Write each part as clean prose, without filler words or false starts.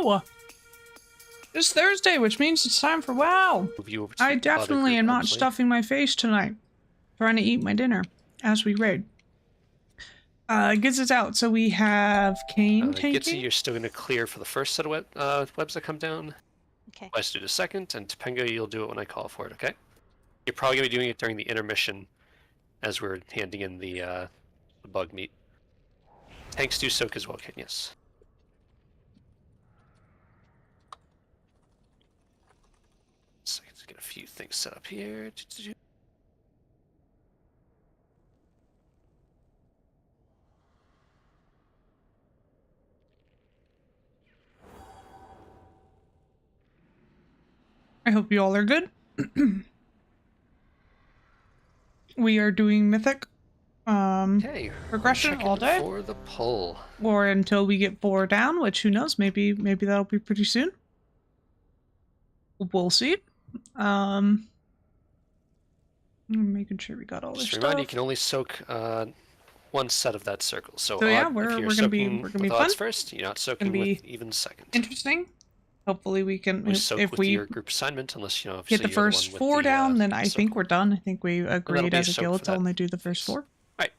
WoW! It's Thursday, which means it's time for WoW! I definitely am not stuffing my face tonight. Trying to eat my dinner as we raid. Gets us out, so we have Kane taking. Gitsy, you're still going to clear for the first set of webs that come down. Okay. Let's do the second, and Topanga, you'll do it when I call for it, okay? You're probably going to be doing it during the intermission as we're handing in the bug meat. Tanks do soak as well, Ken, yes. So let's get a few things set up here. I hope you all are good. We are doing Mythic progression all day. For the pull. Or until we get 4 down, which who knows, maybe that'll be pretty soon. We'll see. I'm making sure we got all this stuff. Remind you can only soak one set of that circle. So yeah, we're gonna be fun. First, you're not soaking with even second. Interesting. Hopefully we can, if we your group assignment, unless get the first 4 down, then I think we're done. I think we agreed as a guild to only do the first 4. Alright,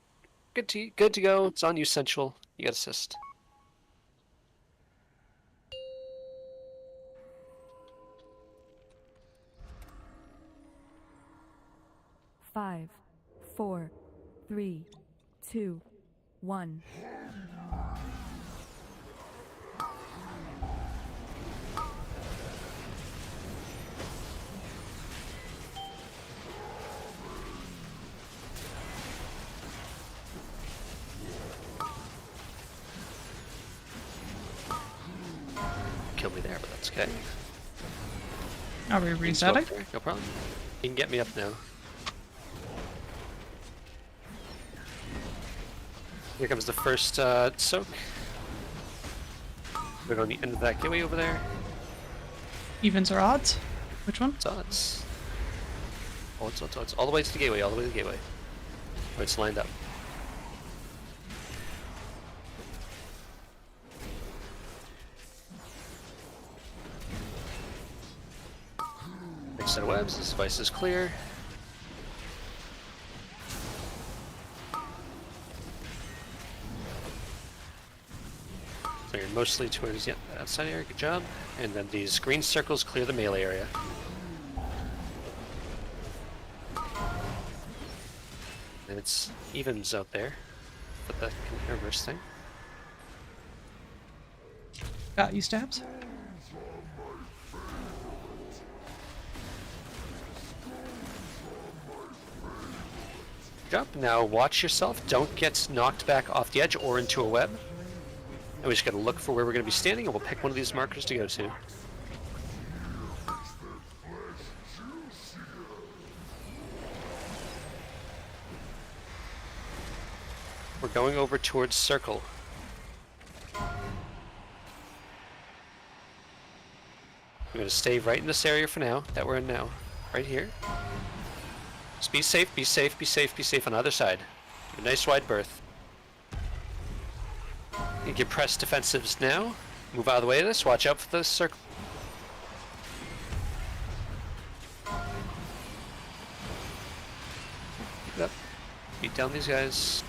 good to go. It's on you, Sensual. You got assist. Five, 4, 3, 2, 1. Kill me there, but that's okay. Are we resetting? No problem. You can get me up now. Here comes the first soak. We're going to the end of that gateway over there. Evens or odds? Which one? It's odds. Odds. All the way to the gateway, all the way to the gateway. Where it's lined up. Next set of webs, this device is clear. So you're mostly towards the outside area, good job. And then these green circles clear the melee area. And it's evens out there, but that can reverse thing. Got you, Stabs. Good job. Now watch yourself, don't get knocked back off the edge or into a web. And we just gotta look for where we're gonna be standing, and we'll pick one of these markers to go to. We're going over towards circle. We're gonna stay right in this area for now, that we're in now. Right here. Just be safe, be safe, be safe, be safe on either side. A nice wide berth. You can press defensives now. Move out of the way of this. Watch out for the circle. Keep it up. Beat down these guys.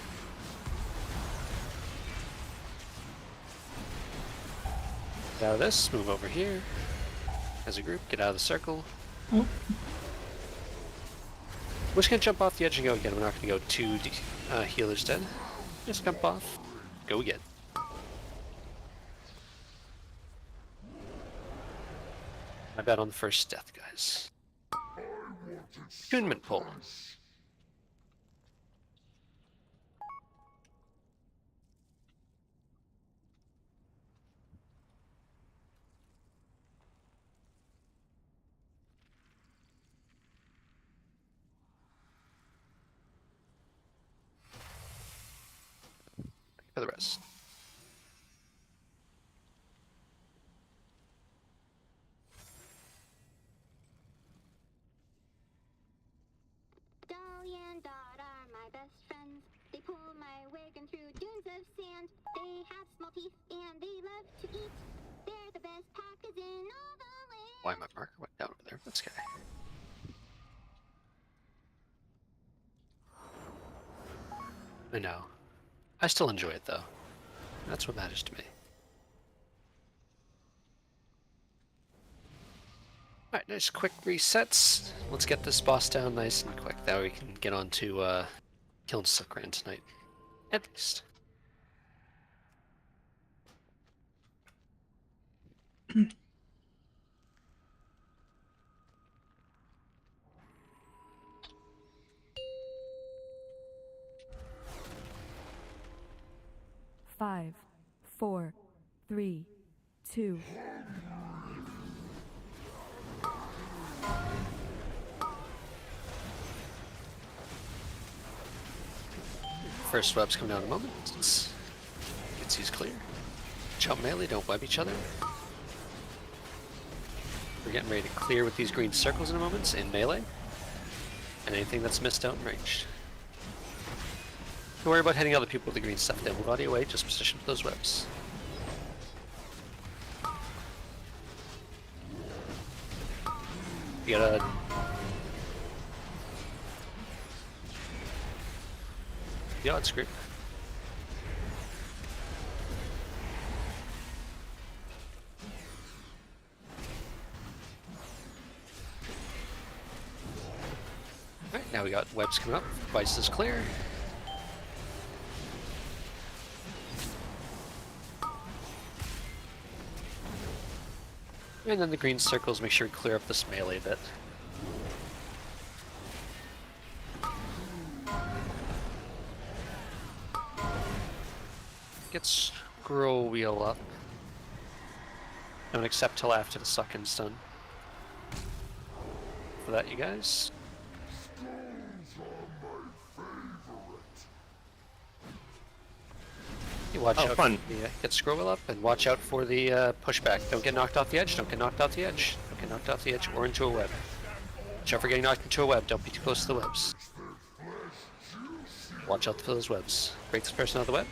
Get out of this. Move over here. As a group, get out of the circle. Oh. We're just gonna jump off the edge and go again. We're not gonna go 2 healers dead. Just jump off. Go again. My bad on the first death, guys. Attunement pull. For the rest. Dolly and Dot are my best friends. They pull my wagon through dunes of sand. They have small teeth and they love to eat. They're the best isn't all the way. Why my marker went down over there? That's okay. I know. I still enjoy it though. That's what matters to me. Alright, nice quick resets. Let's get this boss down nice and quick. That way we can get on to killing Silkran tonight. At least. Five, 4, 3, 2. First web's coming down in a moment. Gets these clear. Jump melee, don't web each other. We're getting ready to clear with these green circles in a moment in melee. And anything that's missed out in range. Don't worry about hitting other people with the green stuff. They'll move out of your way, just position for those webs. You gotta... Yeah, it's great. Alright, now we got webs coming up. Vice is clear. And then the green circles, make sure we clear up this melee bit. Get scroll wheel up. Don't accept till after the sucking's done. For that, you guys. You watch out fun. For the, get scroll wheel up and watch out for the pushback. Don't get knocked off the edge. Don't get knocked off the edge. Don't get knocked off the edge or into a web. Watch out for getting knocked into a web. Don't be too close to the webs. Watch out for those webs. Break this person out of the web.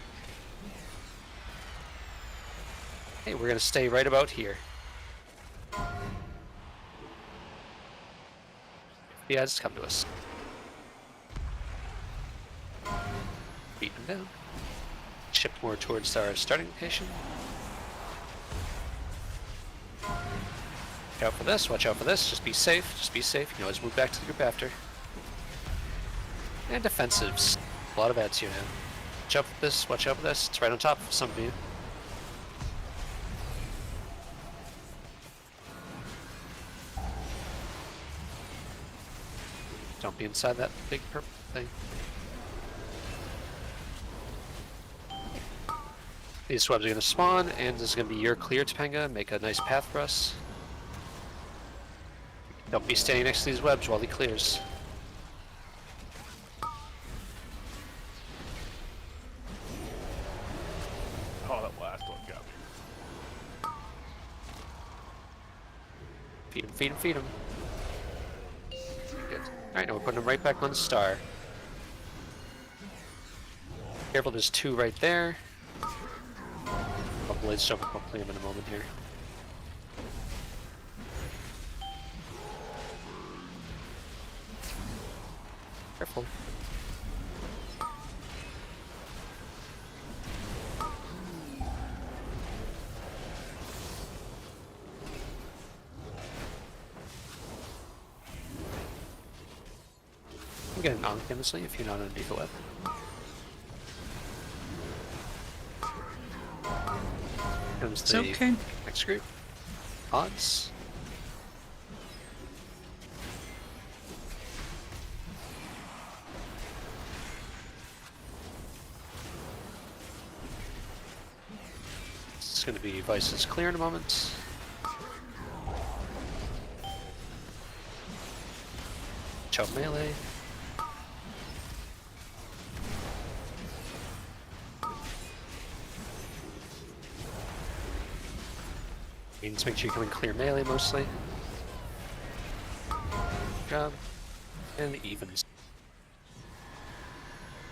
Hey, we're gonna stay right about here. Yeah, just come to us. Beat them down. Shift more towards our starting location. Watch out for this, watch out for this. Just be safe, just be safe. You can always move back to the group after. And defensives. A lot of ads here now. Watch out for this, watch out for this. It's right on top of some of you. Don't be inside that big purple thing. These webs are going to spawn, and this is going to be your clear, Topanga. Make a nice path for us. Don't be standing next to these webs while he clears. Oh, that last one got me. Feed him, feed him, feed him. Good. Alright, now we're putting him right back on the star. Careful, there's two right there. I'll blaze jump up, I'll clear him in a moment here. Careful. You can get an onk honestly if you're not underneath the web. Comes It's the okay. next group. Odds. It's going to be Vice's clear in a moment. Chop melee. Means make sure you're coming clear melee mostly. Good job. And the evens.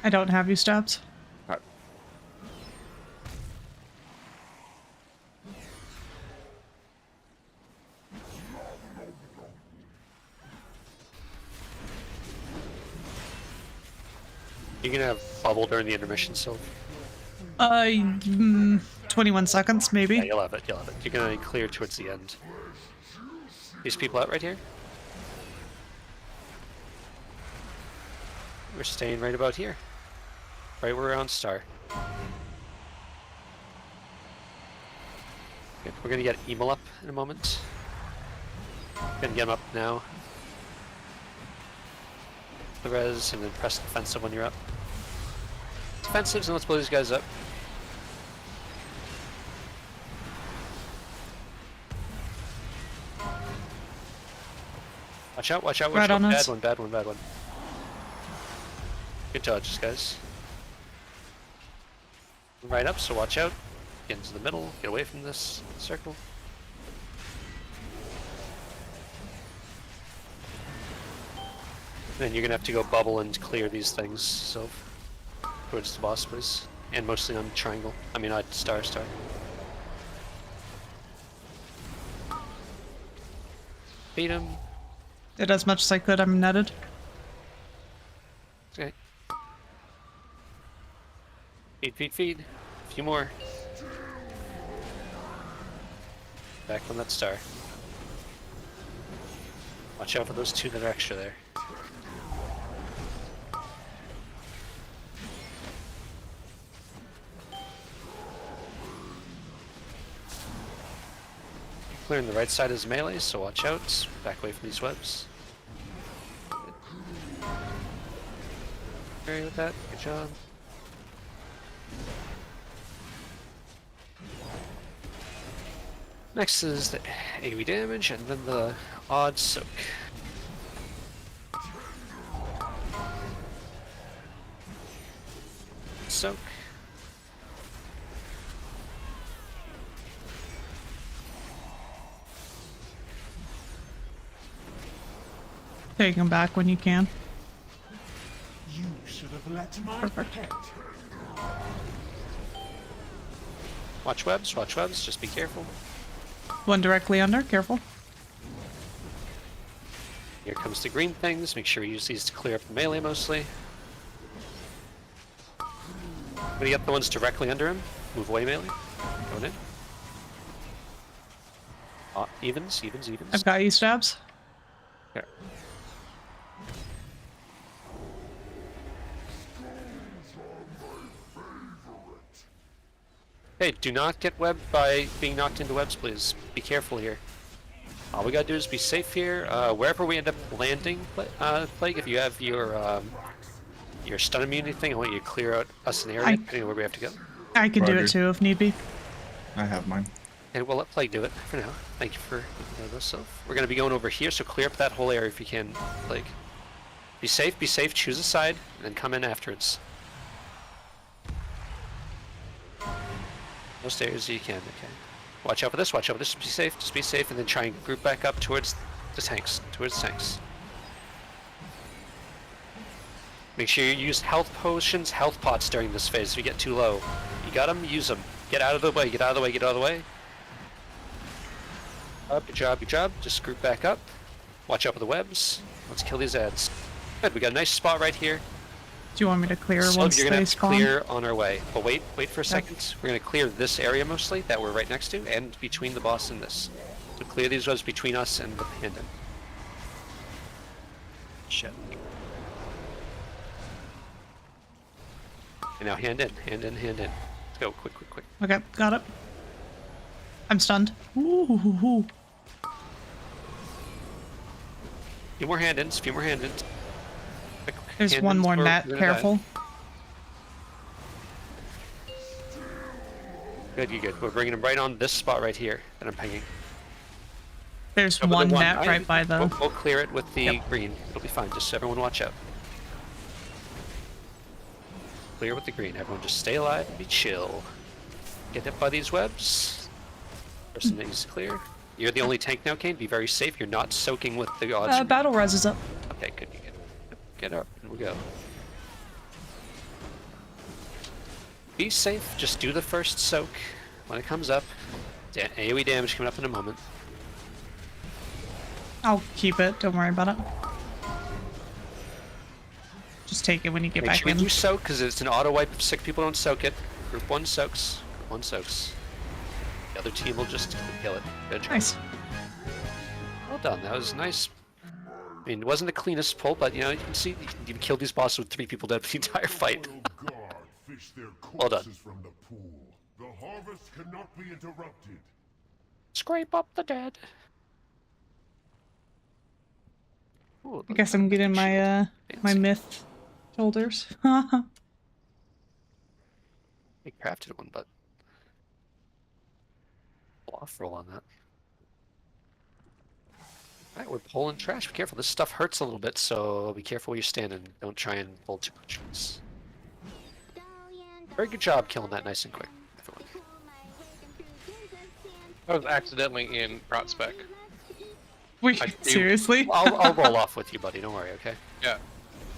I don't have you stopped. Alright. You're gonna have bubble during the intermission, so 21 seconds, maybe. yeah, you'll have it. You'll have it. You're gonna clear towards the end. These people out right here. We're staying right about here, right where we're on star. Okay, we're gonna get Emil up in a moment. Gonna get him up now. The res, and then press defensive when you're up. Defensives, and let's blow these guys up. Watch out, watch out, watch Right out. on Bad us. one, bad one, bad one. Good dodges, guys. Right up, so watch out. Get into the middle, get away from this circle. Then you're gonna have to go bubble and clear these things, so towards the boss, please. And mostly on triangle. I mean, star. Beat him. Did as much as I could. I'm netted. Okay. Feed. A few more. Back on that star. Watch out for those two that are extra there. Clearing the right side is melee, so watch out. Back away from these webs. Agree with that. Good job. Next is the AoE damage, and then the odd soak. Soak. Take him back when you can. You should have let my Perfect. pet. Watch webs, just be careful. One directly under. Careful. Here comes the green things, make sure you use these to clear up the melee mostly. When you get the ones directly under him, move away melee. Going in. Evens. I've got you, stabs. There. Hey, do not get webbed by being knocked into webs, please. Be careful here. All we gotta do is be safe here. Wherever we end up landing, Plague, if you have your stun immunity thing, I want you to clear out us an area, depending on where we have to go. I can do Roger. it too if need be. I have mine. And we'll let Plague do it for now. Thank you for those stuff. We're gonna be going over here, so clear up that whole area if you can, Plague. Be safe, choose a side, and then come in afterwards. No stairs, you can, okay. Watch out for this, just be safe, and then try and group back up towards the tanks, Make sure you use health potions, health pots during this phase if you get too low. You got them, use them. Get out of the way, get out of the way. Good job, just group back up. Watch out for the webs. Let's kill these ads. Good, we got a nice spot right here. Do you want me to clear So once you're gonna they have to spawn? clear on our way. But wait for a second. We're gonna clear this area mostly that we're right next to, and between the boss and this. So clear these webs between us and the panda. Shit. Okay, now hand in. Let's go, quick. Okay, got it. I'm stunned. Ooh. Few more hand-ins. There's one more net. Careful. Good. We're bringing him right on this spot right here that I'm pinging. There's Over the one net right by the. We'll clear it with the green. It'll be fine. Just everyone watch out. Clear with the green. Everyone just stay alive and be chill. Get hit by these webs. Person needs to clear. You're the only tank now, Kane. Be very safe. You're not soaking with the odds. Battle res is up. Okay, good. Get up and we'll go. Be safe. Just do the first soak when it comes up. AoE damage coming up in a moment. I'll keep it. Don't worry about it. Just take it when you get Make back sure in. you do soak, because it's an auto wipe if sick people don't soak it. Group 1 soaks. Group 1 soaks. The other team will just kill it. Good job. Nice. Well done. That was nice. I mean, it wasn't the cleanest pull, but you know, you can see you can kill these bosses with 3 people dead for the entire fight. Royal Guard fish their Well done. corpses from the pool. The harvest cannot be interrupted. Scrape up the dead. Ooh, I guess I'm getting my my myth shoulders. I crafted one, but off roll on that. Alright, we're pulling trash. Be careful. This stuff hurts a little bit, so be careful where you're standing. Don't try and pull too much. Very good job killing that nice and quick, everyone. I was accidentally in Prot spec. Wait, I do- seriously? I'll roll off with you, buddy. Don't worry, okay? Yeah.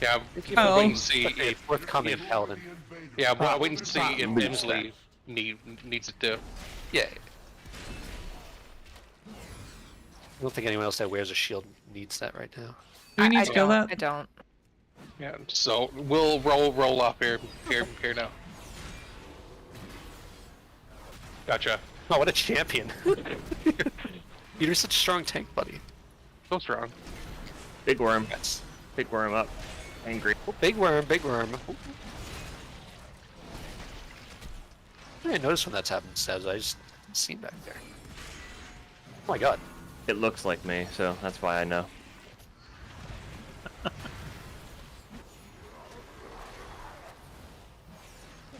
Yeah, I'm Oh. waiting to see A if forthcoming Paladin. yeah, I'm waiting to see if Emsley needs it too. Yeah. I don't think anyone else that wears a shield needs that right now. Do we need I to kill don't. that? I don't. Yeah, so we'll roll off here now. Gotcha. Oh, what a champion! You're such a strong tank, buddy. So strong. Big worm. Yes. Big worm up. Angry. Oh, big worm, big worm. Ooh. I didn't notice when that's happened, Stabs. I just seen back there. Oh my god. It looks like me, so that's why I know.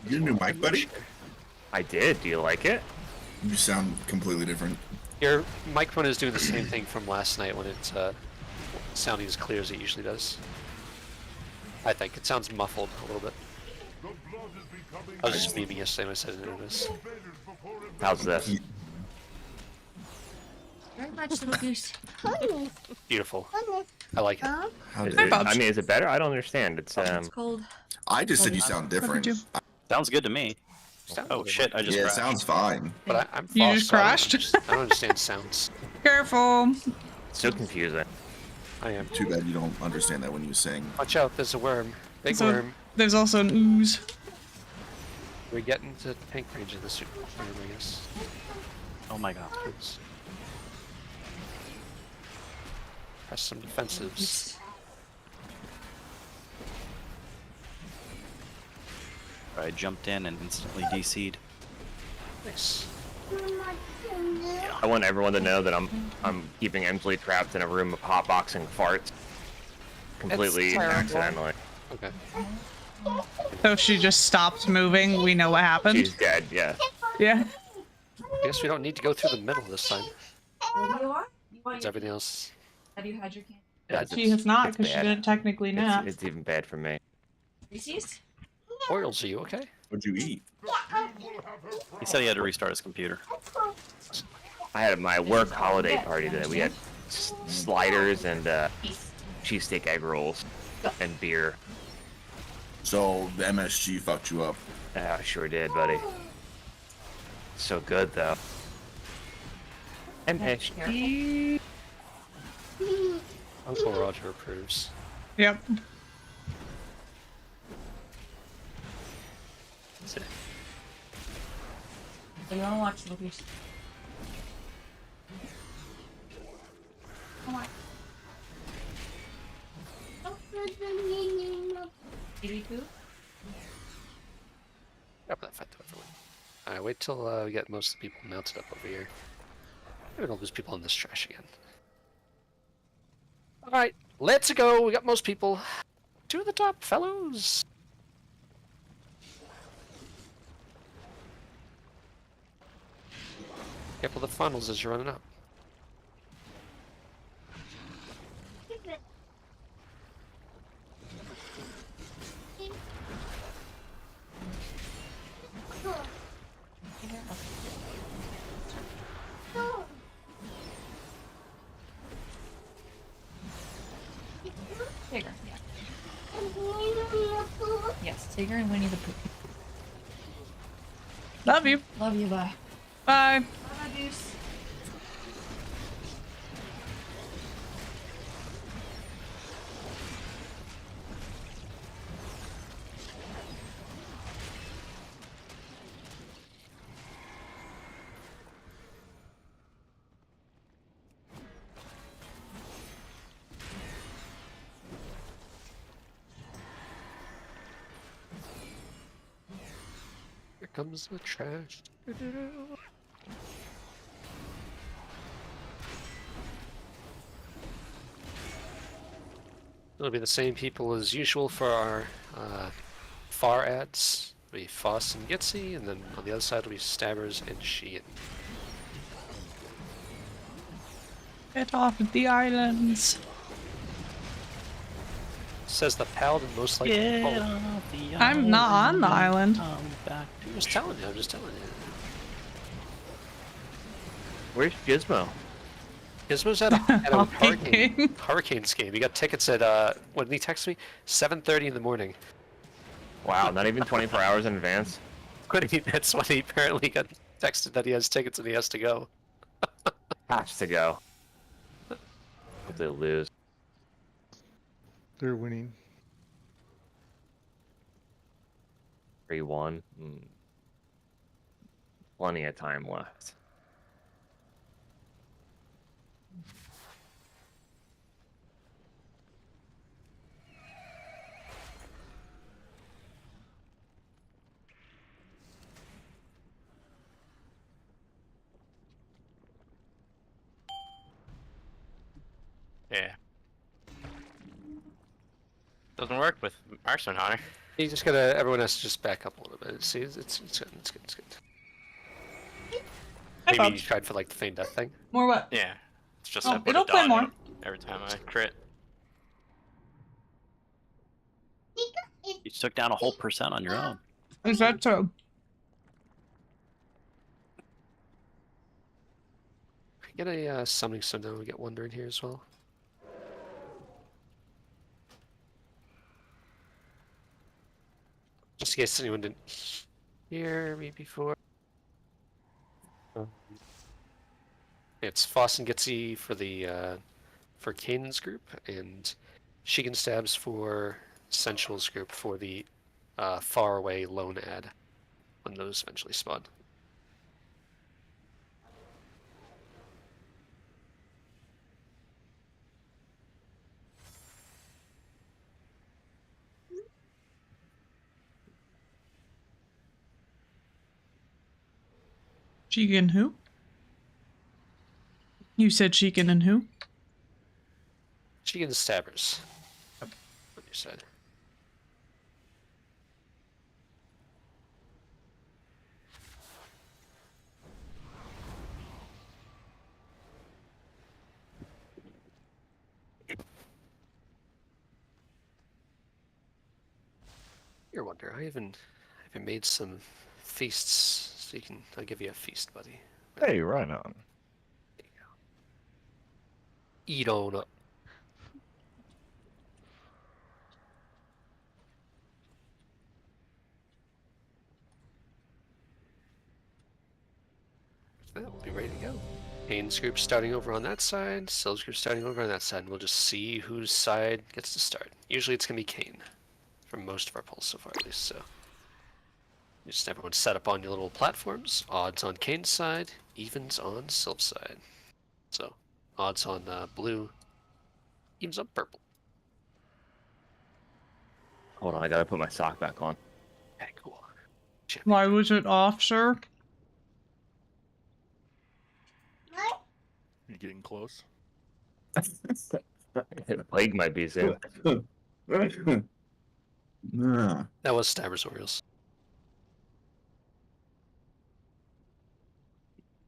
You get a new mic, buddy? I did. Do you like it? You sound completely different. Your microphone is doing the same thing from last night when it's sounding as clear as it usually does. I think it sounds muffled a little bit. I was just memeing yesterday when I said it was. How's this? Very much, little goose. Beautiful. I like it. How Is dare it, you. I mean, is it better? I don't understand. It's It's cold. I just said you sound different. you? Sounds good to me. Oh shit, I just Yeah, it crashed. sounds fine. But I'm You false, just so crashed? I don't understand sounds. Careful. so confusing. I am. Too bad you don't understand that when you sing. Watch out, there's a worm. Big So, worm. there's also an ooze. We're getting to tank range of this worm, I guess. Oh my god. Oops. Press some defensives. I jumped in and instantly DC'd. Nice. I want everyone to know that I'm keeping Emsley trapped in a room of hotboxing farts. Completely terrible. accidentally. Okay. So she just stopped moving. We know what happened. She's dead, yeah. Yeah. I guess we don't need to go through the middle this time. What do you want? You want It's everything else. Have you had your candy? Yeah, She has not it's because she bad. didn't technically nap. It's even bad for me. Reese's? Oils, are you okay? What'd you eat? He said he had to restart his computer. I had my work holiday party today. We had sliders and cheesesteak egg rolls and beer. So the MSG fucked you up. I sure did, buddy. So good though. MSG. Uncle Roger approves. Yep. That's it. Do you want to watch little goose? Come on. Baby poo? Grab that fight to everyone. Alright, wait till we get most of the people mounted up over here. Maybe don't lose people in this trash again. Alright, let's go. We got most people. To the top, fellows. Careful the funnels as you're running up. Tigger, yeah. Yes, Tigger and Winnie the Pooh. Love you. Love you, bye. Bye. Bye, Goose. comes the trash. It'll be the same people as usual for our far ads. It'll be Foss and Gitsy, and then on the other side will be Stabbers and Sheehan. Get off of the islands. Says the Paladin most likely. I'm not on the island. I'm just telling you. I'm just telling you. Where's Gizmo? Gizmo's at a Hurricanes game. He got tickets at when did he text me? 7:30 in the morning. Wow, not even 24 hours in advance. That's when he apparently got texted that he has tickets and he has to go. Has to go. Hope they lose. They're winning. 3-1. Plenty of time left. Yeah. Doesn't work with Marksman Hunter. You just gotta. Everyone has to just back up a little bit. See, it's good. It's good. It's good. Maybe you tried for like the feign death thing. More what? Yeah. It's just Oh, I put it'll a play dot more. out every time I crit. You took down a whole percent on your own. Is that so? Get a summoning stone now. We get Wonder in here as well. Just in case anyone didn't hear me before. It's Foss and Gitsy for the for Kanan's group, and Shigan Stabs for Sensual's group for the far away lone ad when those eventually spawn. Shigan who? You said Shigan and who? Shigan Stabbers. What you said. Here, Wonder. I haven't made some feasts, so you can. I'll give you a feast, buddy. Hey, right on. There you go. Eat on up. That will be ready to go. Kane's group starting over on that side, Sill's group starting over on that side, and we'll just see whose side gets to start. Usually it's going to be Kane, for most of our polls so far at least, so. Just everyone set up on your little platforms. Odds on Kane's side, evens on Sylph's side. So, odds on blue, evens on purple. Hold on, I gotta put my sock back on. Okay, cool. Why was it off, sir? You getting close? The plague might be soon. Nah. That was Stabber's Orioles.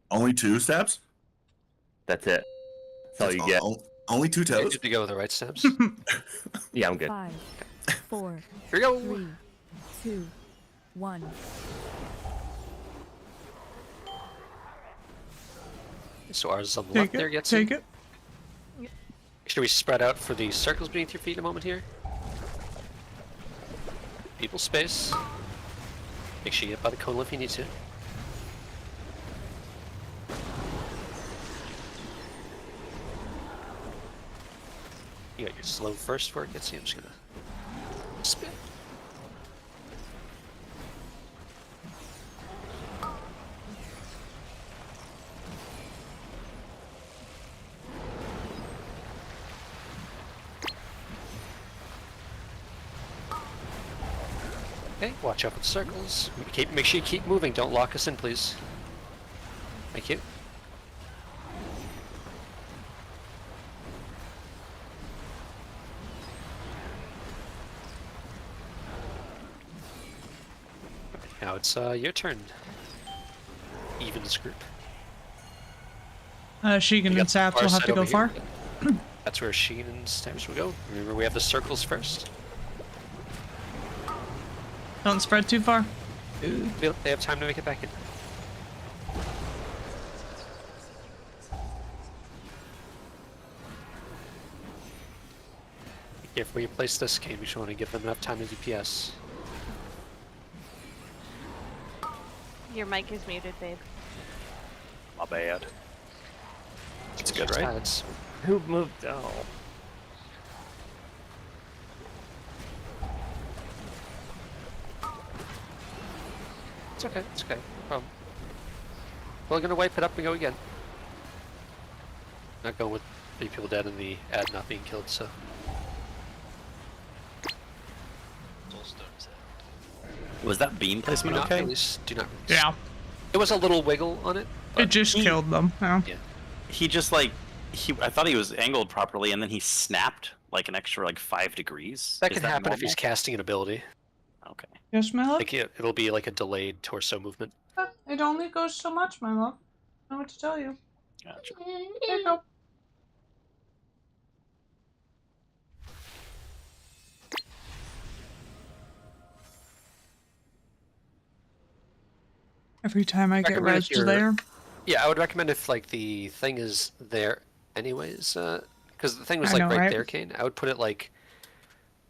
Only 2 stabs? That's it. That's all you get. Only 2 You're toes? good to go with the right stabs? Yeah, I'm good. 5, 4, Here we go! 3, 2, 1. So ours is on the Take left it. there, gets Take it. Should we spread out for the circles beneath your feet a moment here? People space. Make sure you get by the cone if you need to. You got your slow first for it, gets you. I'm just gonna spin. Okay, watch out for the circles. Make sure you keep moving. Don't lock us in, please. Thank you. Now it's your turn. Evens group. Sheegan and Saps will have to go far. That's where Sheegan and Saps will go. Remember, we have the circles first. Don't spread too far. They have time to make it back in. Be careful where you place this game. You should want to give them enough time to DPS. Your mic is muted, babe. My bad. It's good, right? Who moved? Oh. It's okay. It's okay. No problem. We're gonna wipe it up and go again. Not going with 3 people dead and the ad not being killed, so. Was that beam placement Do not okay? release. Do not release. Yeah. It was a little wiggle on it. It just killed them. Yeah. He just like I thought he was angled properly, and then he snapped like an extra like 5 degrees. That Is can happen if normal? he's casting an ability. Okay. Yes, my love? Like it'll be like a delayed torso movement. It only goes so much, my love. I know what to tell you. Gotcha. There you go. Every time I get Recommend res if you're- there. Yeah, I would recommend if like the thing is there anyways, because the thing was I like know, right right? there, Kane. I would put it like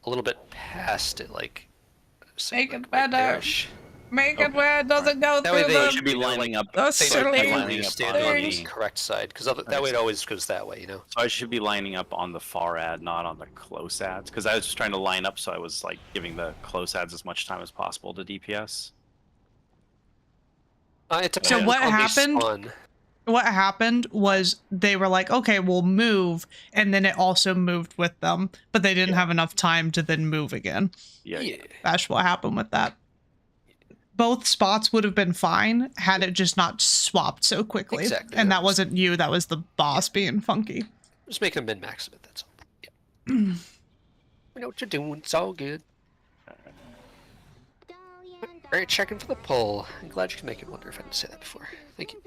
a little bit past it, like. say, Make like, it right better. there-ish. Make it where it doesn't go That way through they the... should be lining up. the They silly like lining to up stand on on the- the correct side, because that way it always goes that way, you know. So I should be lining up on the far ad, not on the close ads, because I was just trying to line up, so I was like giving the close ads as much time as possible to DPS. It depends So what on the happened? spawn. What happened was they were like, okay, we'll move, and then it also moved with them, but they didn't have enough time to then move again. Yeah. That's what happened with that. Both spots would have been fine had it just not swapped so quickly. Exactly. And that wasn't you, that was the boss being funky. Just make a min-max of it, that's all. Yeah. We know what you're doing, it's all good. Alright, checking for the pull. I'm glad you can make it. Wonder if I didn't say that before. Thank you.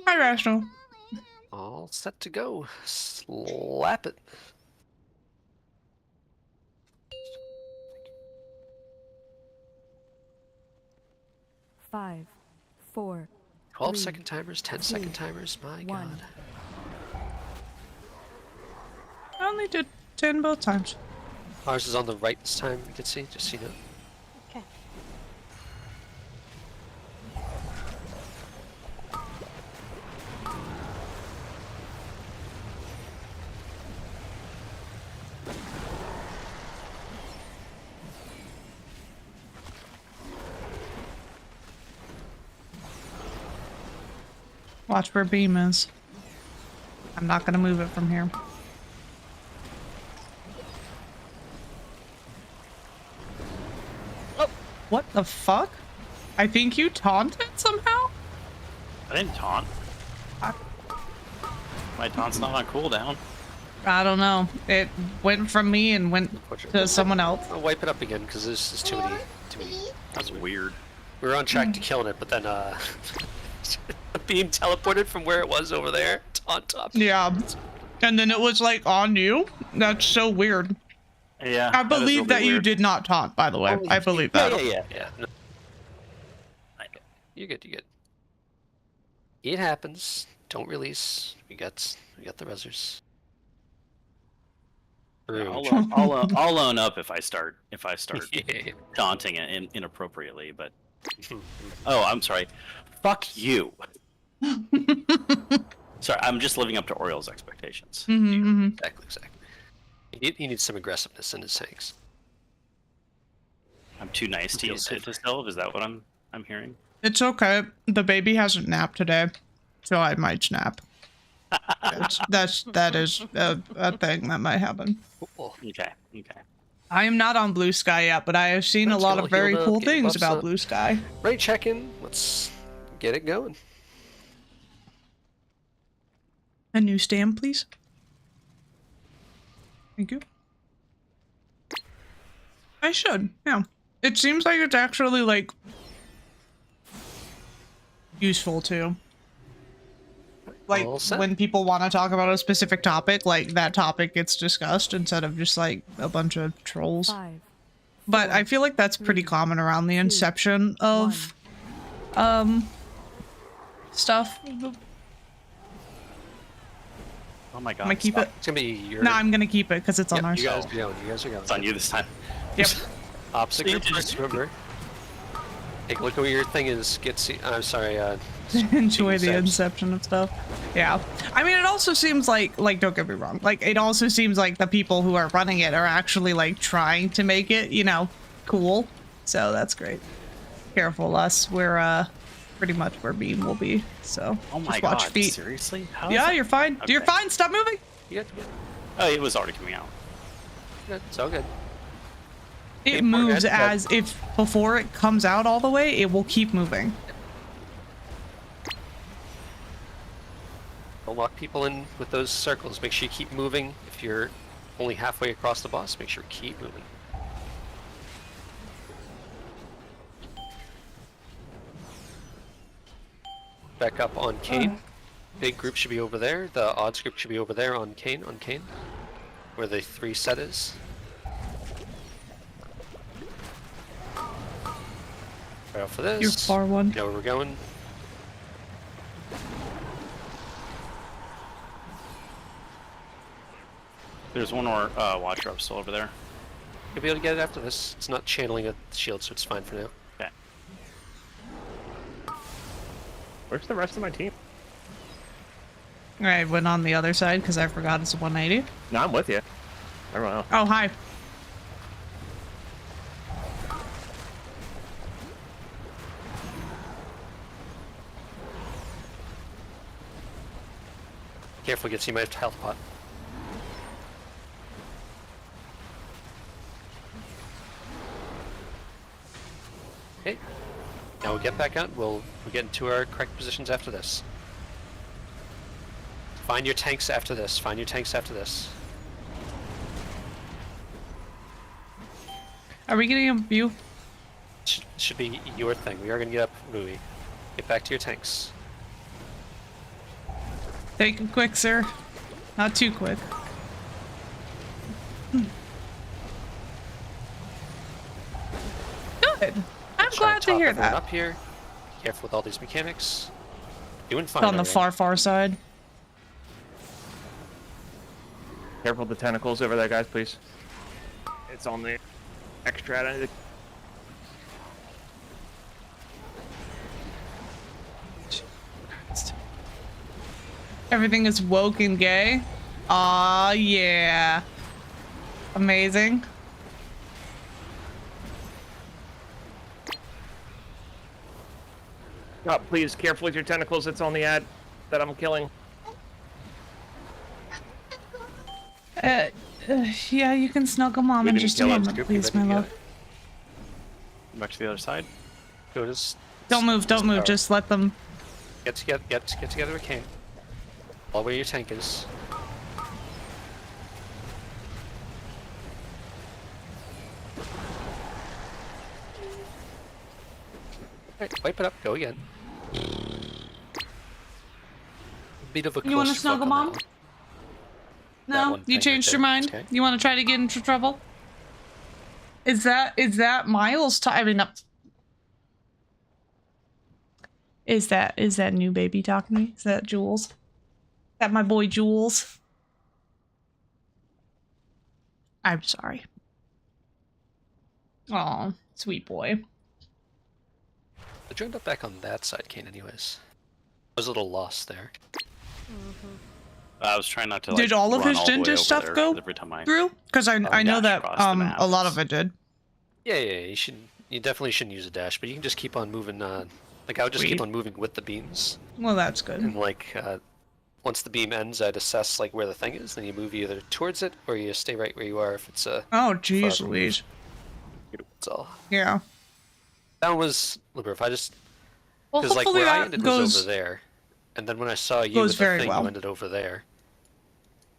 Hi, Rational. All set to go. Slap it. Five, 4, 12 3, second timers, 10-second timers, my 1. god. I only did 10 both times. Ours is on the right this time, you can see, just so you know. Okay. Watch where beam is. I'm not gonna move it from here. Oh, what the fuck? I think you taunted somehow? I didn't taunt. My taunt's not on cooldown. I don't know. It went from me and went to someone else. I'll wipe it up again, because there's too many. That's weird. We were on track to killing it, but then, being teleported from where it was over there on top. Yeah. And then it was like on you? That's so weird. Yeah. I believe that you did not taunt, by the way. I believe that. Yeah. No. You're good, you're good. It happens. Don't release. We got the rezzers. I'll own up if I start Yeah. taunting it inappropriately, but oh, I'm sorry. Fuck you. Sorry, I'm just living up to Oriel's expectations. Exactly. He needs some aggressiveness in his tanks. I'm too nice to use it to Sylve. Is that what I'm hearing? It's okay. The baby hasn't napped today, so I might snap. That is a thing that might happen. Cool. Okay. Okay. I am not on Blue Sky yet, but I have seen a Let's lot get of very healed up, cool get your things buffs about up. Blue Sky. Right, check in. Let's get it going. A new stamp, please. Thank you. I should, yeah. It seems like it's actually, like, useful, too. Like, All set. when people want to talk about a specific topic, like, that topic gets discussed instead of just, like, a bunch of trolls. 5, But I feel like that's pretty common around the inception of, stuff. Oh my god. I'm gonna keep stop. it. It's gonna be your. No, I'm gonna keep it because it's on Yep, our you guys side. are going. You guys are going. It's on you this time. Yep. Opposite group first, remember. Take a look at what your thing is. I'm sorry. Enjoy the Inception. inception of stuff. Yeah. I mean, it also seems like don't get me wrong. Like, it also seems like the people who are running it are actually, like, trying to make it, you know, cool. So that's great. Careful, us. We're, pretty much where Beam will be. So, Oh my just watch god. feet. Seriously? How is Yeah, that- you're fine. You're Okay. fine. Stop moving. You got to get. Oh, it was already coming out. Good. It's all good. It Okay, moves we're good. as if before it comes out all the way, it will keep moving. Don't lock people in with those circles. Make sure you keep moving. If you're only halfway across the boss, make sure you keep moving. Back up on Kane. Big group should be over there. The odds group should be over there on Kane. Where the 3 set is. Right out for this. You're far one. Know where we're going. There's one more watcher up still over there. You'll be able to get it after this. It's not channeling a shield, so it's fine for now. Okay. Where's the rest of my team? I went on the other side because I forgot it's a 180. No, I'm with you. Everyone else. Oh, hi. Careful, gets you might have to health pot. Okay. Now we'll get back out. We'll get into our correct positions after this. Find your tanks after this. Find your tanks after this. Are we getting a view? Should be your thing. We are gonna get up, Rui. Get back to your tanks. Take it quick, sir. Not too quick. Good. I'm Try glad and to top hear everyone that. Up here. Careful with all these mechanics. Doing fine. On the everyone. far side. Careful with the tentacles over there, guys, please. It's on the extra. Everything is woke and gay. Aw, yeah. Amazing. Oh, please, careful with your tentacles. It's on the ad that I'm killing. Yeah, you can snuggle mom We in didn't just a kill it. moment, Scoop, please, you my better love. get Back to the other side. Go just Don't move, just let them. get together with Kane. All where your tank is. Alright, wipe it up, go again. Bit of a You wanna clusterfuck snuggle on mom? that one. That No? one You thing right changed your there, mind? okay. You want to try to get into trouble? Is that Miles? I mean, is that new baby talking to me? Is that Jules? Is that my boy Jules? I'm sorry. Oh, sweet boy. I joined up back on that side, Kane, anyways. I was a little lost there. I was trying not to. Like, Did all of run his all the way ninja over stuff there go every time I through? Because I know dash that across the map. a lot of it did. Yeah, you definitely shouldn't use a dash, but you can just keep on moving, like I would just keep Sweet. on moving with the beams. Well, that's good. And like, once the beam ends, I'd assess like where the thing is, then you move either towards it or you stay right where you are if it's a. Oh, jeez, far Louise. That's all. Yeah. That was if I just Well, because like hopefully where I that ended goes was over there, and then when I saw you goes with the very thing, well. you ended over there.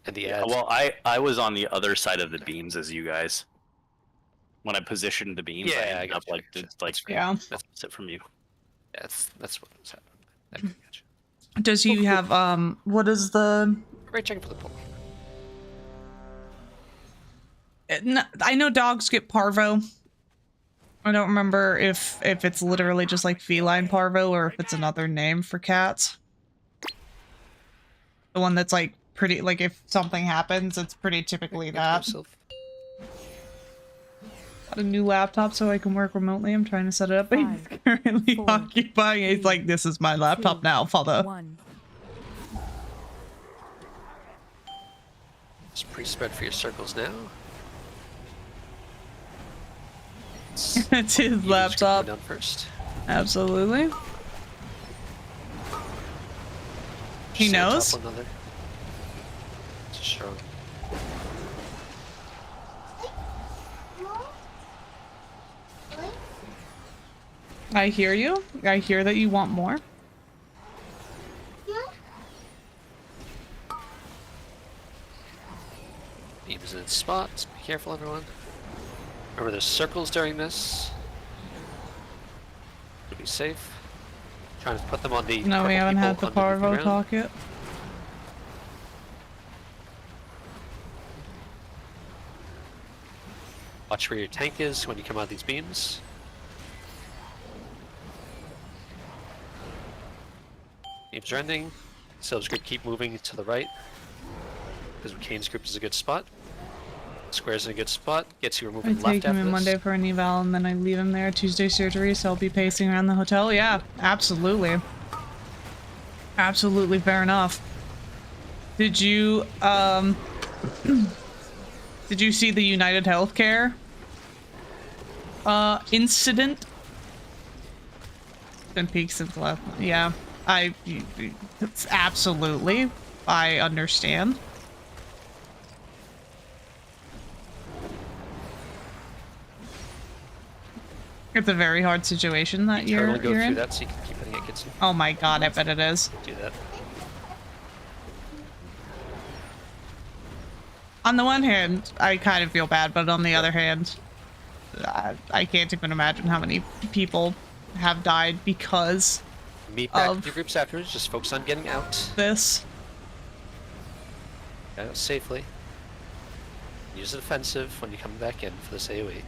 And the ads. Well, I was on the other side of the beams as you guys. When I positioned the beams, I ended up like Yeah. That's it from you. Yeah, that's what was happening. Does he have what is the? Right, checking for the pole. I know dogs get parvo. I don't remember if it's literally just like feline parvo or if it's another name for cats. The one that's like pretty, like if something happens, it's pretty typically that. Got a new laptop so I can work remotely. I'm trying to set it up. But he's currently occupying it. He's like, this is my laptop now, father. Just pre-spread for your circles now. It's his laptop. Down first. Absolutely. He knows. It's strong. I hear you. I hear that you want more. Beams in its spots. Be careful, everyone. Remember, there's circles during this. To be safe. Trying to put them on the. No, we haven't had the parvo talk yet. Watch where your tank is when you come out of these beams. Beams are ending. Sylph's group keep moving to the right. Because Kane's group is a good spot. Square's in a good spot. Gets you moving I left take him after in this. Monday for an eval and then I leave him there Tuesday surgery, so I'll be pacing around the hotel. Yeah, absolutely. Absolutely fair enough. Did you did you see the United Healthcare incident? Been peaked since last. Yeah, it's absolutely. I understand. It's a very hard situation that you're Totally go through in. that so you can keep hitting it gets you. Oh my god, I bet it is. Do that. On the one hand, I kind of feel bad, but on the other hand, I can't even imagine how many people have died because Meet back of with your groups afterwards. Just focus on getting out. this. Get out safely. Use the defensive when you come back in for this AoE.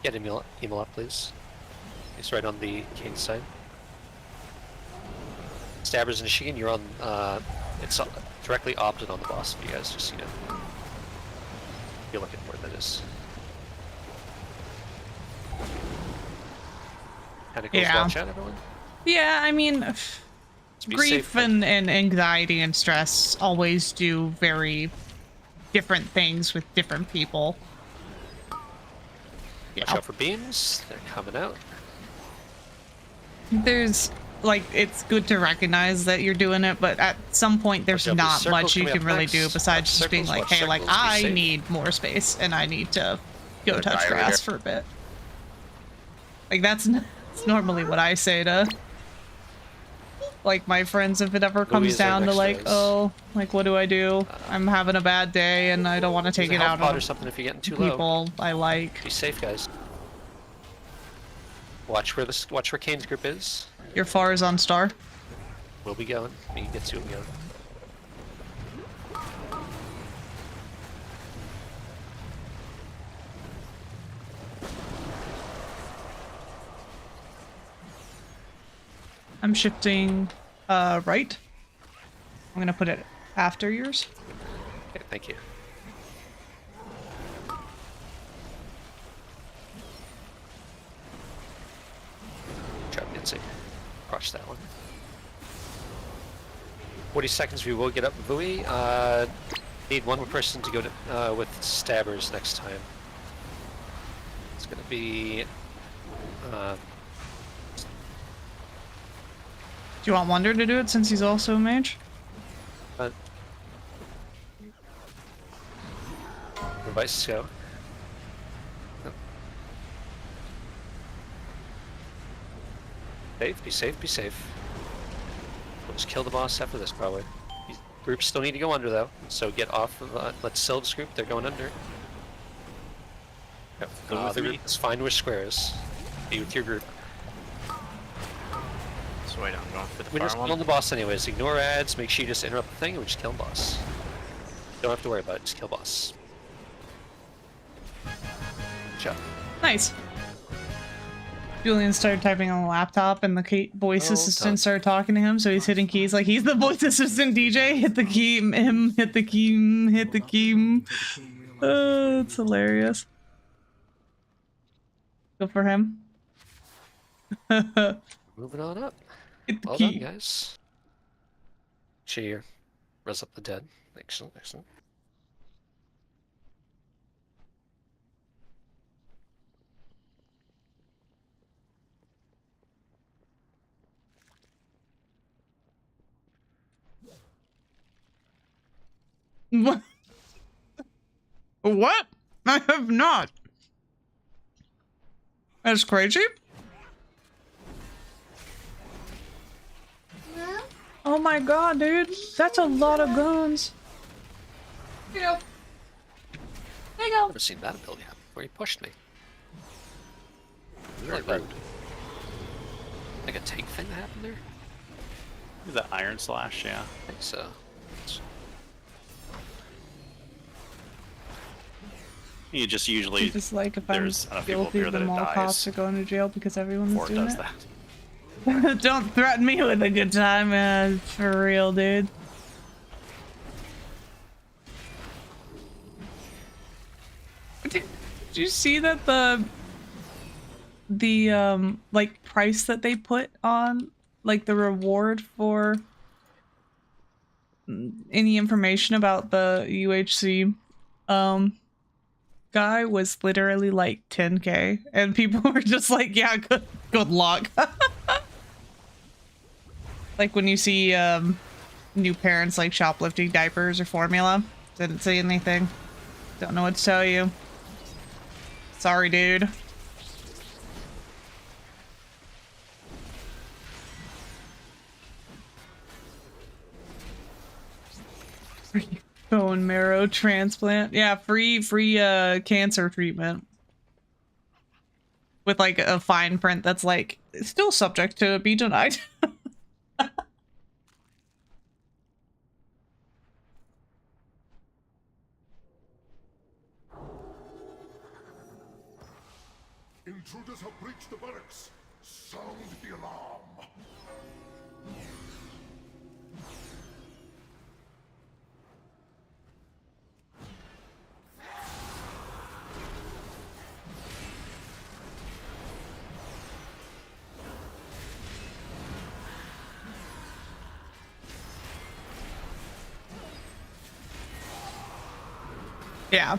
Get Emil up, please. He's right on the Kane side. Stabbers and Shigen, you're on. It's directly opposite on the boss for you guys, just so you know. You're looking where that is. Tentacles, Yeah. watch out, everyone. Yeah, I mean, Be grief safe, and anxiety and stress always do very different things with different people. Watch out for beams. They're coming out. There's, like, it's good to recognize that you're doing it, but at some point there's Watch out, not these much circles you coming can up really next. do besides Watch just being circles, like, watch hey, like, circles, be I safe. need more space and I need to go There's a touch guy over grass there. for a bit. Like, that's normally what I say to, like, my friends if it ever comes Louise, down to, next like, race. oh, like, what do I do? I'm having a bad day and I don't want to take Use it a out health pod or on something if you're getting too low. people I like. Be safe, guys. Watch where Kane's group is. Your far is on star. We'll be going. We can get to him going. I'm shifting right. I'm gonna put it after yours. Okay, thank you. Trap Nancy. Crush that one. 40 seconds, we will get up Vui. Need one more person to go to, with stabbers next time. It's gonna be Do you want Wonder to do it since he's also a mage? But Vice go. Safe, be safe, be safe. We'll just kill the boss after this, probably. These groups still need to go under, though, so get off of let's Sylve's group, they're going under. Yep. Go with The me. group is fine with squares. Be with your group. So wait, I'm going for the We're far just one. killing the boss anyways. Ignore ads, make sure you just interrupt the thing, and we just kill the boss. Don't have to worry about it, just kill boss. Good job. Nice. Julian started typing on the laptop, and the voice assistant started talking to him, so he's hitting keys like he's the voice assistant DJ. Hit the key, hit the key, hit the key. It's hilarious. Go for him. Moving on up. Hit the Well key. done, guys. Cheer. Res up the dead. Excellent, excellent. What? What? I have not. That's crazy. Oh my god, dude. That's a lot of guns. There you go. There you go. Never seen that ability happen before he pushed me. Really rude. Like a tank thing that happened there? The Iron Slash, yeah. I think so. You just usually Just like if I'm there's enough people guilty, here the that it mall cops dies are going to jail because everyone's before it doing does it. that. Don't threaten me with a good time, man. For real, dude. Did you see that the like price that they put on like the reward for any information about the UHC guy was literally like 10K, and people were just like, yeah, good luck. Like when you see new parents like shoplifting diapers or formula. Didn't say anything. Don't know what to tell you. Sorry, dude. Free bone marrow transplant. Yeah, free cancer treatment. With like a fine print that's like still subject to be denied. Intruders have breached the barracks. Sound the alarm. Yeah.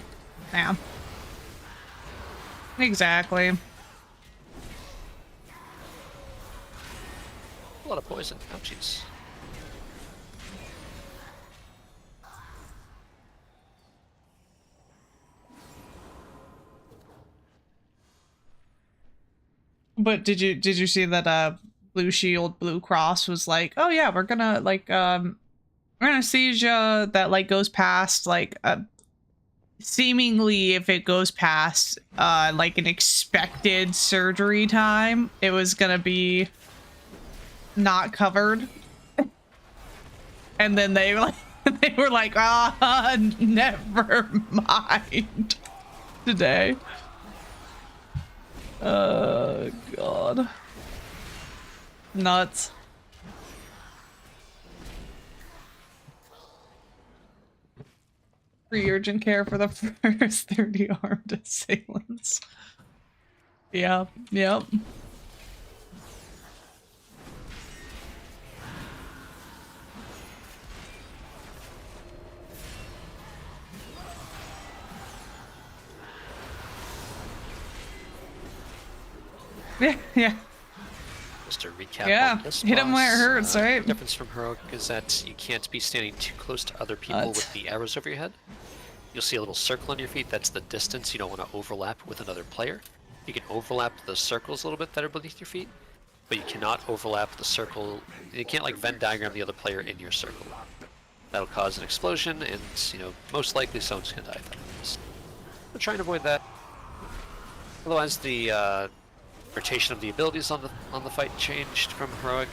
Yeah. Exactly. A lot of poison. Ouchies. But did you see that Blue Shield Blue Cross was like, oh yeah, we're gonna like anesthesia that like goes past like seemingly if it goes past like an expected surgery time, it was gonna be not covered. And then they were like, never mind today. God. Nuts. Free urgent care for the first 30 armed assailants. Yep, yep. Yeah, yeah. just a recap. Yeah, on this hit him where it boss. hurts, right? The difference from heroic is that you can't be standing too close to other people with the arrows over your head. You'll see a little circle on your feet. That's the distance. You don't want to overlap with another player. You can overlap the circles a little bit that are beneath your feet, but you cannot overlap the circle. You can't like Venn diagram the other player in your circle. That'll cause an explosion, and most likely someone's gonna die. So try and avoid that. Otherwise, the rotation of the abilities on the fight changed from heroic.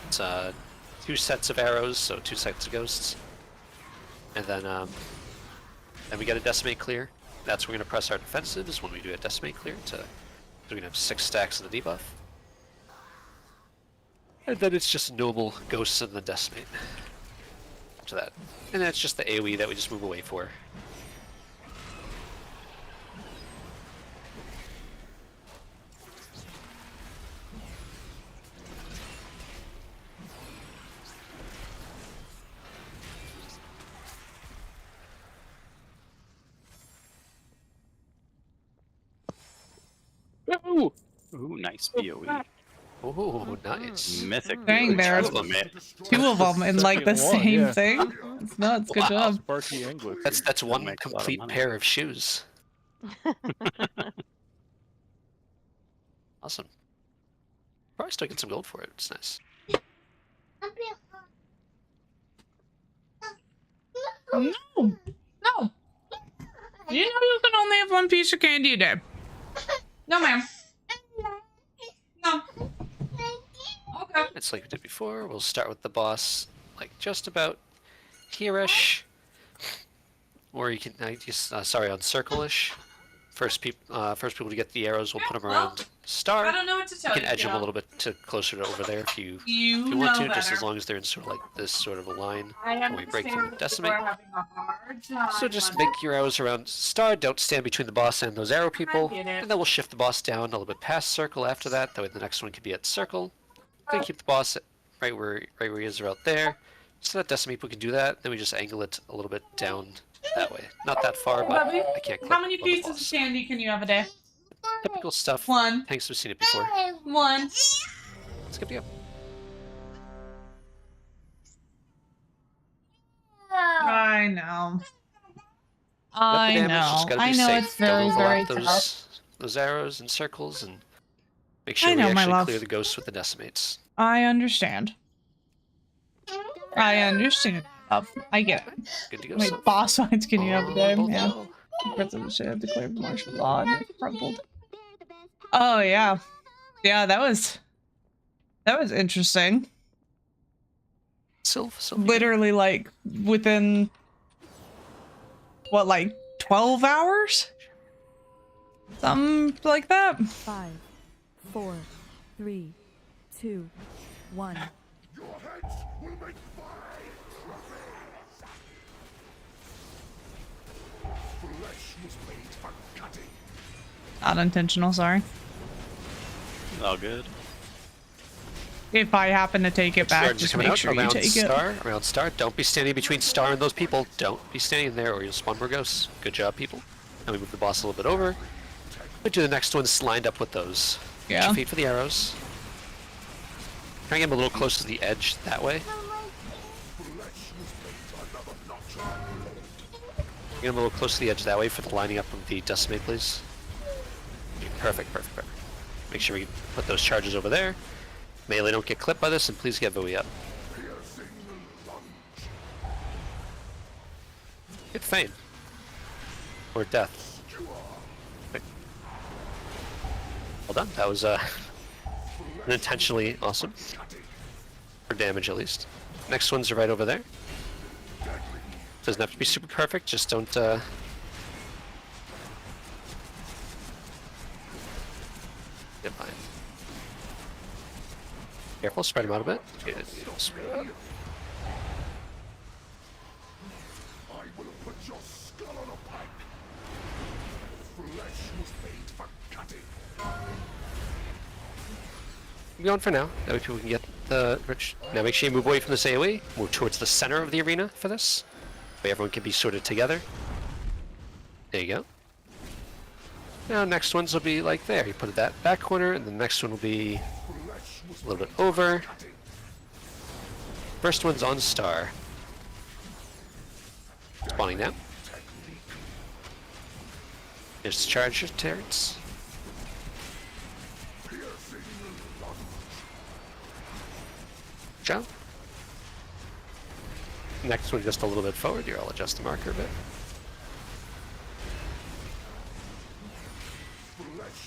It's 2 sets of arrows, so 2 sets of ghosts, and then we get a decimate clear. That's when we're gonna press our defensives when we do a decimate clear. So we're gonna have 6 stacks of the debuff, and then it's just normal ghosts and the decimate. To that, and that's just the AoE that we just move away for. Ooh, nice BOE. Oh, nice. Mythic. Dang, there's 2 of them in like the same thing. It's nuts. Good job. Sparky English. That's one makes a lot of complete money. pair of shoes. Awesome. Probably still get some gold for it. It's nice. No, no. You know you can only have 1 piece of candy a day. No, ma'am. No. Okay. It's like we did before. We'll start with the boss, like just about here-ish, or you can sorry, on circle-ish. First people to get the arrows, we'll put them around star. I don't know what to tell You can you. edge them a little bit to closer to over there if you You want to, know just as better. long as they're in sort of like this sort of a line I when we break them understand and that people decimate. are having a hard time So just with make your arrows around star. Don't stand between the boss and those arrow people. get it. And then we'll shift the boss down a little bit past circle after that. That way the next one can be at circle. Then keep the boss right where he is, about there. So that decimate, we can do that. Then we just angle it a little bit down that way. Not that far, but Bubby, I can't click how many on the pieces of boss. candy can you have a day? Typical stuff. 1. Thanks, we've seen it before. 1. It's good to go. I know. Got I the damage, know. just gotta be I know safe. it's very, Don't very overlap tough. those arrows and circles, and make sure I know, we my actually love. clear the ghosts with the decimates. I understand. I understand. I get it. Good to go. Wait, boss fights can you have a day? Both Yeah. go. President should have declared martial law and it crumbled. Oh yeah. Yeah, that was interesting. Silver. Literally like within what, like 12 hours? Something like that. 5, 4, 3, 2, 1. Your heads will make flesh was made for cutting. Not intentional, sorry. All good. If I happen to take it back, Charges just coming make out sure you around take star, it. around star. Don't be standing between star and those people. Don't be standing there or you'll spawn more ghosts. Good job, people. And we move the boss a little bit over. We do the next ones lined up with those. Get Yeah. your feet for the arrows. Try and get them a little close to the edge that way. Get them a little close to the edge that way for the lining up of the decimate, please. Perfect. Make sure we put those charges over there. Melee don't get clipped by this, and please get Bowie up. Hit Fame. Or Death. Okay. Well done. That was unintentionally awesome. For damage, at least. Next ones are right over there. Doesn't have to be super perfect, just don't get fine. Careful, spread them out a bit. Good. Spread out. I will put your skull on a pike. Flesh was made for cutting. Keep going for now. That way people can get the rich. Now make sure you move away from this AoE. Move towards the center of the arena for this. That way everyone can be sorted together. There you go. Now next ones will be like there. You put it that back corner, and the next one will be A little bit over. First one's on star. Spawning now. There's charger turrets. Jump. Next one just a little bit forward here. I'll adjust the marker a bit.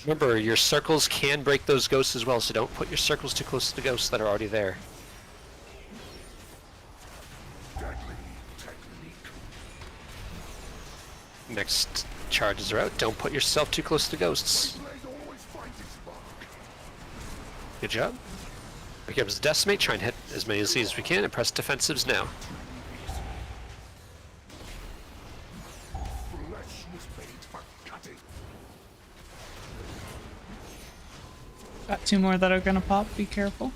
Remember, your circles can break those ghosts as well, so don't put your circles too close to the ghosts that are already there. Next charges are out. Don't put yourself too close to ghosts. Good job. Here comes Decimate. Try and hit as many of these as we can and press defensives now. Got 2 more that are gonna pop. Be careful.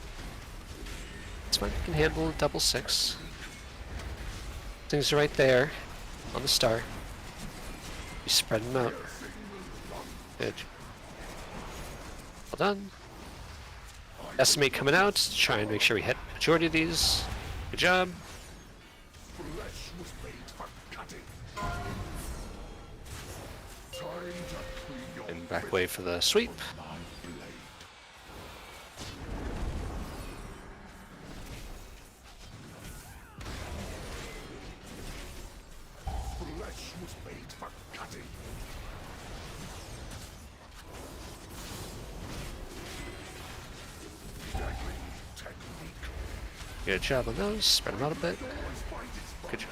It's fine. You can handle a double 6. Things are right there on the star. You spread them out. Good. Well done. Estimate coming out. Try and make sure we hit the majority of these. Good job. And back away for the sweep. Good job on those. Spread them out a bit. Good job.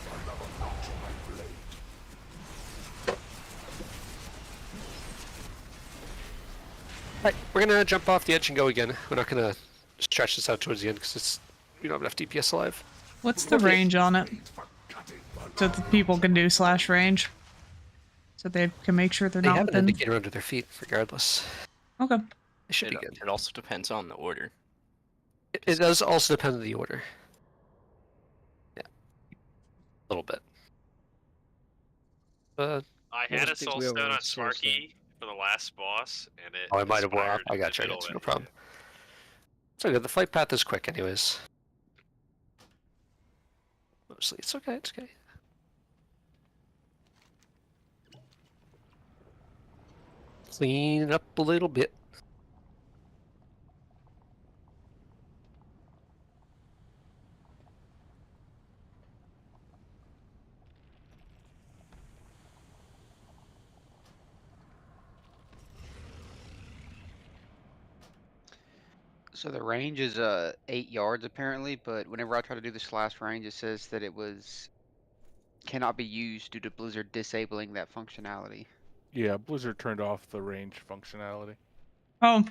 Alright, we're gonna jump off the edge and go again. We're not gonna stretch this out towards the end because we don't have enough DPS alive. What's the range on it? So that people can do slash range. So they can make sure they're They not have an within. indicator under their feet, regardless. Okay. It should be good. It also depends on the order. It does also depend on the order. Yeah. A little bit. I had a soul stone on Sparky for the last boss, and it. Oh, I might have wore expired up. I in got the you. middle of No it. problem. It's okay. The flight path is quick, anyways. Mostly, it's okay. It's okay. Clean it up a little bit. So the range is 8 yards apparently, but whenever I try to do the slash range, it says that it cannot be used due to Blizzard disabling that functionality. Yeah, Blizzard turned off the range functionality. Oh,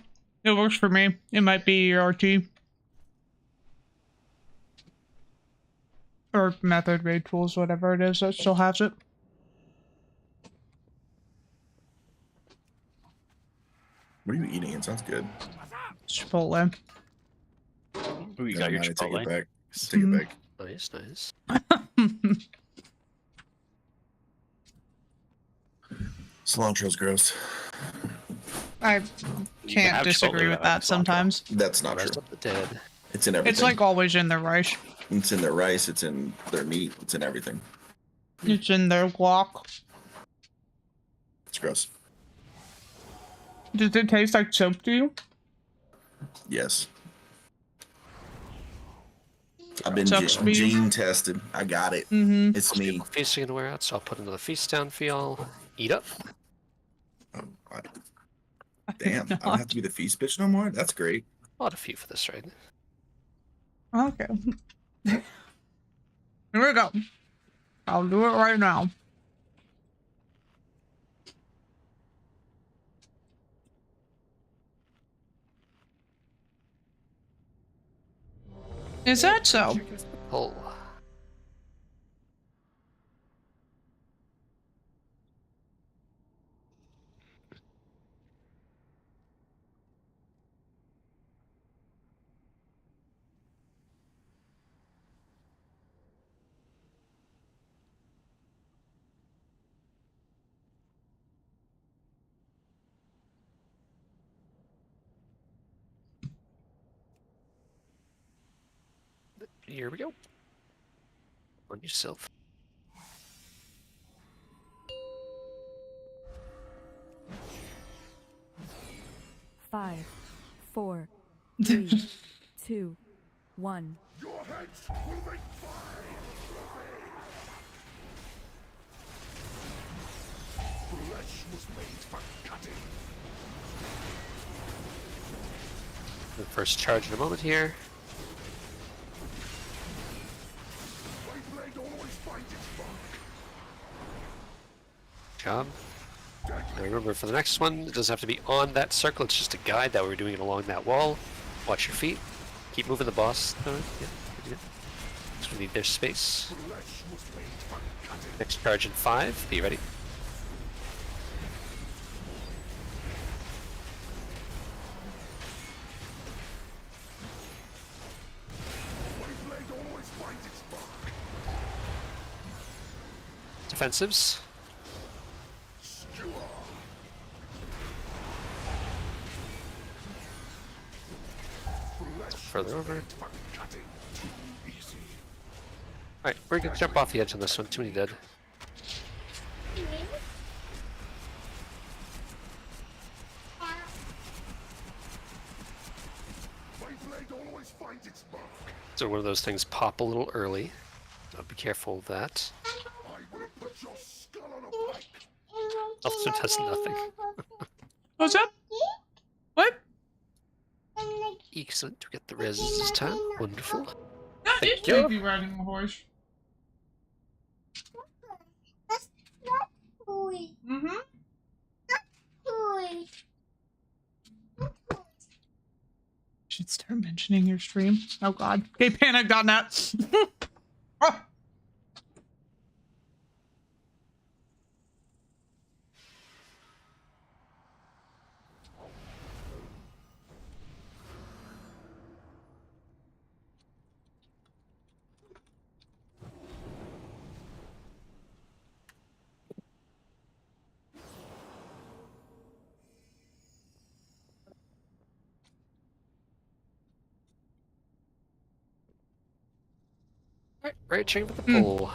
it works for me. It might be your RT. Or method raid tools, whatever it is, that still has it. What are you eating? It sounds good. Chipotle. Ooh, you Never got your mind, I take Chipotle? it back. Take it back. Nice, nice. Cilantro's gross. I You can can't have disagree Chipotle with without that cilantro. sometimes. That's not Rest true. up the dead. It's in everything. It's like always in their rice. It's in their rice. It's in their meat. It's in everything. It's in their guac. It's gross. Does it taste like soap to you? Yes. I've been Sucks me. gene tested. I got it. Mm-hmm. It's me. Feast are gonna wear out, so I'll put another feast down for y'all. Eat up. Oh, damn. I don't have to be the feast bitch no more? That's great. I'll add a few for this raid. Okay. Here we go. I'll do it right now. Is that so? Pull. Here we go. On yourself. Five, 4, 3, 2, 1. Your heads will make fire. Flesh was made for cutting. The first charge in a moment here. My blade always finds its mark. Job. Now remember, for the next one, it doesn't have to be on that circle, it's just a guide that we're doing it along that wall. Watch your feet. Keep moving the boss. Yeah, good. Just gonna need their space. Next charge in 5. Be ready. My blade always finds its mark. Defensives. Further over. Alright, we're gonna jump off the edge on this one. Too many dead. So one of those things pop a little early. So be careful of that. Also does nothing. What's up? What? Excellent to get the res this time. Wonderful. That is Thank you. baby riding a horse. Mm-hmm. Should start mentioning your stream. Oh god. Okay, panicked on that. Oh. Alright, right chain with the pole.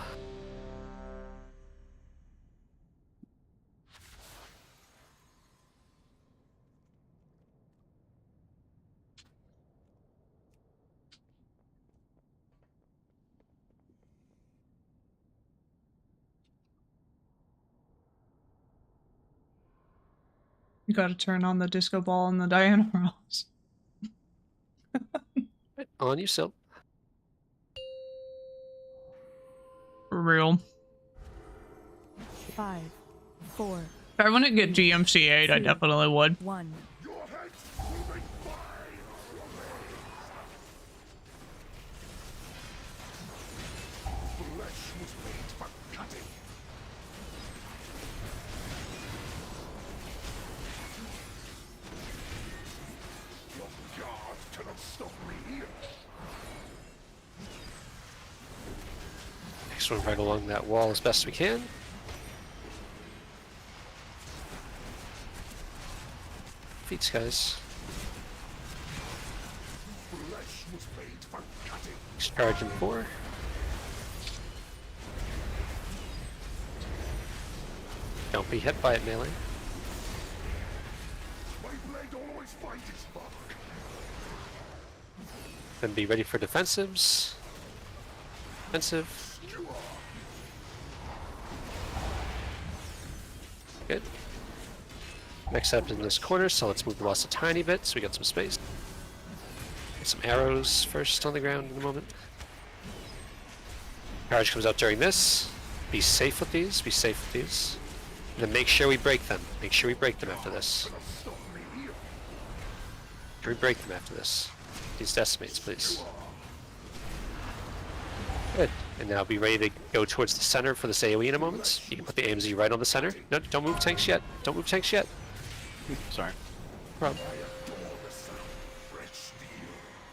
You gotta turn on the disco ball and the Diana Ross. On yourself. For real. 5, 4. If I wouldn't get GMCA'd, I definitely would. 1. Next one right along that wall as best we can. Feet, guys. Next charge in 4. Don't be hit by it, melee. Then be ready for defensives. Defensive. Good. Next up in this corner, so let's move the boss a tiny bit so we got some space. Get some arrows first on the ground in a moment. Charge comes out during this. Be safe with these, be safe with these. And then make sure we break them. Make sure we break them after this. Make sure we break them after this. These decimates, please. Good. And now be ready to go towards the center for this AoE in a moment. You can put the AMZ right on the center. No, don't move tanks yet. Don't move tanks yet. Sorry. No problem.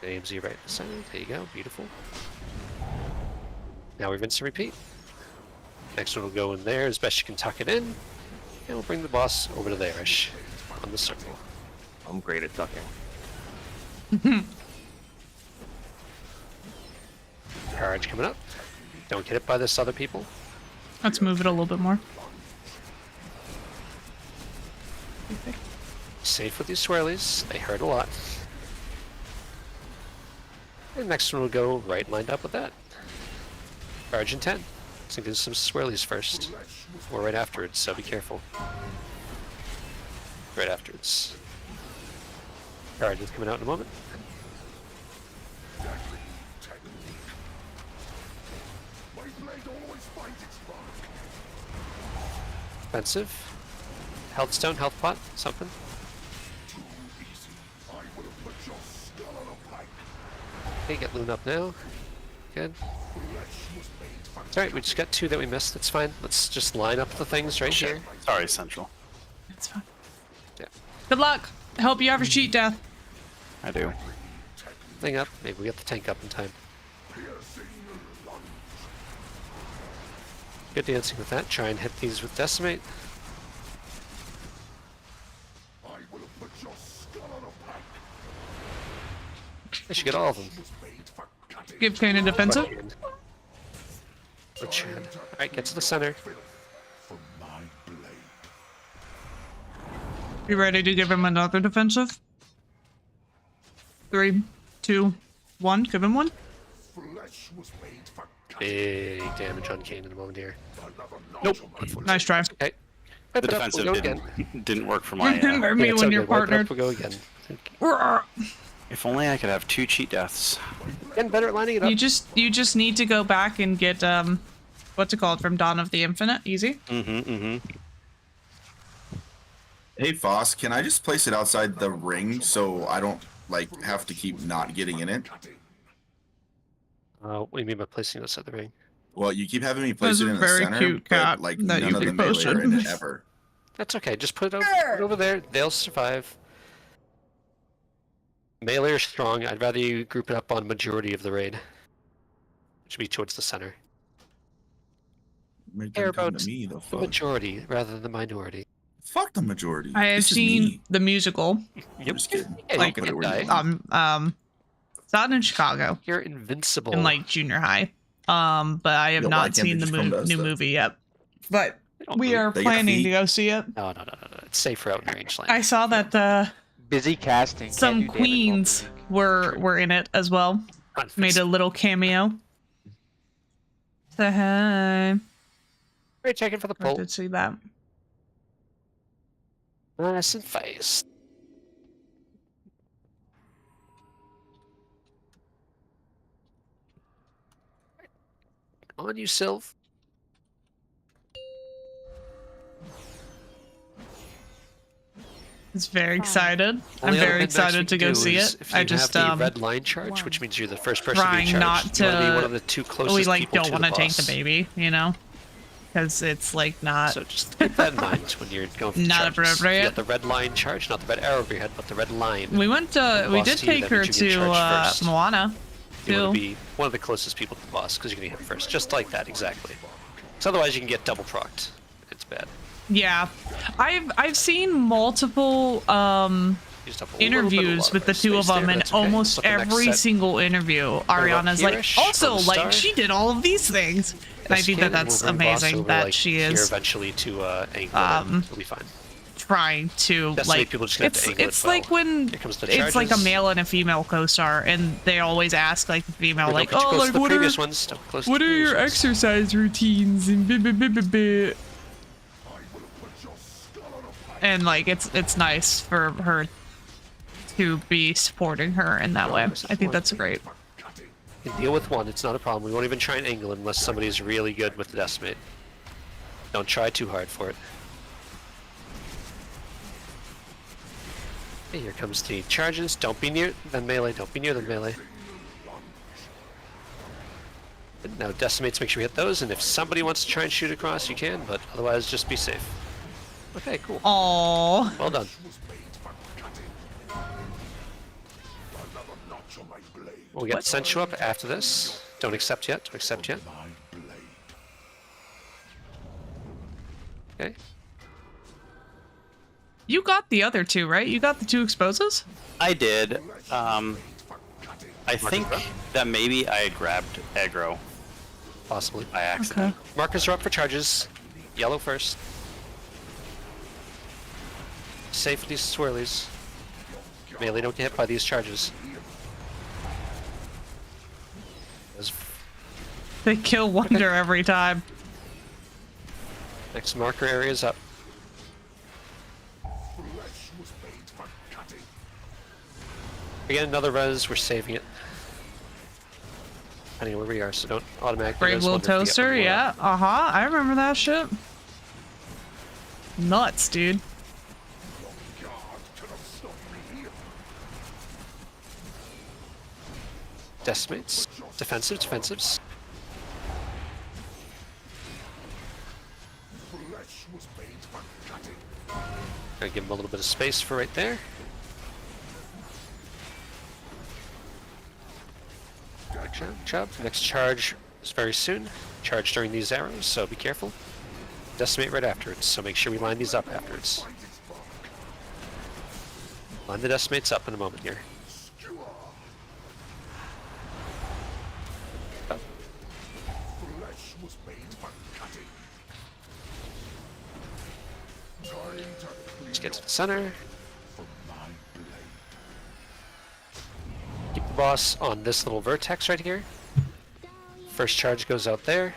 AMZ right in the center. There you go. Beautiful. Now we rinse and repeat. Next one will go in there as best you can tuck it in. And we'll bring the boss over to there-ish on the circle. I'm great at tucking. Charge coming up. Don't get hit by this other people. Let's move it a little bit more. Safe with these swirlies. They hurt a lot. And next one will go right lined up with that. Charge in 10. So do some swirlies first. Or right afterwards, so be careful. Right afterwards. Charge is coming out in a moment. Defensive. Health stone, health pot, something. Okay, get Loon up now. Good. It's alright, we just got 2 that we missed, that's fine. Let's just line up the things right here. Sorry, Central. That's fine. Yeah. Good luck. I hope you have your cheat death. I do. Thing up, maybe we get the tank up in time. Good dancing with that. Try and hit these with Decimate. I should get all of them. Give Kane a defensive. Alright, get to the center. You ready to give him another defensive? 3, 2, 1. Give him one. Big damage on Kane in a moment here. Nope. Nice try. Okay. The defensive didn't work for my. Remember me when you're partnered. We'll go again. If only I could have 2 cheat deaths. Getting better at lining it up. You just need to go back and get what's it called from Dawn of the Infinite? Easy. Hey Foss, can I just place it outside the ring so I don't like have to keep not getting in it? What do you mean by placing this at the ring? Well, you keep having me place There's it a in the very center, cute but cat like that none you of the can melee post are it. in it ever. That's okay. Just put it over there. They'll survive. Melee are strong. I'd rather you group it up on majority of the raid. It should be towards the center. Make Care them come about to me, the majority rather than the minority. Fuck the majority. I have This is seen me. the musical. I'm just kidding. Yeah, Like, you can where you die. It's not in Chicago. You're invincible. In like junior high. But I have Yeah, why not can't seen they the just come to us, new though? movie yet. But we are They got planning to feet. go see it. No. It's safer out in range land. I saw that Busy casting. some can't do damage queens were in it as well. Made a little cameo. So hey. We're checking for the I pole. did see that. Nice and fast. On you, Sylv. It's very excited. I'm Only other very thing next we excited to can go do see is it. if you I just have the red line charge, which means you're the first person to be trying charged. not You wanna be to. one of the 2 closest We like people don't to want to the take the boss. baby, you know, because it's like not. So just keep that in mind when you're going for the Not charges. You appropriate. got the red line charge, not the red arrow over your head, but the red line. We went to. We Boss did to you, take that her means you get to charged first. Moana. You want Too. to be one of the closest people to the boss because you're going to hit first. Just like that, exactly. So otherwise you can get double procced. It's bad. Yeah, I've seen multiple Just have a little bit interviews of with the water 2 of space there, them, and that's okay. almost But the next every set- single interview, Ariana's like, Here-ish also on the like star. she did all of these things, and I This think that cannon that's will bring boss amazing over, that like, she here is eventually to angle it'll be fine. trying to That's like. why people just have to angle it It's well. like when Here comes the it's like a charges. male and a female co-star, and they always ask like the female, Or like, don't get too oh, close like to the what previous are ones. Don't get close to what the are previous your ones. exercise routines and blah, blah, blah, blah, blah. And like it's nice for her to be supporting her in that way. I think that's great. You can deal with one, it's not a problem. We won't even try and angle it unless somebody's really good with the decimate. Don't try too hard for it. Okay, here comes the charges. Don't be near the melee. Don't be near the melee. And now decimates, make sure you hit those, and if somebody wants to try and shoot across, you can, but otherwise just be safe. Okay, cool. Aww. Well done. We'll get Sensual up after this. Don't accept yet. Don't accept yet. Okay. You got the other 2, right? You got the 2 exposes? I did. I think that maybe I grabbed aggro. Possibly. By accident. Okay. Markers are up for charges. Yellow first. Safe with these swirlies. Melee don't get hit by these charges. They kill Wonder every time. Next marker area is up. We get another res, we're saving it. Depending on where we are, so don't automatically Brave res little Wonder if you get toaster, one more. yeah. I remember that shit. Nuts, dude. Decimates. Defensives. Gonna give him a little bit of space for right there. Good job. Next charge is very soon. Charge during these arrows, so be careful. Decimate right afterwards, so make sure we line these up afterwards. Line the decimates up in a moment here. Let's get to the center. Keep the boss on this little vertex right here. First charge goes out there.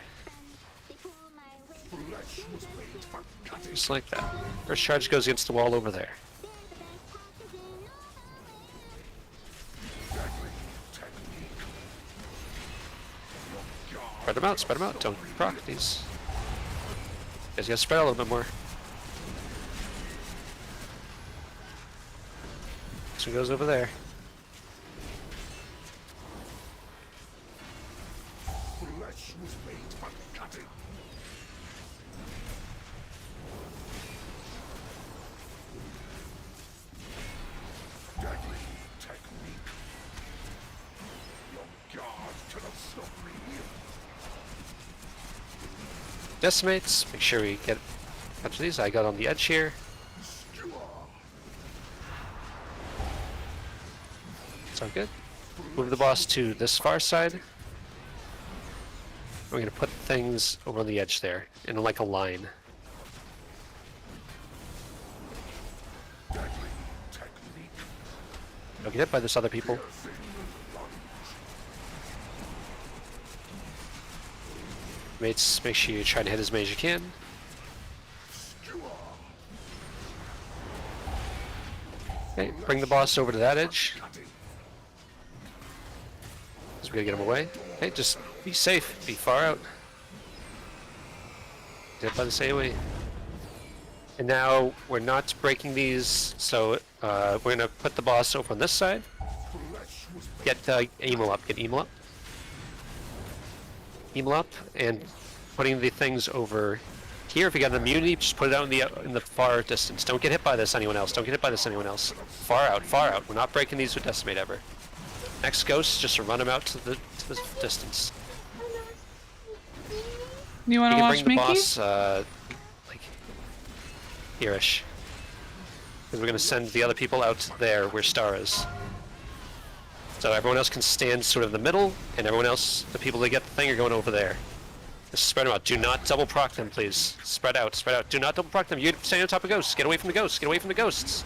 Just like that. First charge goes against the wall over there. Spread them out. Don't proc these. You guys gotta spread out a little bit more. This one goes over there. Decimates, make sure we get a bunch of these. I got on the edge here. It's all good. Move the boss to this far side. We're gonna put things over on the edge there, in like a line. Don't get hit by this other people. Mates, make sure you try to hit as many as you can. Okay, bring the boss over to that edge. So we gotta get him away. Hey, just be safe, be far out. Get by the AoE. And now we're not breaking these, so we're gonna put the boss over on this side. Get Emil up, Emil up, and putting the things over here. If you got an immunity, just put it out in the far distance. Don't get hit by this, anyone else. Far out. We're not breaking these with Decimate ever. Next ghost, just run them out to the distance. You wanna watch bring Mickey? the boss, like, here-ish. Because we're gonna send the other people out there where Star is. So everyone else can stand sort of in the middle, and everyone else, the people that get the thing, are going over there. Just spread them out. Do not double proc them, please. Spread out. Do not double proc them. You stand on top of ghosts. Get away from the ghosts.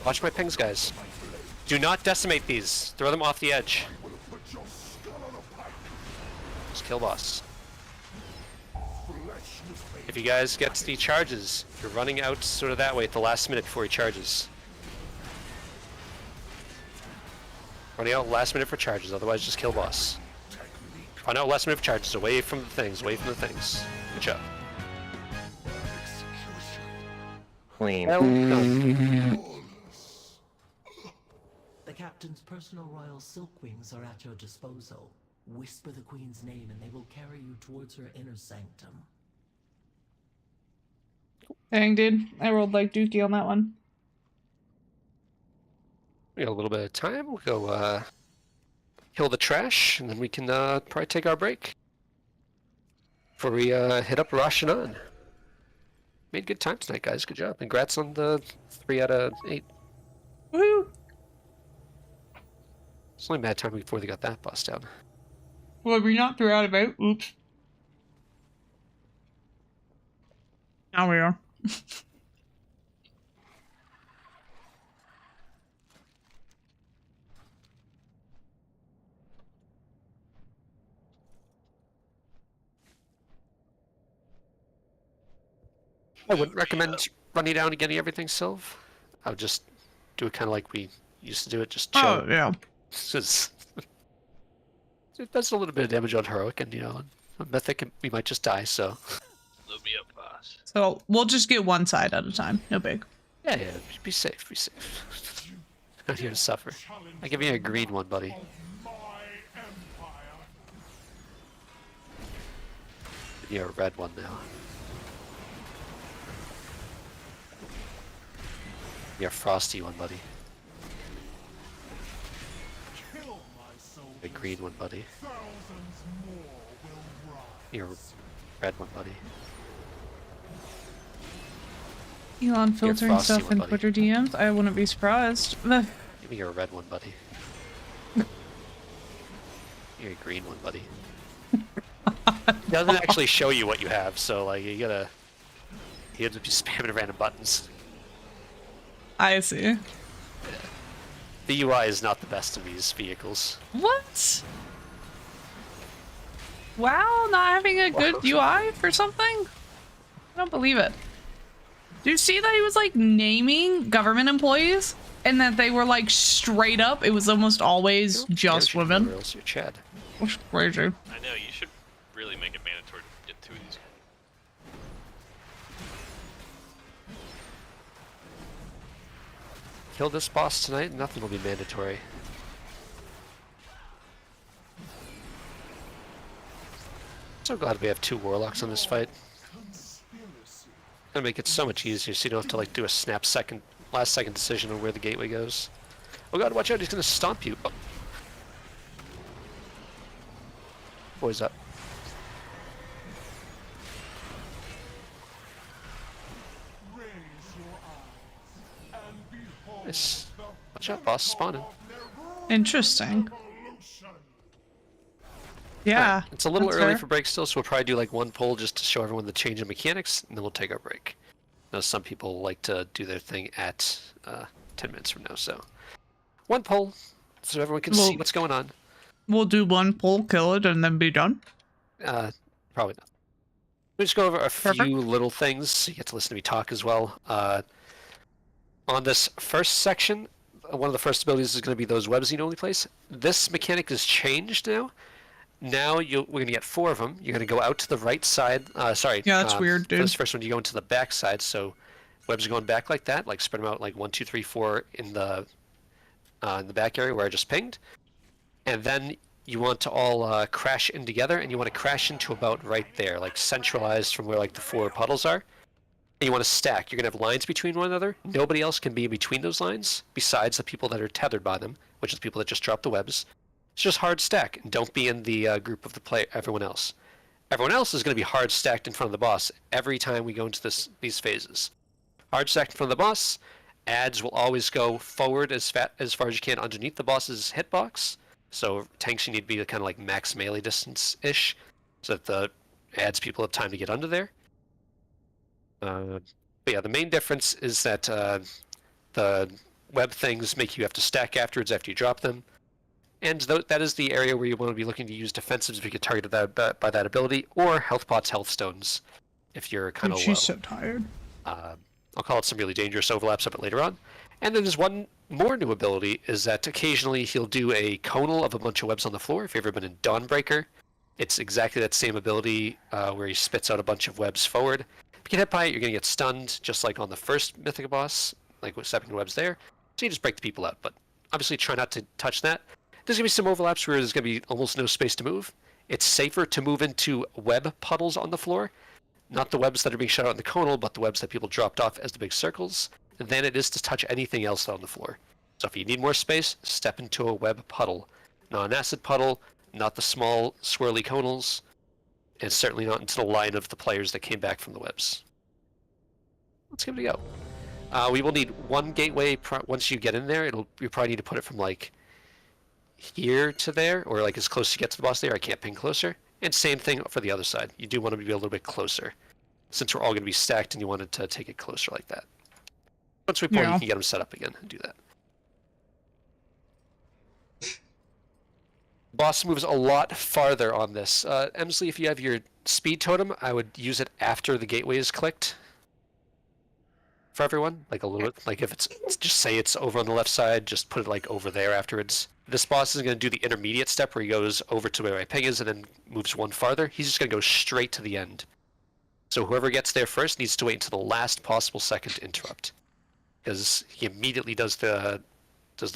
Watch my pings, guys. Do not decimate these. Throw them off the edge. Just kill boss. If you guys get the charges, you're running out sort of that way at the last minute before he charges. Running out last minute for charges, otherwise just kill boss. Run out last minute for charges, away from the things. Good job. Clean. Well done. The captain's personal royal silk wings are at your disposal. Whisper the queen's name and they will carry you towards her inner sanctum. Dang, dude. I rolled like dookie on that one. We got a little bit of time. We'll go kill the trash, and then we can probably take our break before we hit up Roshanan. Made good time tonight, guys. Good job. Congrats on the 3 out of 8. Woohoo! It's only a matter of time before they got that boss down. Well, we not throughout about. Oops. Now we are. I wouldn't recommend running down and getting everything, Sylv. I would just do it kind of like we used to do it, just chill. Oh, yeah. It does a little bit of damage on heroic, and on mythic, we might just die, so. Load me up, boss. So we'll just get one side at a time. No big. Yeah, be safe, be safe. Not here to suffer. I give you a green one, buddy. You're a red one now. You're a frosty one, buddy. A green one, buddy. You're a red one, buddy. Elon filtering frosty stuff one, in buddy. Twitter DMs. I wouldn't be surprised. Give me your red one, buddy. You're a green one, buddy. It doesn't actually show you what you have, so like you have to be spamming random buttons. I see. The UI is not the best of these vehicles. What? Wow, not having a good UI for something? I don't believe it. Do you see that he was like naming government employees? And that they were like straight up, it was almost always just women. You're Chad. That's crazy. I know, you should really make it mandatory to get 2 of these. Kill this boss tonight, nothing will be mandatory. So glad we have 2 warlocks on this fight. Gonna make it so much easier so you don't have to like do a last second decision on where the gateway goes. Oh god, watch out, he's gonna stomp you. Oh. Boys up. Nice. Watch out, boss spawning. Interesting. Yeah. Right. It's a little that's early fair. for break still, so we'll probably do like 1 pull just to show everyone the change in mechanics, and then we'll take our break. Now some people like to do their thing at 10 minutes from now, so 1 pull so everyone can see what's going on. We'll do 1 pull, kill it, and then be done. Probably not. We'll just go over a few little things so you get to listen to me talk as well. On this first section, one of the first abilities is going to be those webs you normally place. This mechanic is changed now. Now we're going to get 4 of them. You're going to go out to the right side. Sorry. Yeah, that's weird, dude. For this first one, you go into the back side. So webs are going back like that. Like spread them out like 1, 2, 3, 4 in the back area where I just pinged. And then you want to all crash in together, and you want to crash into about right there, like centralized from where like the 4 puddles are. And you want to stack. You're going to have lines between one another. Nobody else can be in between those lines besides the people that are tethered by them, which is the people that just drop the webs. It's just hard stack, and don't be in the group of everyone else. Everyone else is going to be hard stacked in front of the boss every time we go into these phases. Hard stacked in front of the boss. Adds will always go forward as far as you can underneath the boss's hitbox. So tanks you need to be kind of like max melee distance-ish, so that the adds people have time to get under there. But yeah, the main difference is that the web things make you have to stack afterwards after you drop them. And that is the area where you want to be looking to use defensives if you get targeted by that ability, or health pots, health stones, if you're kind of low. She's so tired. I'll call it some really dangerous overlaps of it later on. And then there's one more new ability, is that occasionally he'll do a conal of a bunch of webs on the floor. If you've ever been in Dawnbreaker, it's exactly that same ability where he spits out a bunch of webs forward. If you get hit by it, you're going to get stunned, just like on the first Mythic boss, like with stepping webs there. So you just break the people out, but obviously try not to touch that. There's going to be some overlaps where there's going to be almost no space to move. It's safer to move into web puddles on the floor, not the webs that are being shot out in the conal, but the webs that people dropped off as the big circles, than it is to touch anything else on the floor. So if you need more space, step into a web puddle. Not an acid puddle, not the small swirly conals, and certainly not into the line of the players that came back from the webs. Let's give it a go. We will need 1 gateway once you get in there. You probably need to put it from like here to there, or like as close to get to the boss there. I can't ping closer. And same thing for the other side. You do want to be a little bit closer, since we're all going to be stacked, and you wanted to take it closer like that. Once we pull, you can get them set up again and do that. Boss moves a lot farther on this. Emsley, if you have your speed totem, I would use it after the gateway is clicked. For everyone, like a little bit, like if it's, just say it's over on the left side, just put it like over there afterwards. This boss is going to do the intermediate step where he goes over to where my ping is and then moves one farther. He's just going to go straight to the end. So whoever gets there first needs to wait until the last possible second to interrupt, because he immediately does the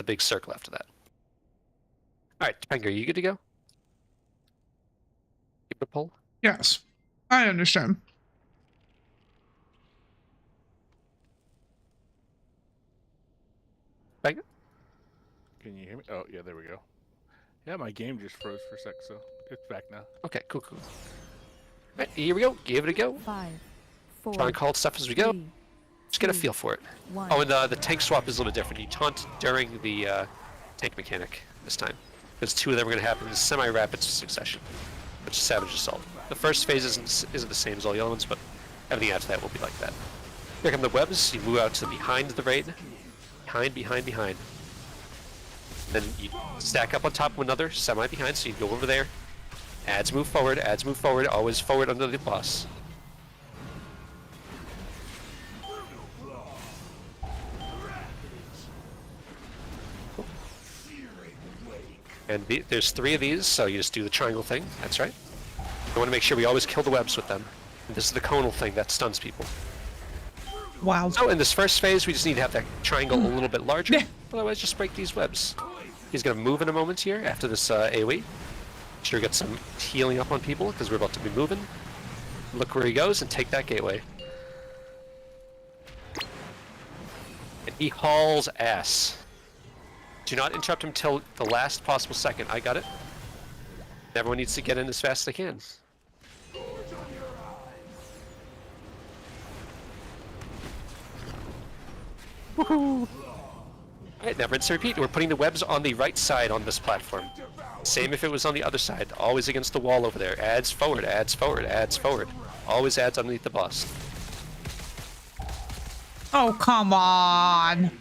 big circle after that. All right, Topanga, are you good to go? Give it a pull. Yes, I understand. Topanga? Can you hear me? Oh, yeah, there we go. Yeah, my game just froze for a sec, so it's back now. Okay, cool, cool. All right, here we go. Give it a go. 5, 4, Try and call stuff as we go. 3, Just get a feel for it. 1. Oh, and the tank swap is a little bit different. You taunt during the tank mechanic this time, because 2 of them are going to happen in semi-rapid succession, which is Savage Assault. The first phase isn't the same as all the other ones, but everything after that will be like that. Here come the webs. You move out to behind the raid. Behind. Then you stack up on top of another, semi-behind, so you go over there. Adds move forward, always forward under the boss. And there's 3 of these, so you just do the triangle thing, that's right. You want to make sure we always kill the webs with them. And this is the conal thing that stuns people. Wow. So in this first phase, we just need to have that triangle a little bit larger. Otherwise, just break these webs. He's going to move in a moment here after this AoE. Sure, get some healing up on people because we're about to be moving. Look where he goes and take that gateway. And he hauls ass. Do not interrupt him till the last possible second. I got it. Everyone needs to get in as fast as they can. Woohoo! Alright, now rinse and repeat. We're putting the webs on the right side on this platform. Same if it was on the other side. Always against the wall over there. Adds forward. Always adds underneath the boss. Oh, come on.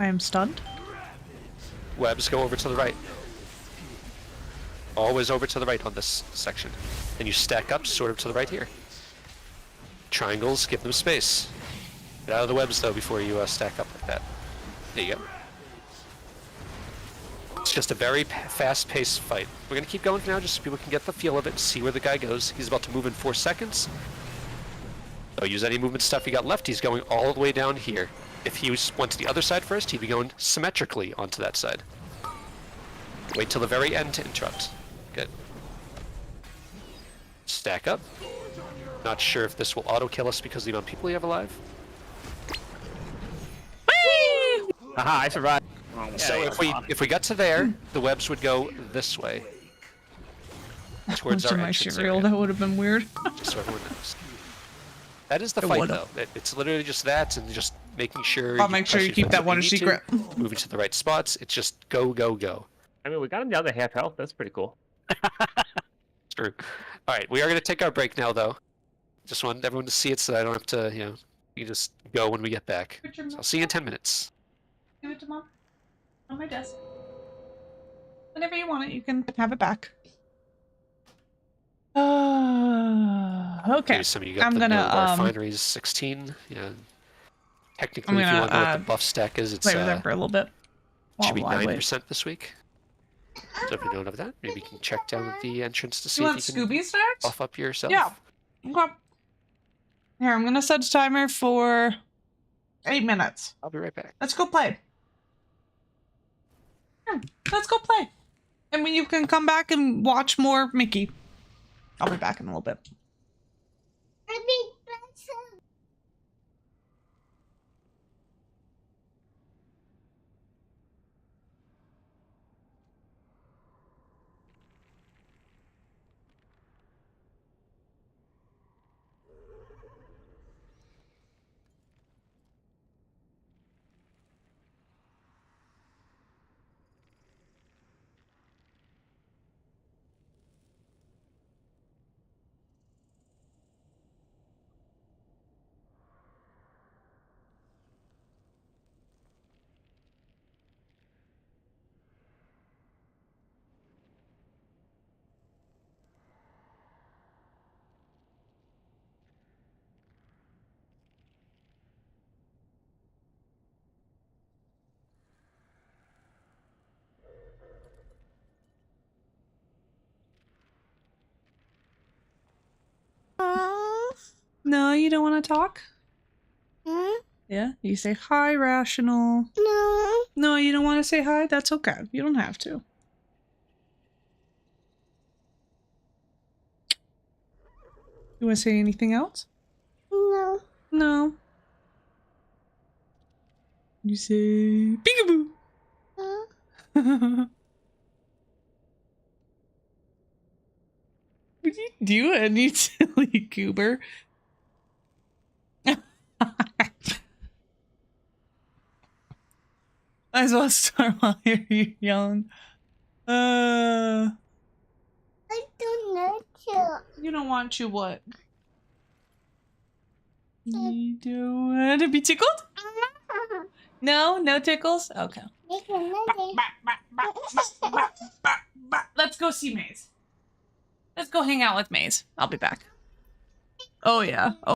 I am stunned. Webs go over to the right. Always over to the right on this section. Then you stack up sort of to the right here. Triangles, give them space. Get out of the webs though before you stack up like that. There you go. It's just a very fast-paced fight. We're going to keep going for now just so people can get the feel of it, see where the guy goes. He's about to move in 4 seconds. Don't use any movement stuff you got left. He's going all the way down here. If he went to the other side first, he'd be going symmetrically onto that side. Wait till the very end to interrupt. Good. Stack up. Not sure if this will auto-kill us because of the amount of people we have alive. Haha, I survived. So if we got to there, the webs would go this way. Towards our my entrance cereal, area. that would have been weird. Just so everyone knows. That is the fight though. It's literally just that and just making sure I'll make sure you keep that one a secret. Moving to the right spots. It's just go, go, go. I mean, we got him down to half health. That's pretty cool. True. Alright, we are going to take our break now though. Just want everyone to see it so I don't have to, you know, you just go when we get back. So I'll see you in 10 minutes. Give it to Mom. On my desk. Whenever you want it, you can have it back. Okay. Maybe some of you got I'm the gonna Refineries 16. Yeah. Technically, if you want to know what the buff stack is, it's play with that for a little bit. should be While I wait. 9% this week. So if you don't have that, maybe you can check down at the entrance to see You if want you can Scooby snacks? buff up yourself. Yeah. Okay. Here, I'm gonna set a timer for 8 minutes. I'll be right back. Let's go play. Here, let's go play. And you can come back and watch more Mickey. I'll be back in a little bit. No, you don't want to talk? Yeah, you say hi, Rational. No. No, you don't want to say hi? That's okay. You don't have to. You want to say anything else? No. No. You say peekaboo. What are you doing, you silly goober? Might as well start while you're young. I don't know to. You don't want to what? You don't want to be tickled? No? No tickles? Okay. Let's go see Maze. Let's go hang out with Maze. I'll be back. Oh, yeah. Oh.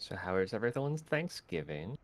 So how is everyone's Thanksgiving?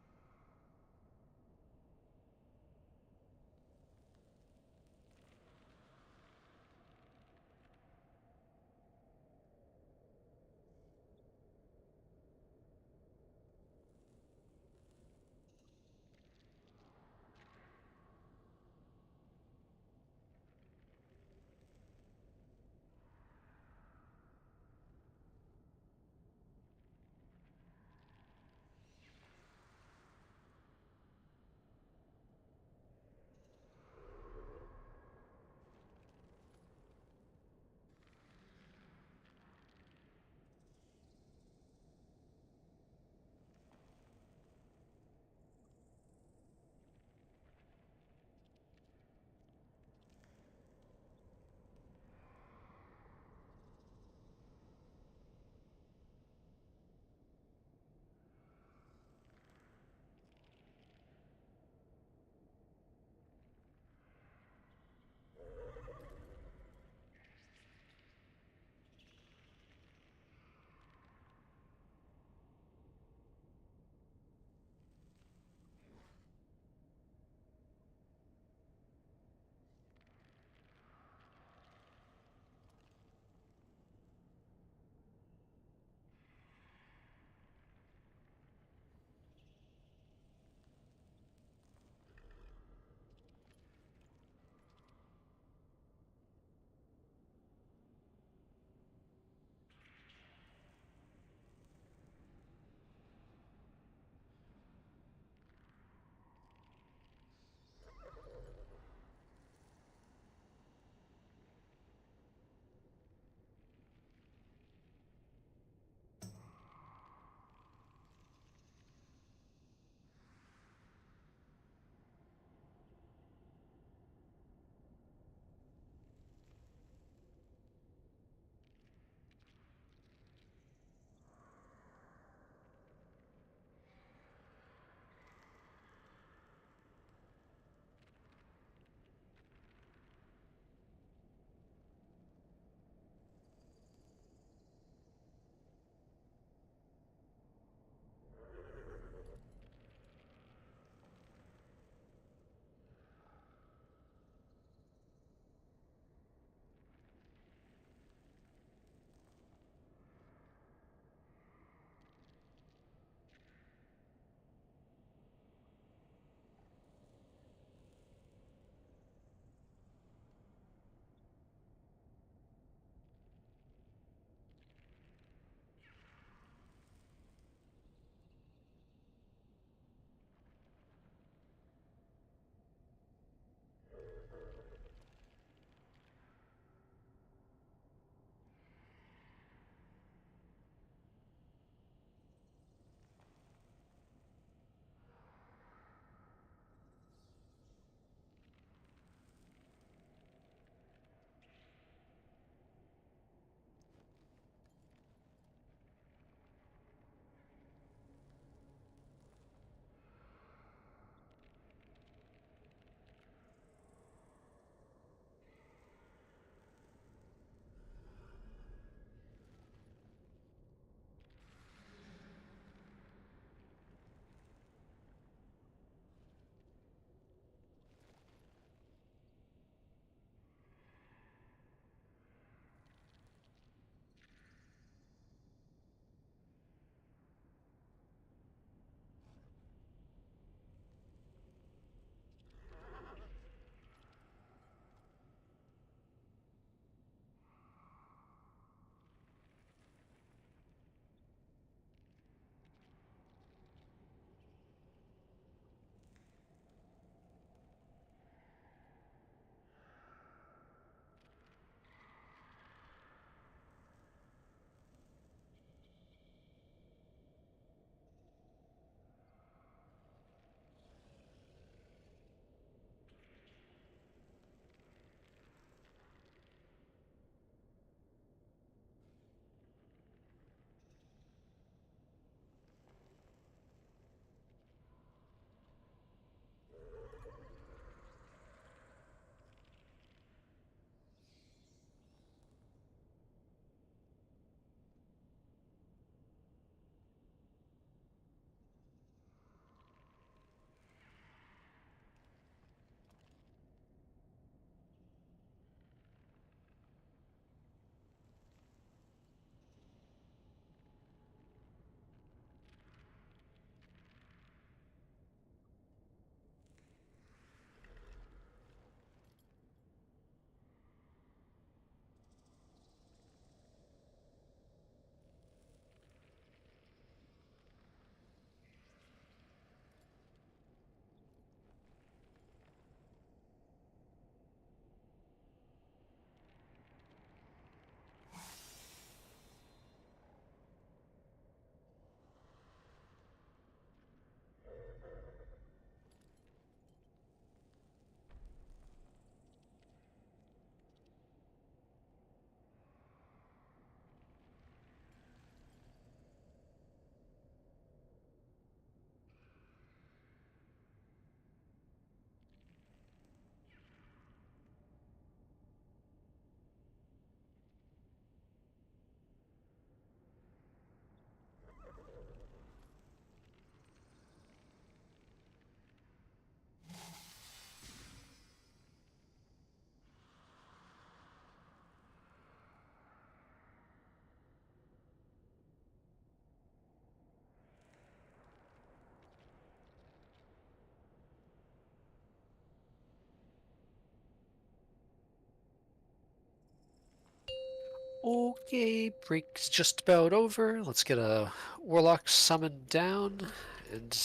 Okay, break's just about over. Let's get a Warlock summoned down and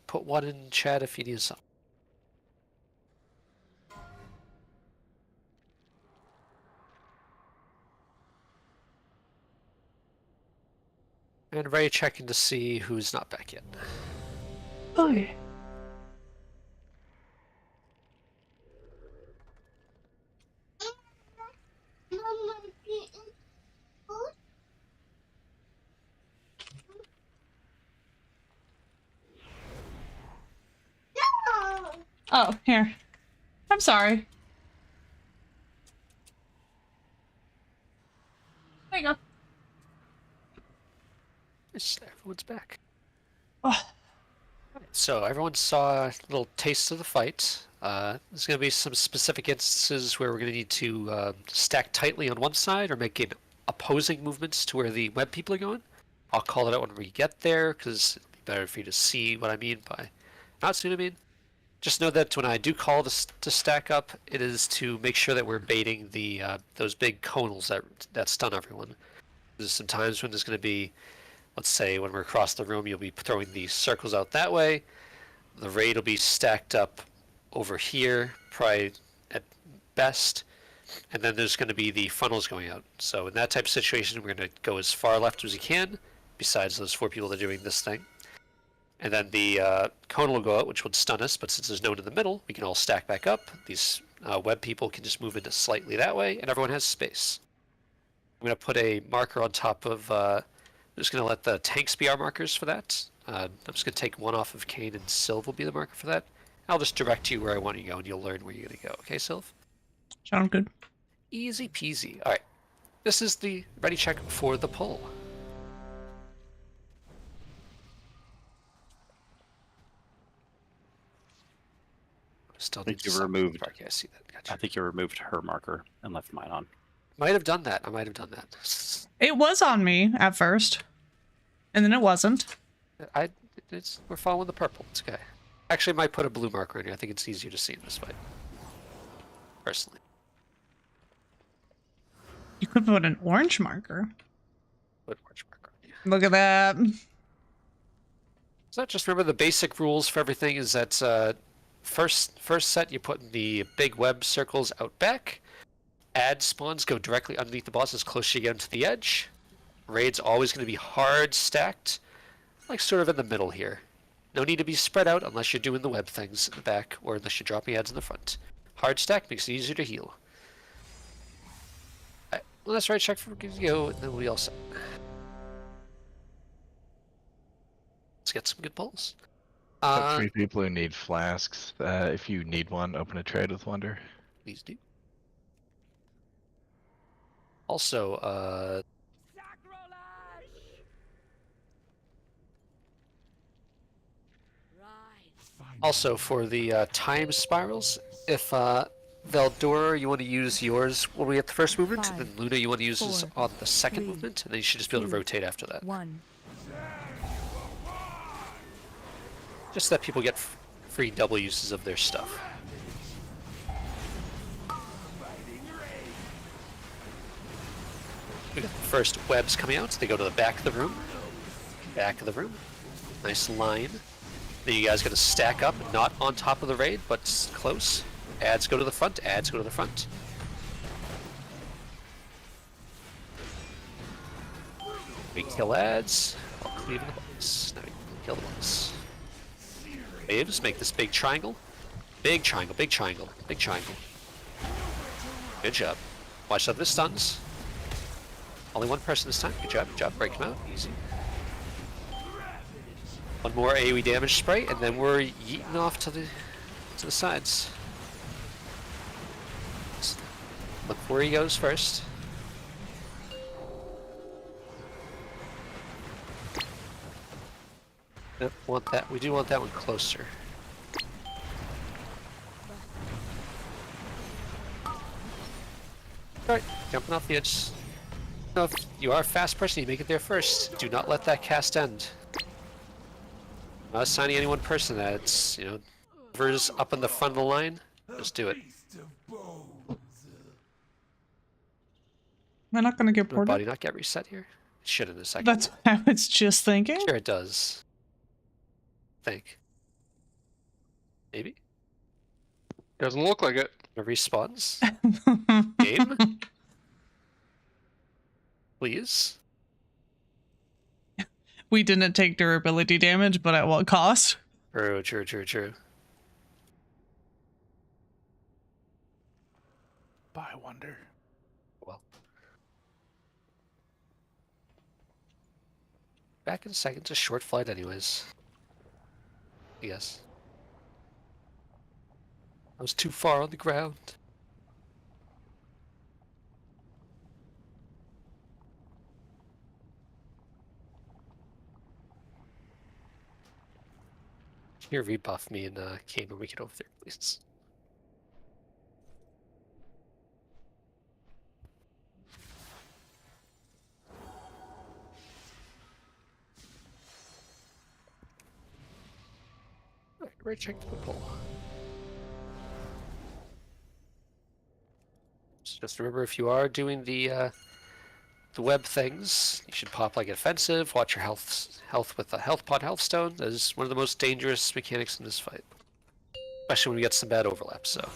put one in chat if you need some. And ready checking to see who's not back yet. Okay. Oh, here. I'm sorry. There you go. Yes, everyone's back. Oh. So everyone saw a little taste of the fight. There's going to be some specific instances where we're going to need to stack tightly on one side or make opposing movements to where the web people are going. I'll call it out when we get there because it'll be better for you to see what I mean by not see what I mean. Just know that when I do call to stack up, it is to make sure that we're baiting the those big conals that stun everyone. There's some times when there's going to be, let's say when we're across the room, you'll be throwing these circles out that way. The raid will be stacked up over here, probably at best. And then there's going to be the funnels going out. So in that type of situation, we're going to go as far left as we can, besides those 4 people that are doing this thing. And then the conal will go out, which would stun us, but since there's no one in the middle, we can all stack back up. These web people can just move into slightly that way, and everyone has space. I'm going to put a marker on top of... I'm just going to let the tanks be our markers for that. I'm just going to take one off of Kane, and Sylv will be the marker for that. I'll just direct you where I want you to go, and you'll learn where you're going to go. Okay, Sylv? Sound good. Easy peasy. Alright. This is the ready check for the pull. I think you removed. Okay, I see that. Gotcha. I think you removed her marker and left mine on. Might have done that. I might have done that. It was on me at first, and then it wasn't. We're following the purple. It's okay. Actually, I might put a blue marker in here. I think it's easier to see in this fight. Personally. You could put an orange marker. Put orange marker. Look at that. So just remember the basic rules for everything is that first set you put in the big web circles out back. Ad spawns go directly underneath the boss as close as you get them to the edge. Raid's always going to be hard stacked, like sort of in the middle here. No need to be spread out unless you're doing the web things in the back or unless you're dropping ads in the front. Hard stack makes it easier to heal. Alright, well that's right, check for you, and then we'll be all set. Let's get some good pulls. Got 3 people who need flasks. If you need one, open a trade with Wonder. Please do. Also, for the time spirals, if Veldora, you want to use yours when we get the first movement, and then Luna, you want to use this on the second movement, and then you should just be able to rotate after that. Just so that people get free double uses of their stuff. We got the first webs coming out, so they go to the back of the room. Back of the room. Nice line. Then you guys got to stack up, not on top of the raid, but close. Ads go to the front, ads go to the front. We kill ads, while cleaving the boss. Now we kill the boss. Waves, make this big triangle. Big triangle, big triangle, big triangle. Good job. Watch out for the stuns. Only one person this time. Good job. Break them out. Easy. One more AoE damage spray, and then we're yeeting off to the sides. Look where he goes first. Nope, want that. We do want that one closer. Alright, jumping off the edge. No, if you are a fast person, you make it there first. Do not let that cast end. I'm not assigning any one person that. It's, whoever's up in the front of the line, just do it. Am I not gonna get Will my ported? body not get reset here? It should in a second. That's what I was just thinking. Sure it does. Think. Maybe? Doesn't look like it. It respawns. Game? Please? We didn't take durability damage, but at what cost? True, true, true, true. I wonder. Well. Back in a second. It's a short flight anyways. Yes. I was too far on the ground. Here, rebuff me and Kane when we get over there, please. Right, check the pole. So just remember, if you are doing the web things, you should pop like offensive. Watch your health with the health pod health stone. That is one of the most dangerous mechanics in this fight, especially when we get some bad overlaps. So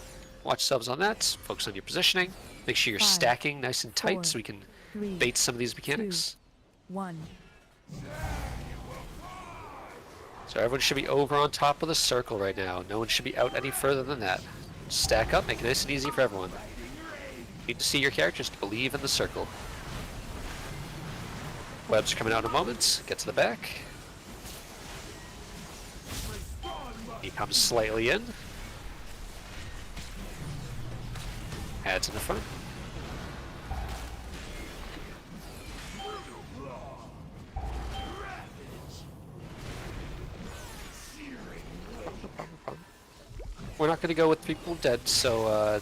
watch yourselves on that. Focus on your positioning. Make sure you're stacking nice and tight so we can bait some of these mechanics. 2, 1. So everyone should be over on top of the circle right now. No one should be out any further than that. Stack up, make it nice and easy for everyone. You need to see your characters, believe in the circle. Webs coming out in a moment. Get to the back. He comes slightly in. Adds in the front. We're not going to go with people dead, so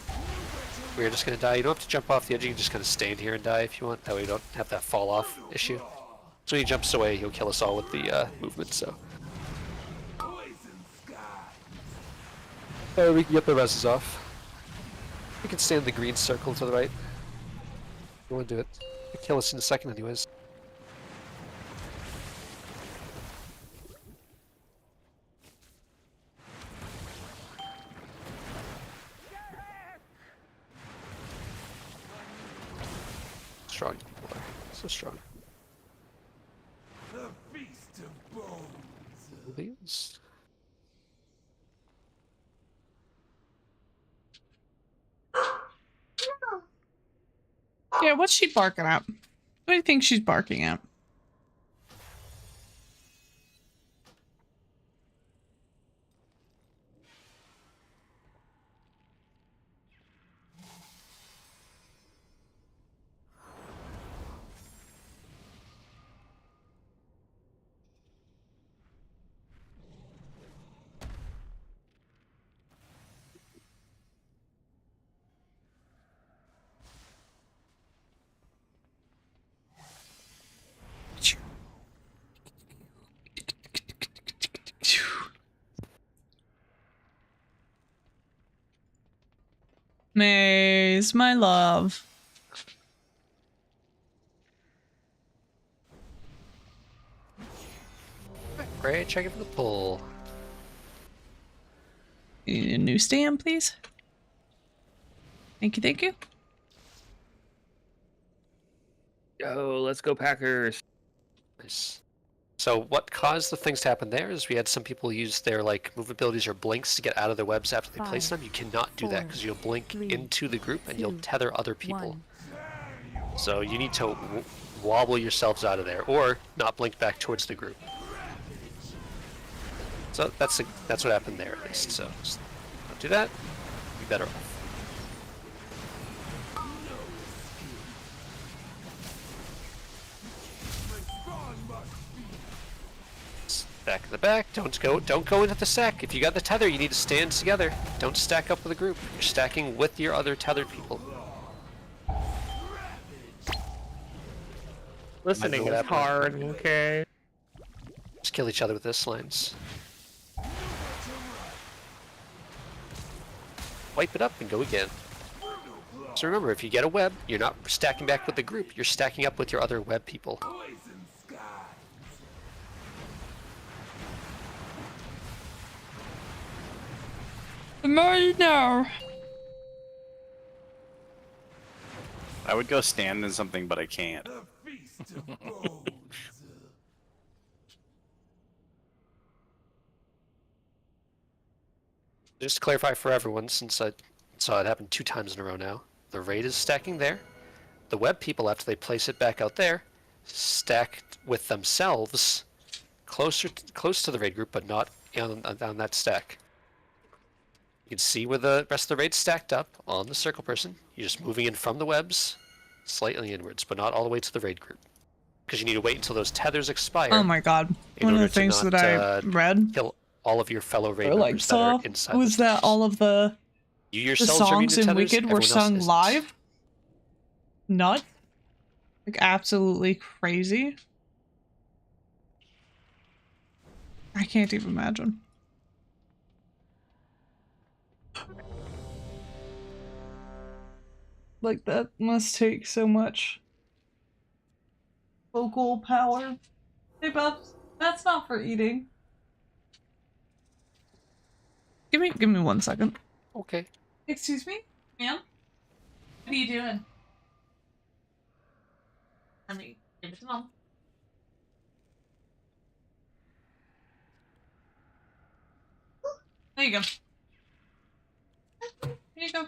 we're just going to die. You don't have to jump off the edge, you can just kind of stand here and die if you want. That way you don't have that fall off issue. So when he jumps away, he'll kill us all with the movement, so. We can get the reses off. We can stay in the green circle to the right. You want to do it. He'll kill us in a second anyways. Strong. So strong. The feast of bones. Please. Yeah, what's she barking at? What do you think she's barking at? Maze, my love. Great, check it for the pull. You need a new stand, please. Thank you, thank you. Yo, let's go Packers. Nice. So what caused the things to happen there is we had some people use their like move abilities or blinks to get out of their webs after they place them. You cannot do that because you'll blink into the group and you'll tether other people. So you need to wobble yourselves out of there or not blink back towards the group. So that's what happened there at least. So just don't do that. Be better off. Back in the back. Don't go into the sack. If you got the tether, you need to stand together. Don't stack up with a group. You're stacking with your other tethered people. Listening is hard, okay? Just kill each other with this lines. Wipe it up and go again. So remember, if you get a web, you're not stacking back with the group, you're stacking up with your other web people. The more you know. I would go stand in something, but I can't. Just to clarify for everyone, since I saw it happen 2 times in a row now, the raid is stacking there. The web people, after they place it back out there, stacked with themselves close to the raid group, but not on that stack. You can see where the rest of the raid's stacked up on the circle person. You're just moving in from the webs, slightly inwards, but not all the way to the raid group. Because you need to wait until those tethers expire. Oh my god. One of the things that I read, kill all of your fellow raid or like members saw, that are inside was that all of the songs in Wicked were sung live? Nuts. Like absolutely crazy. I can't even imagine. Like that must take so much vocal power. Hey Bubs, that's not for eating. Give me 1 second. Okay. Excuse me, ma'am? What are you doing? Let me give it to Mom. There you go. Here you go.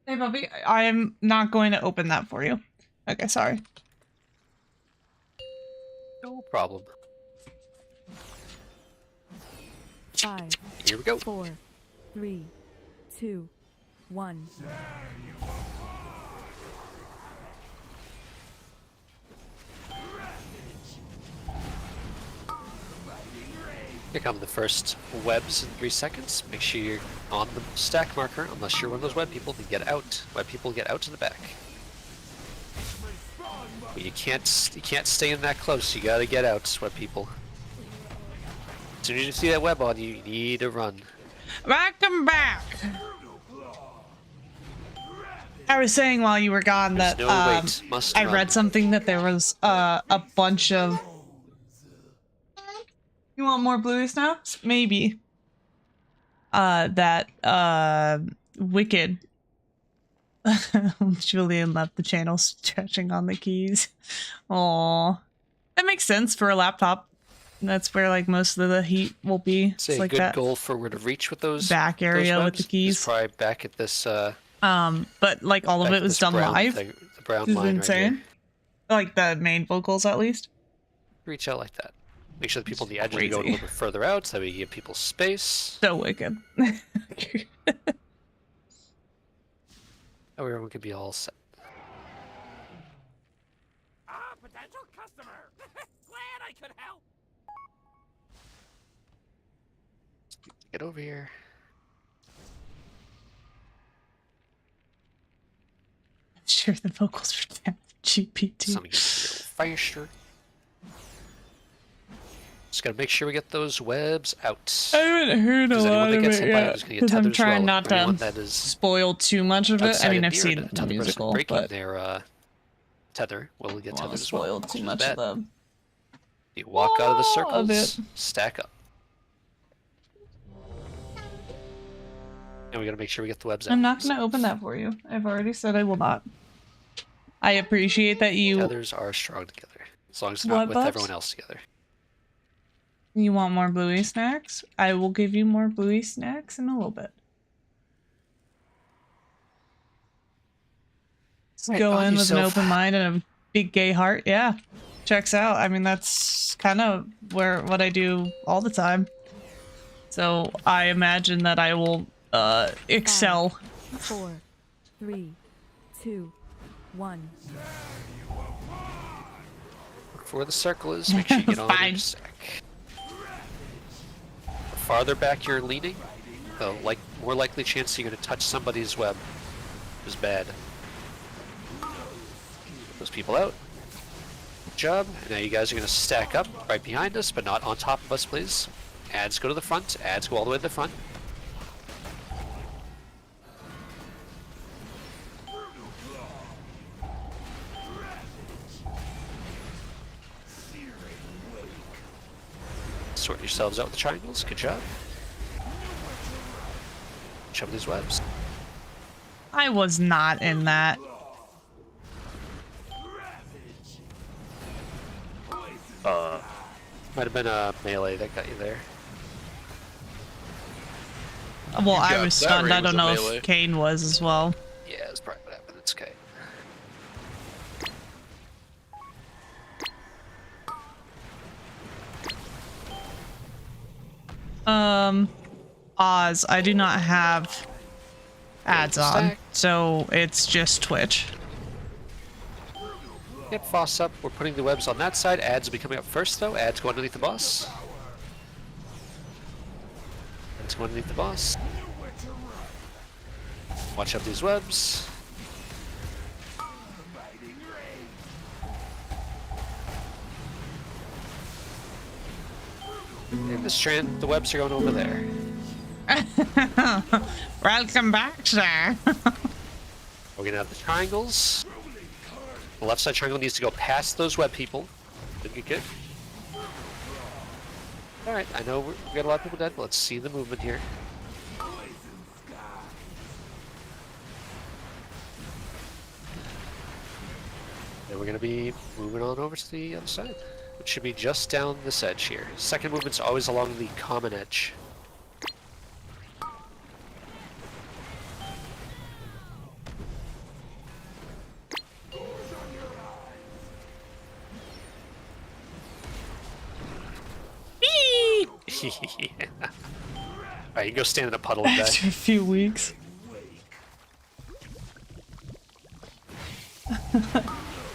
Hey, Bubby, I am not going to open that for you. Okay, sorry. No problem. 5. Here we go. 4, 3, 2, 1. Here come the first webs in 3 seconds. Make sure you're on the stack marker, unless you're one of those web people, then get out. Web people get out to the back. But you can't stay in that close. You gotta get out, web people. As soon as you see that web on you, you need to run. Welcome back. I was saying while you were gone that I read something that there was a bunch of. You want more bluey snaps? Maybe. That Wicked. Julian left the channel stretching on the keys. Aww. That makes sense for a laptop. That's where like most of the heat will be. It's a like good that goal for where to reach with those back area those with the keys. Is probably back at this. But like all of it was done live. The brown This is line insane. right here. Like the main vocals, at least. Reach out like that. Make sure the people on the edge are going a little bit further out, so that way you give people space. So wicked. Everyone could be all set. Potential customer. Glad I could help. Get over here. I'm sure the vocals were down GPT. Some get a little faster. Just gotta make sure we get those webs out. I haven't heard a lot of it yet because I'm trying not to spoil too much of it. I mean, I've seen the musical, but their tether will get tethered as spoil well. too much of them. You walk out of the circles, stack up, and we gotta make sure we get the webs out. I'm not gonna open that for you. I've already said I will not. I appreciate that you. Tethers are strong together, as long as it's not with everyone else together. You want more bluey snacks? I will give you more bluey snacks in a little bit. Just go in with an open mind and a big gay heart. Yeah, checks out. I mean, that's kind of what I do all the time. So I imagine that I will excel. 5, 4, 3, 2, 1. Look for where the circle is. Make sure you get on the stack. The farther back you're leaning, the more likely chance you're going to touch somebody's web is bad. Get those people out. Good job. And now you guys are going to stack up right behind us, but not on top of us, please. Ads go to the front. Ads go all the way to the front. Sort yourselves out with the triangles. Good job. Shove these webs. I was not in that. Might have been a melee that got you there. Well, I was stunned. I don't know if Kane was as well. Yeah, that's probably what happened. It's okay. Oz, I do not have ads on, so it's just Twitch. Yep, Foss up. We're putting the webs on that side. Ads will be coming up first, though. Ads go underneath the boss. Ads go underneath the boss. Watch out these webs. In the strand, the webs are going over there. Welcome back, sir. We're gonna have the triangles. The left side triangle needs to go past those web people. Good. Alright, I know we got a lot of people dead, but let's see the movement here. Then we're gonna be moving on over to the other side, which should be just down this edge here. Second movement's always along the common edge. Yeah. Alright, you go stand in a puddle and die. After a few weeks. Yeah,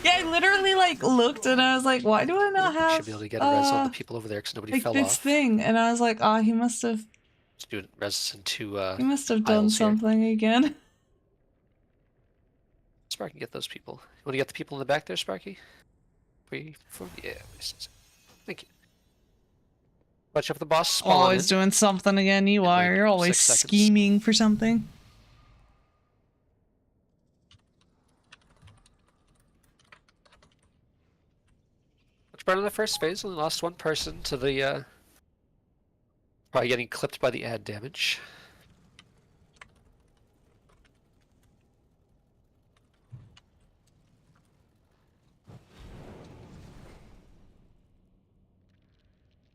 I literally like looked and I was like, why do I not have Should be able to get a res on the people over there because nobody like fell this off. thing? And I was like, oh, he must have Let's do res into he must have done aisles here. something again. Sparky, get those people. You want to get the people in the back there, Sparky? 3, 4, yeah. Thank you. Watch out for the boss spawn. Always doing something again, you are. like You're always 6 seconds. scheming for something. Much better in the first phase. Only lost one person to the probably getting clipped by the ad damage.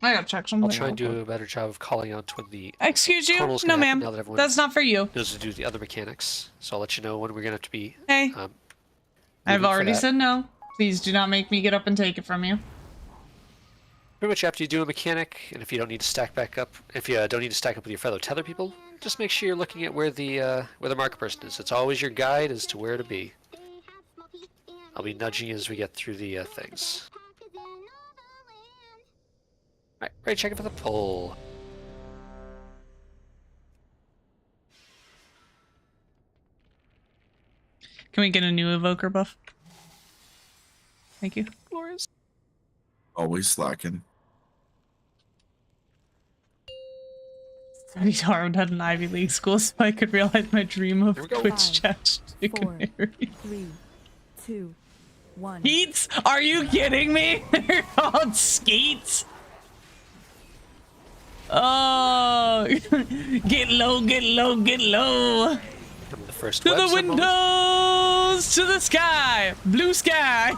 I gotta check something. I'll try and do a better job of calling out when the Excuse you? tunnel's No, gonna happen ma'am. now that everyone That's not for you. knows to do the other mechanics. So I'll let you know when we're gonna have to be. Hey. I've moving for already that. said no. Please do not make me get up and take it from you. Pretty much after you do a mechanic, and if you don't need to stack back up, if you don't need to stack up with your fellow tether people, just make sure you're looking at where the marker person is. It's always your guide as to where to be. I'll be nudging you as we get through the things. Alright, ready checking for the pull. Can we get a new evoker buff? Thank you. Glorious. Always slacking. Studied hard at an Ivy League school so I could realize my dream of Twitch chat. 4, 3, 2, 1. Skeets? Are you kidding me? They're called skeets. Oh, get low, get low, get low. The first To the webs in a moment. windows, to the sky, blue sky.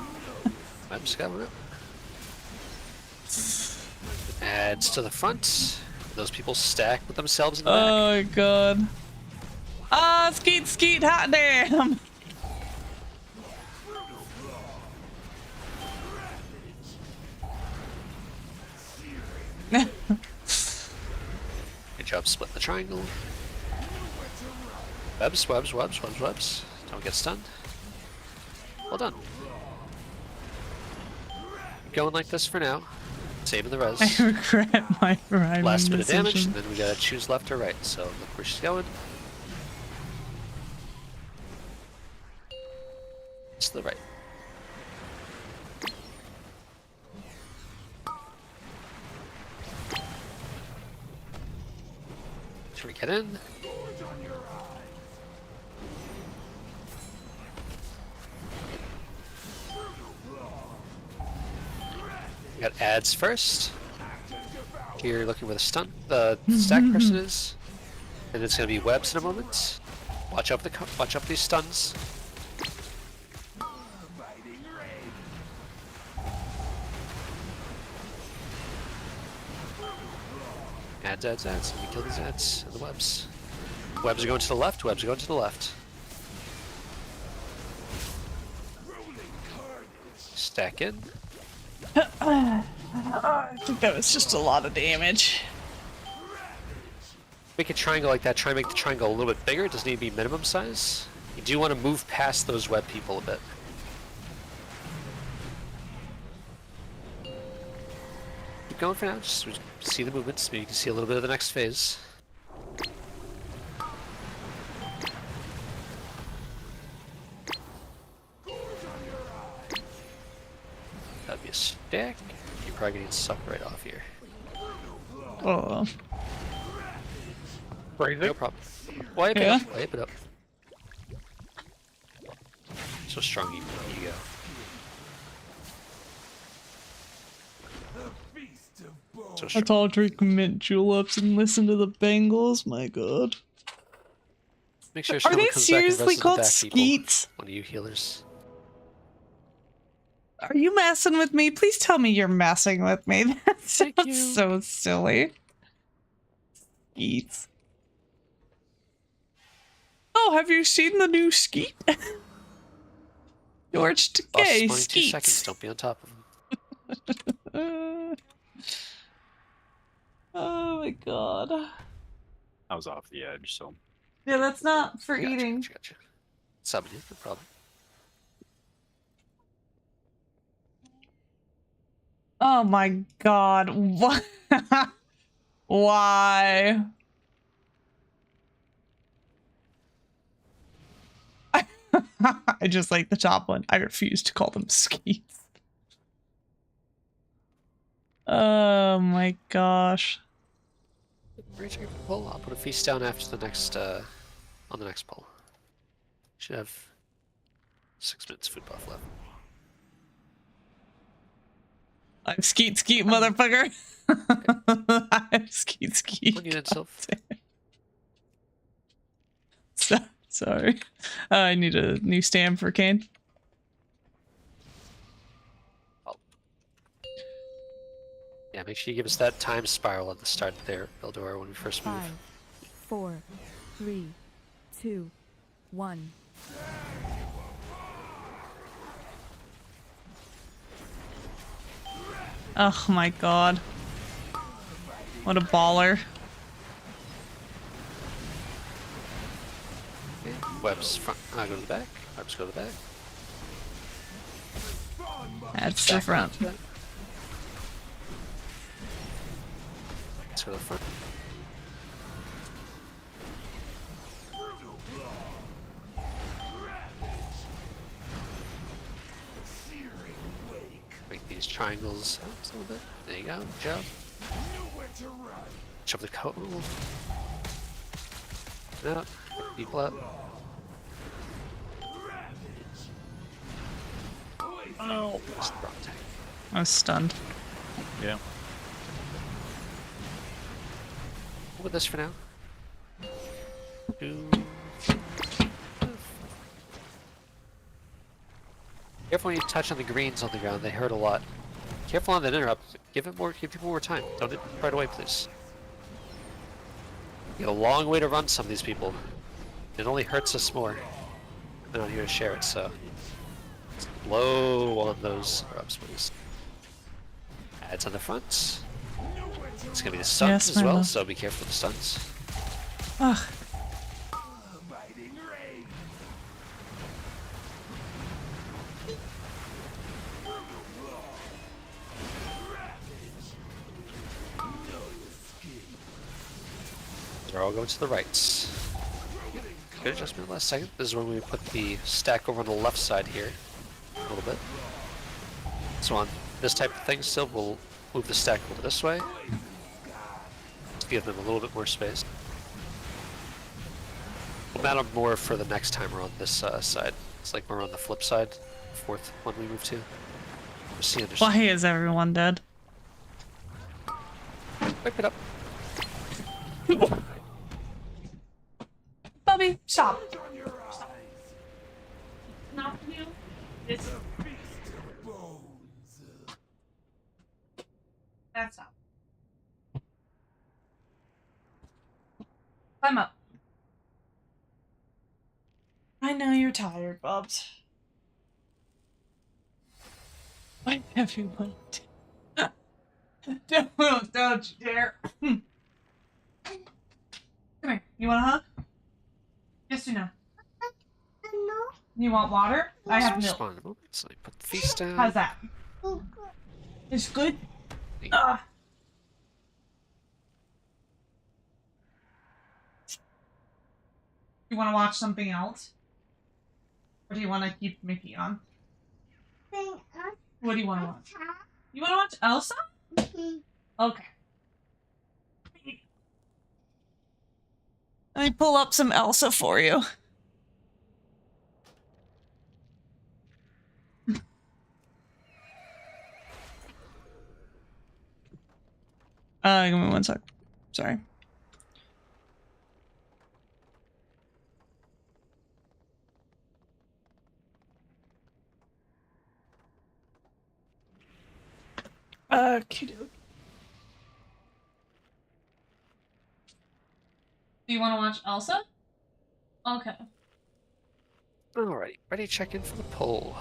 Webs coming up. Adds to the front. Those people stack with themselves in the back. Oh my god. Ah, skeet, skeet, hot damn. Good job, split the triangle. Webs, webs, webs, webs, webs. Don't get stunned. Well done. Going like this for now. Saving the res. I regret my rhyming Last bit of damage, decision. and then we gotta choose left or right. So look where she's going. It's the right. Should we get in? We got ads first. here looking where the stack person is. And it's gonna be webs in a moment. Watch out for these stuns. Adds. Let me kill these ads and the webs. Webs are going to the left. Webs are going to the left. Stack in. I think that was just a lot of damage. Make a triangle like that. Try and make the triangle a little bit bigger. It doesn't need to be minimum size. You do want to move past those web people a bit. Keep going for now. Just see the movements. Maybe you can see a little bit of the next phase. That'd be a stack. You're probably gonna get sucked right off here. Oh. No problem. Wipe it up. Wipe it up. So strong you go. So Let's all drink mint juleps and listen to the Bengals. My God. Make sure Are they seriously called skeets? One of you healers. Are you messing with me? Please tell me you're messing with me. That sounds so silly. Skeets. Oh, have you seen the new skeet? George Takei, Boss, 2 skeets. seconds. Don't be on top of him. Oh my God. I was off the edge, so. Yeah, that's not for eating. Gotcha. Summon it, no problem. Oh my God. What? Why? I just like the top one. I refuse to call them skeets. Oh my gosh. Reach your pull. I'll put a feast down after the next, on the next pull. Should have 6 minutes food buff left. I'm skeet, motherfucker. I'm skeet. One unit self. Sorry. I need a new stamp for Kane. Yeah, make sure you give us that time spiral at the start there, Bildor, when we first move. 5, 4, 3, 2, 1. Oh my God. What a baller. Okay. Webs front. Go to the back. Webs go to the back. That's the front. Let's go to the front. Make these triangles out a little bit. There you go. Good job. Shove the coat. Out. People up. Oh, I was stunned. Yeah. With this for now. 2. Careful when you touch on the greens on the ground, they hurt a lot. Careful on that interrupt. Give people more time. Don't hit right away, please. You got a long way to run some of these people. It only hurts us more. They're not here to share it, so low on those interrupts, please. Adds on the front. It's gonna be the stuns as well, so be careful with the stuns. Ugh. They're all going to the rights. Good adjustment last second. This is when we put the stack over on the left side here. A little bit. So on this type of thing still, we'll move the stack over this way. To give them a little bit more space. We'll mount them more for the next time we're on this side. It's like we're on the flip side. Fourth one we move to. Why is everyone dead? Wipe it up. Bubby, stop. Not you. It's that's up. Climb up. I know you're tired, Bubs. Why everyone? Don't you dare. Come here. You want a hug? Yes or no? No. You want water? I have milk. So I put the feast down. How's that? It's good? Ugh. You want to watch something else? Or do you want to keep Mickey on? What do you want to watch? You want to watch Elsa? Okay. Let me pull up some Elsa for you. Give me one sec. Sorry. Cute. Do you want to watch Elsa? Okay. Alrighty, ready to check in for the poll.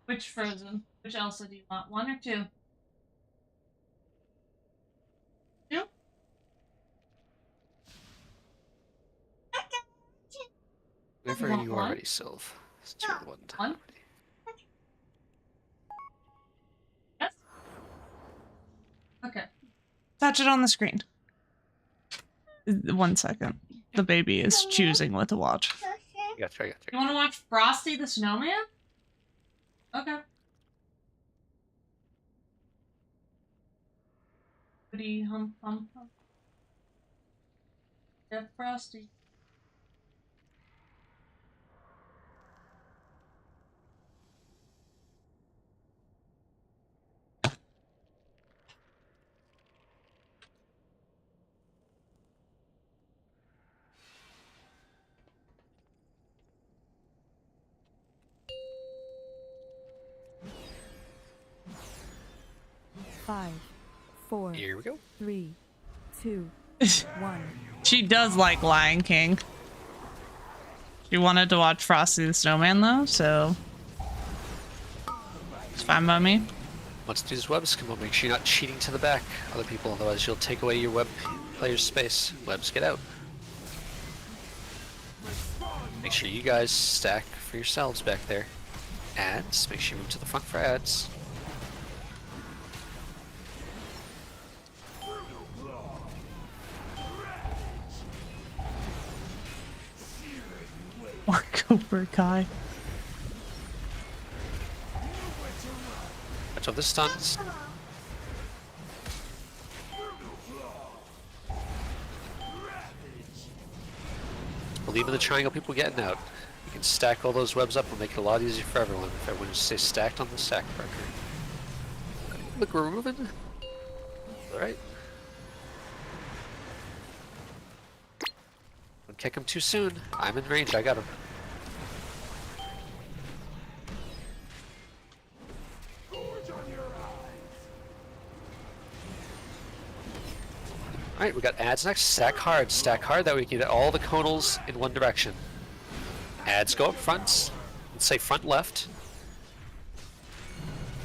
Which Frozen? Which Elsa do you want? 1 or 2? 2? Whenever you are ready, Sylv. Let's do 1 time. 1? Yes? Okay. Touch it on the screen. 1 second. The baby is choosing what to watch. Gotcha. You want to watch Frosty the Snowman? Okay. Pretty hum. Death Frosty. Five, 4, Here we go. 3, 2, 1. She does like Lion King. She wanted to watch Frosty the Snowman though, so it's fine by me. Once these webs come up, make sure you're not cheating to the back, other people, otherwise you'll take away your web player's space. Webs, get out. Make sure you guys stack for yourselves back there. Ads, make sure you move to the front for ads. Or Cobra Kai. Watch out the stuns. Believe in the triangle people getting out. You can stack all those webs up and make it a lot easier for everyone if everyone just stays stacked on the stack marker. Look, we're moving. Alright. Don't kick him too soon. I'm in range, I got him. Alright, we got ads next. Stack hard, that way we can get all the conals in one direction. Ads go up front. Let's say front left.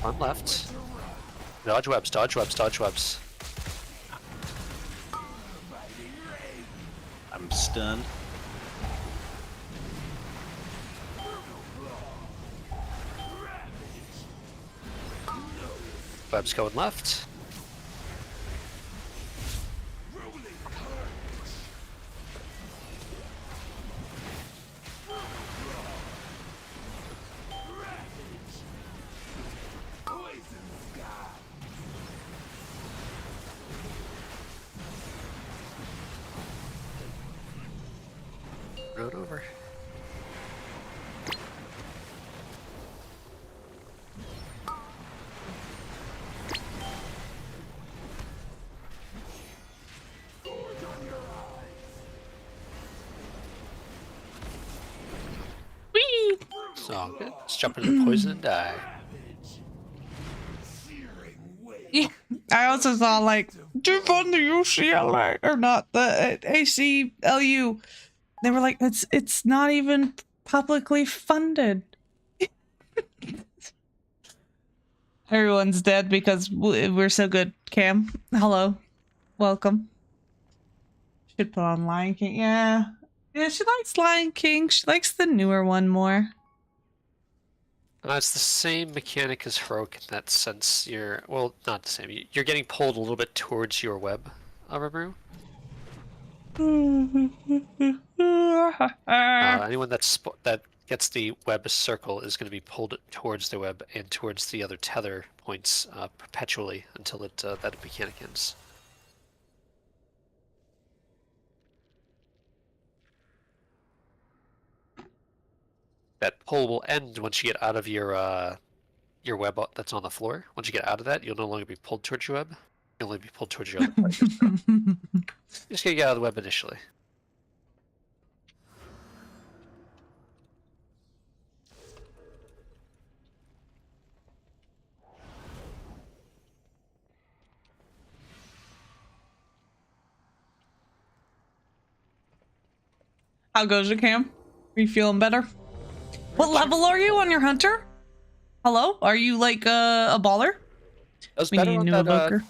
Front left. Dodge webs, dodge webs, dodge webs. I'm stunned. Webs going left. Road over. Oh, good. Let's jump into the poison and die. Yeah, I also saw like defund the UCLA or not the ACLU. They were like, it's not even publicly funded. Everyone's dead because we're so good. Cam, hello, welcome. Should put on Lion King. Yeah, she likes Lion King. She likes the newer one more. It's the same mechanic as Heroic in that sense. Well, not the same. You're getting pulled a little bit towards your web, Arabru. Anyone that gets the web circle is going to be pulled towards the web and towards the other tether points perpetually until that mechanic ends. That pull will end once you get out of your web that's on the floor. Once you get out of that, you'll no longer be pulled towards your web. You'll only be pulled towards your other side. Just gotta get out of the web initially. How goes it, Cam? Are you feeling better? What level are you on your hunter? Hello? Are you like a baller? That was better on that,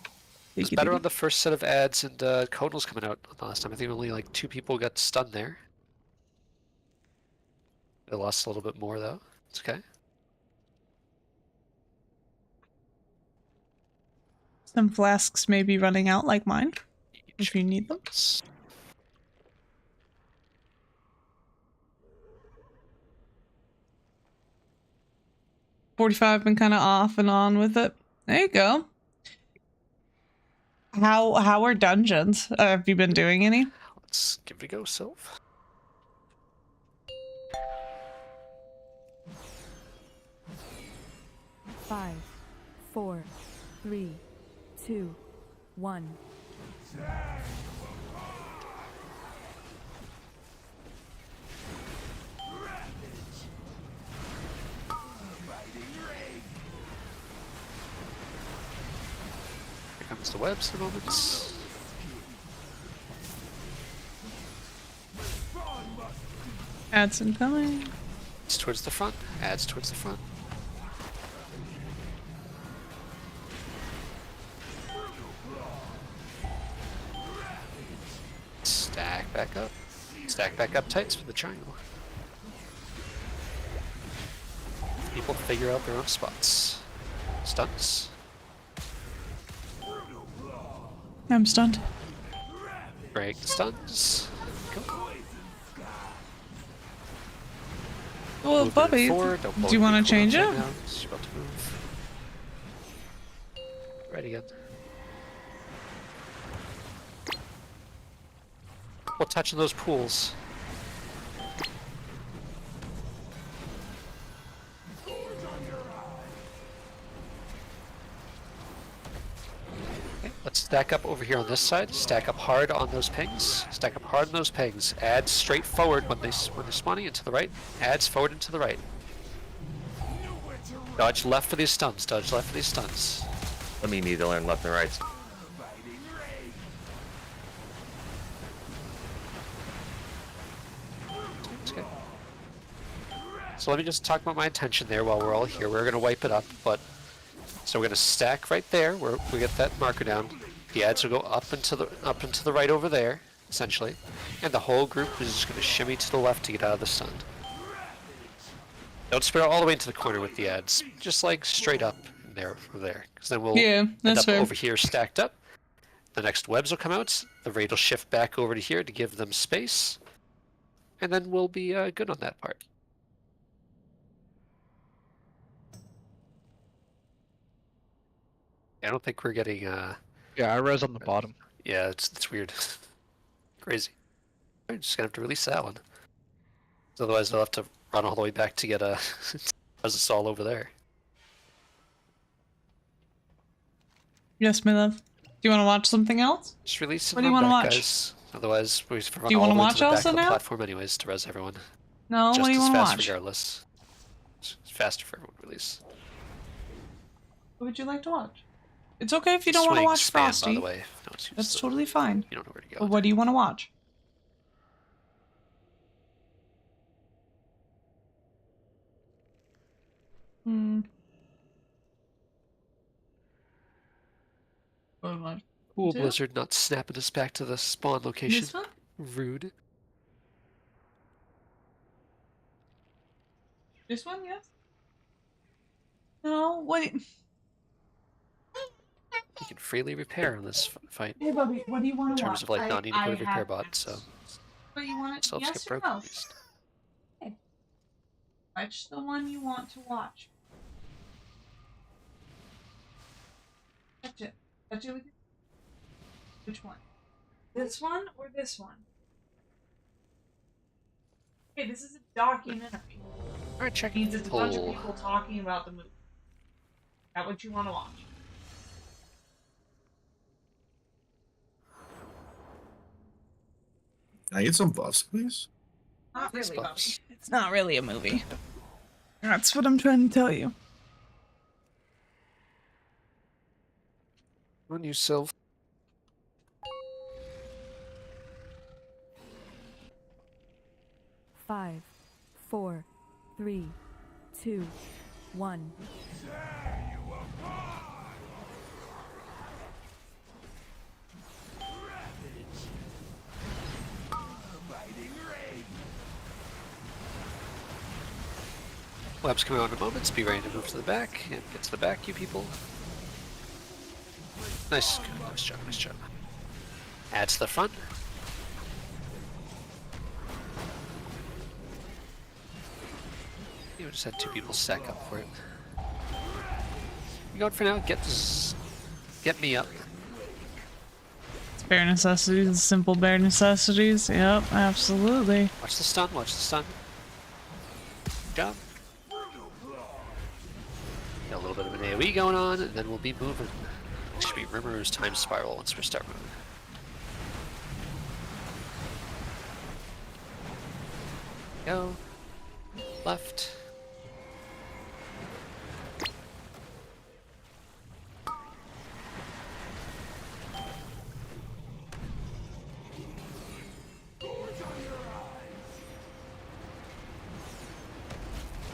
it was better on the first set of ads, and Conal's coming out the last time. I think only like 2 people got stunned there. They lost a little bit more though. It's okay. Some flasks may be running out like mine, if you need them. 45 been kind of off and on with it. There you go. How are dungeons? Have you been doing any? Let's give it a go, Sylph. Five, 4, 3, 2, 1. Here comes the webs in a moment. Ads incoming. It's towards the front. Ads towards the front. Stack back up. Stack back up tights for the triangle. People figure out their own spots. Stunts. I'm stunned. Break the stuns. Go. Well, Move Bobby, forward, do you want to change it? She's about to move. Right again. We'll touch on those pools. Okay, let's stack up over here on this side. Stack up hard on those pings. Stack up hard on those pings. Add straight forward when they're spawning into the right. Adds forward into the right. Dodge left for these stuns. Dodge left for these stuns. Let me need to learn left and right. Okay. So let me just talk about my intention there while we're all here. We're gonna wipe it up, but so we're gonna stack right there where we get that marker down. The ads will go up and to the right over there, essentially, and the whole group is just gonna shimmy to the left to get out of the stun. Don't spread all the way into the corner with the ads. Just like straight up there from there, because then we'll end up fair. over here stacked up. The next webs will come out. The raid will shift back over to here to give them space, and then we'll be good on that part. I don't think we're getting. Yeah, I res on the bottom. Yeah, it's weird. Crazy. I'm just gonna have to release that one. Otherwise, I'll have to run all the way back to get a. As it's all over there. Yes, my love. Do you want to watch something else? Just release it. What do you want to watch? Guys. Otherwise, we have to run Do you all want the to way watch to the back Elsa of the now? platform anyways to res everyone. No, Just what do you as want to fast watch? regardless. faster for everyone to release. What would you like to watch? It's okay if you don't want to watch Spam, Frosty. by the way. No, it's That's totally fine. You don't know where to go. But what do you want to watch? Cool Blizzard not snapping us back to the spawn location. This one? Rude. This one, yes? No, what? You can freely repair on this fight. Hey, Bubby, what do you want In to watch? terms of like not needing to put a repair bot, so But you want it? selves Yes get or broken. no? At least. Okay. Watch the one you want to watch. Touch it. Touch it with your... Which one? This one or this one? Okay, this is a documentary. Alright, check. Means it's a bunch of people talking about the movie. Is that what you want to watch? Can I get some buffs, please? Not really, Bobby. It's not really a movie. That's what I'm trying to tell you. On you, Sylv. Five, 4, 3, 2, 1. Web's coming out in a moment. Be ready to move to the back. And get to the back, you people. Nice. Nice job. Nice job. Add to the front. You just had two people stack up for it. You going for now? Get me up. It's bare necessities, simple bare necessities. Yep, absolutely. Watch the stun. Watch the stun. Good job. Got a little bit of an AoE going on, and then we'll be moving. Should be Rimmer's time spiral once we start moving. Go. Left.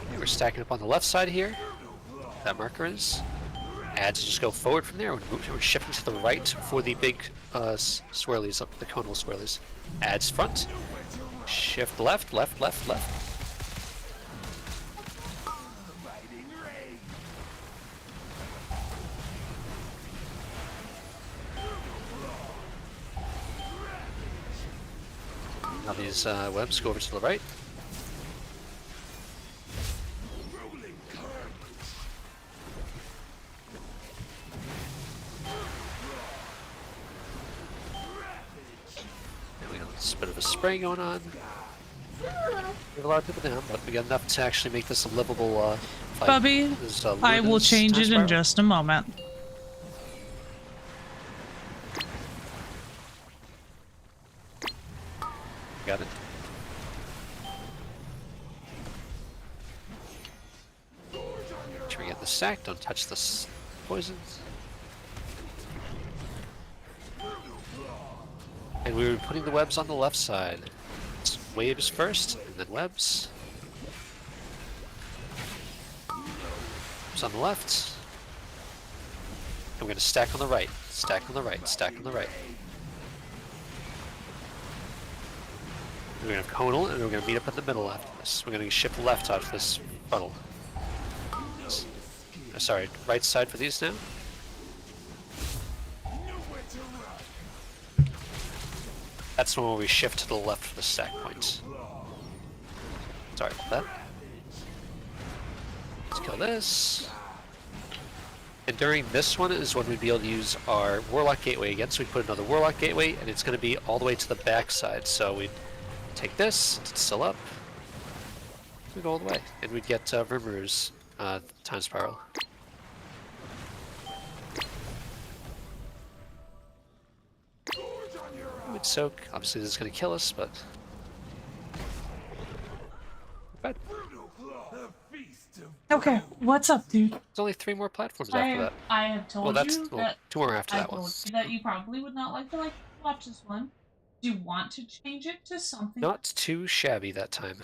Okay, we're stacking up on the left side here. That marker is. Adds just go forward from there. We're shifting to the right for the big swirlies, up the conal swirlies. Adds front. Shift left, left, left, left. Now these webs go over to the right. There's a bit of a spray going on. We have a lot of people down, but we got enough to actually make this a livable fight. Bubby, I will change it in just a moment. Got it. Make sure we get the sack, don't touch the poisons. And we were putting the webs on the left side. It's waves first, and then webs. Webs on the left. And we're going to stack on the right. Stack on the right. Stack on the right. We're going to have conal, and we're going to meet up in the middle after this. We're going to shift left out of this funnel. Sorry, right side for these now. That's the one where we shift to the left for the stack points. Sorry about that. Let's kill this. And during this one is when we'd be able to use our Warlock Gateway again. So we put another Warlock Gateway, and it's going to be all the way to the back side. So we'd take this, it's still up. We'd go all the way. And we'd get Rimmer's time spiral. We'd soak. Obviously this is going to kill us, but... Bad. The feast Okay, what's up, dude? There's only 3 more platforms after that. I have told Well, that's you well, that 2 more after I that one. told you that you probably would not like to watch this one. Do you want to change it to something? Not too shabby that time.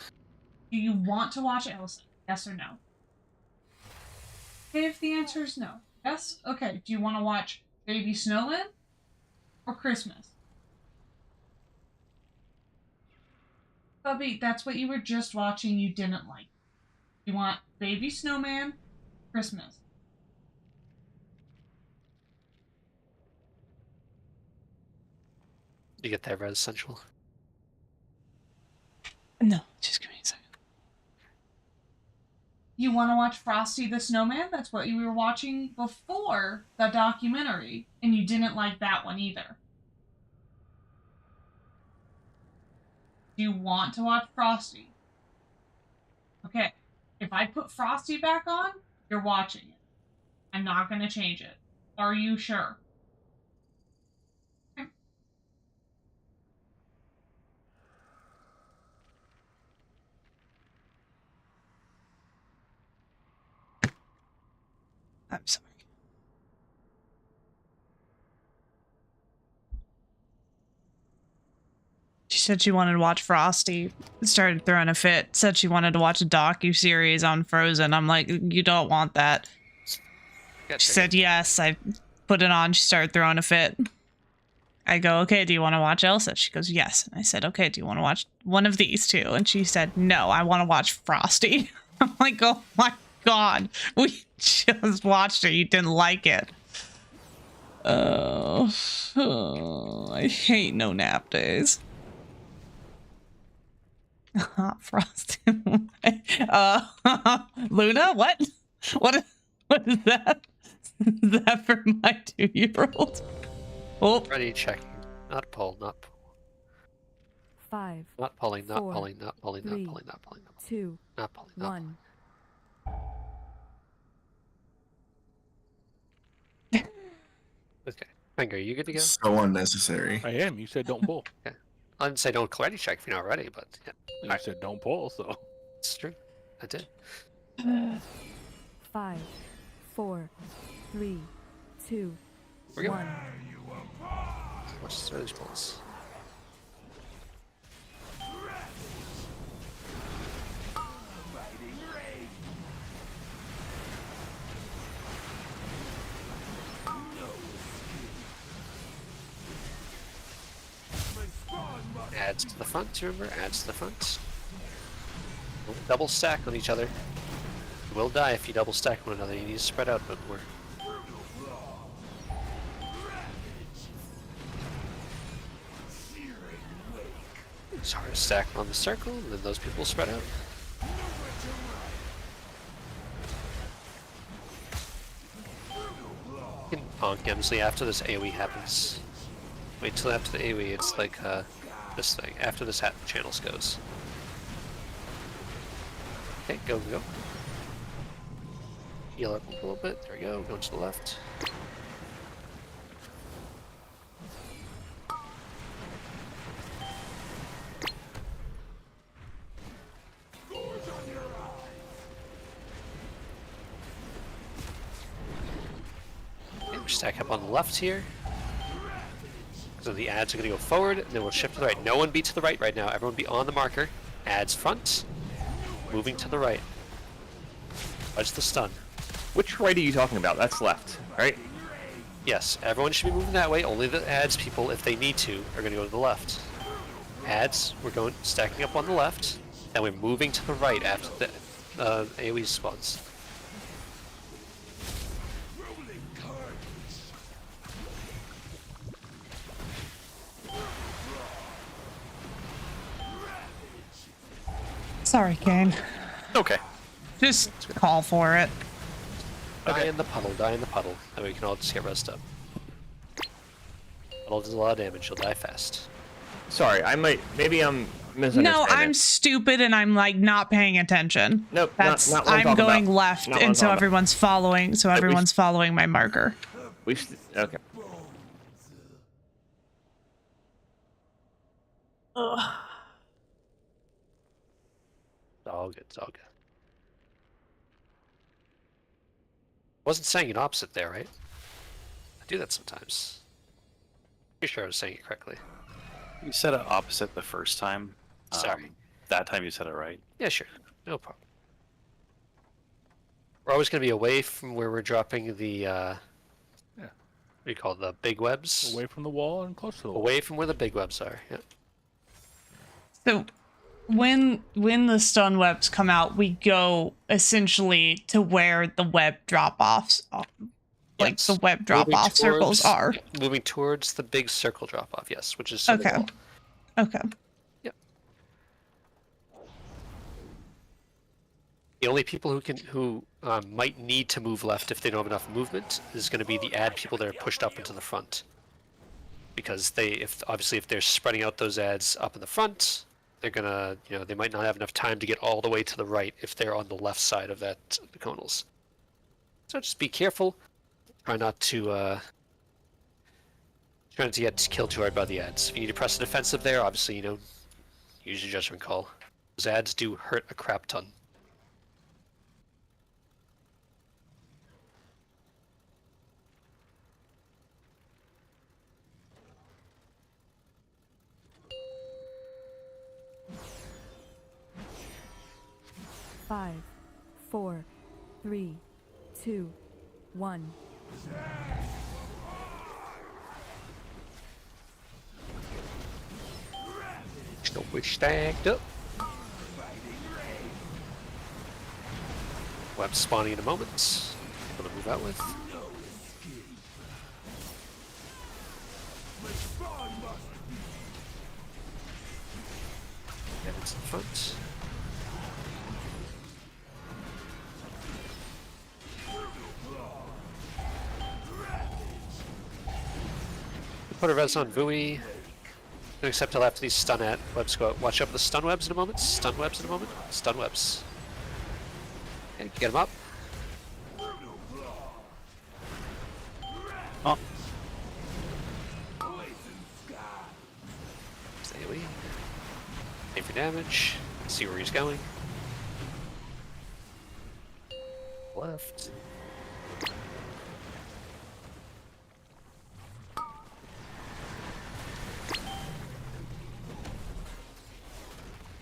Do you want to watch Elsa? Yes or no? If the answer is no. Yes? Okay. Do you want to watch Baby Snowman or Christmas? Bubby, that's what you were just watching you didn't like. You want Baby Snowman, Christmas. You get that res Sensual? No, just give me a second. You want to watch Frosty the Snowman? That's what you were watching before the documentary, and you didn't like that one either. Do you want to watch Frosty? Okay, if I put Frosty back on, you're watching it. I'm not going to change it. Are you sure? Okay. I'm sorry. She said she wanted to watch Frosty. Started throwing a fit. Said she wanted to watch a docu-series on Frozen. I'm like, you don't want that. She said yes. I put it on. She started throwing a fit. I go, okay, do you want to watch Elsa? She goes, yes. And I said, okay, do you want to watch one of these two? And she said, no, I want to watch Frosty. I'm like, oh my god. We just watched it. You didn't like it. Oh, I hate no nap days. Frosty. Luna, what? What is that? Is that for my 2-year-old? Oh. Ready, checking. Not pull, not pull. 5. Not pulling, not 4, pulling, not pulling, 3, not pulling, not pulling, not pulling. 2, not pulling, not 1. Okay. Finger, you good to go? So unnecessary. I am. You said don't pull. Okay. I didn't say don't ready check if you're not ready, but yeah. You said don't pull, so. It's true. I did. 5, 4, 3, 2, We're good. 1. Watch those pulls. Adds to the front, remember? Adds to the front. Don't double stack on each other. You will die if you double stack one another. You need to spread out a bit more. It's hard to stack on the circle, and then those people will spread out. You can bonk Emsley after this AoE happens. Wait till after the AoE, it's like this thing. After this channels goes. Okay, go, go. Heal up a little bit. There we go. Go to the left. Okay, we're stack up on the left here. So the ads are going to go forward, and then we'll shift to the right. No one be to the right right now. Everyone be on the marker. Ads front. Moving to the right. Watch the stun. Which right are you talking about? That's left, right? Yes, everyone should be moving that way. Only the ads people, if they need to, are going to go to the left. Ads, we're going stacking up on the left, and we're moving to the right after the AoE spawns. Sorry, Kane. Okay. Just call for it. Die in the puddle, die in the puddle. That way we can all just get rest up. Puddle does a lot of damage, you'll die fast. Sorry, maybe I'm misunderstanding. No, I'm stupid and I'm like not paying attention. Nope, that's not what I'm I'm talking going about. left, Not what I'm and so talking about. everyone's following. So everyone's following my marker. Okay. Ugh. It's all good, it's all good. Wasn't saying an opposite there, right? I do that sometimes. Pretty sure I was saying it correctly. You said it opposite the first time. Sorry. That time you said it right. Yeah, sure. No problem. We're always going to be away from where we're dropping the, what do you call it, the big webs? Away from the wall and close to the wall. Away from where the big webs are, yeah. So when the stun webs come out, we go essentially to where the web drop-offs like Yes. the web drop-off circles are. Moving towards the big circle drop-off, yes, which is to the Okay. wall. Okay. Yep. The only people who might need to move left if they don't have enough movement is going to be the ad people that are pushed up into the front, because obviously if they're spreading out those ads up in the front, they're gonna they might not have enough time to get all the way to the right if they're on the left side of the conals. So just be careful. Try not to get killed too hard by the ads. If you need to press the defensive there, obviously use your judgment call. Those ads do hurt a crap ton. Five, 4, 3, 2, 1. Still we're stacked up. Web spawning in a moment. Able to move out with. Yeah, it's in front. Put a res on Vui. Except till after these stun webs go out. Watch out for the stun webs in a moment. Stun webs in a moment. Stun webs. And get them up. Oh. Stay away. Aim for damage. See where he's going. Left.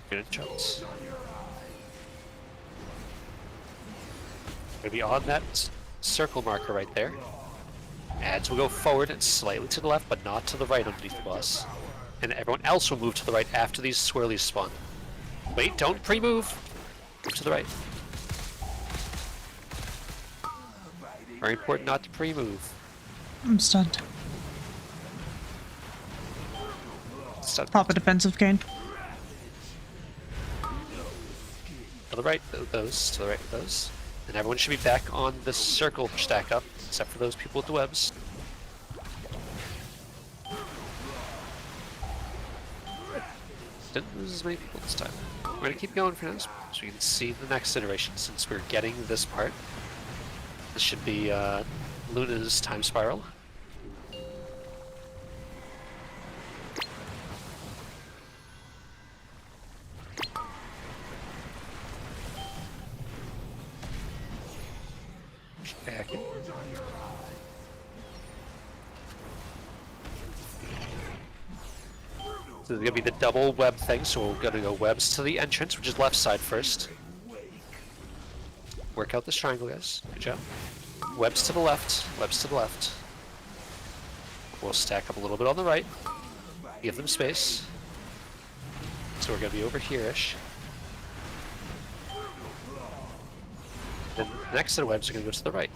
Good chance. Gonna be on that circle marker right there. Ads will go forward and slightly to the left, but not to the right underneath the boss. And everyone else will move to the right after these swirlies spawn. Wait, don't pre-move. Move to the right. Very important not to pre-move. I'm stunned. Stunned. Pop a defensive gain. To the right, those. To the right, those. And everyone should be back on the circle stack up, except for those people with the webs. Didn't lose as many people this time. We're gonna keep going for now, so we can see the next iteration. Since we're getting this part, this should be Luna's time spiral. Back in. So there's gonna be the double web thing, so we're gonna go webs to the entrance, which is left side first. Work out this triangle, guys. Good job. Webs to the left, webs to the left. We'll stack up a little bit on the right. Give them space. So we're gonna be over here-ish. Then the next set of webs are gonna go to the right.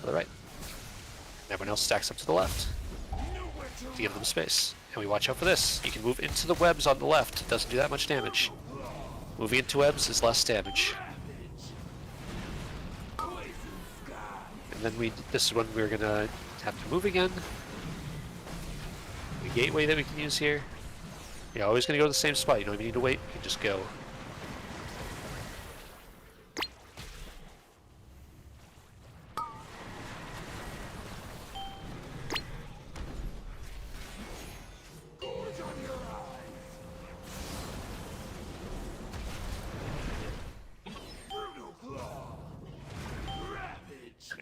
To the right. And everyone else stacks up to the left. To give them space. And we watch out for this. You can move into the webs on the left. It doesn't do that much damage. Moving into webs is less damage. And then this is when we're gonna have to move again. The gateway that we can use here. You're always gonna go to the same spot. You don't even need to wait. You can just go.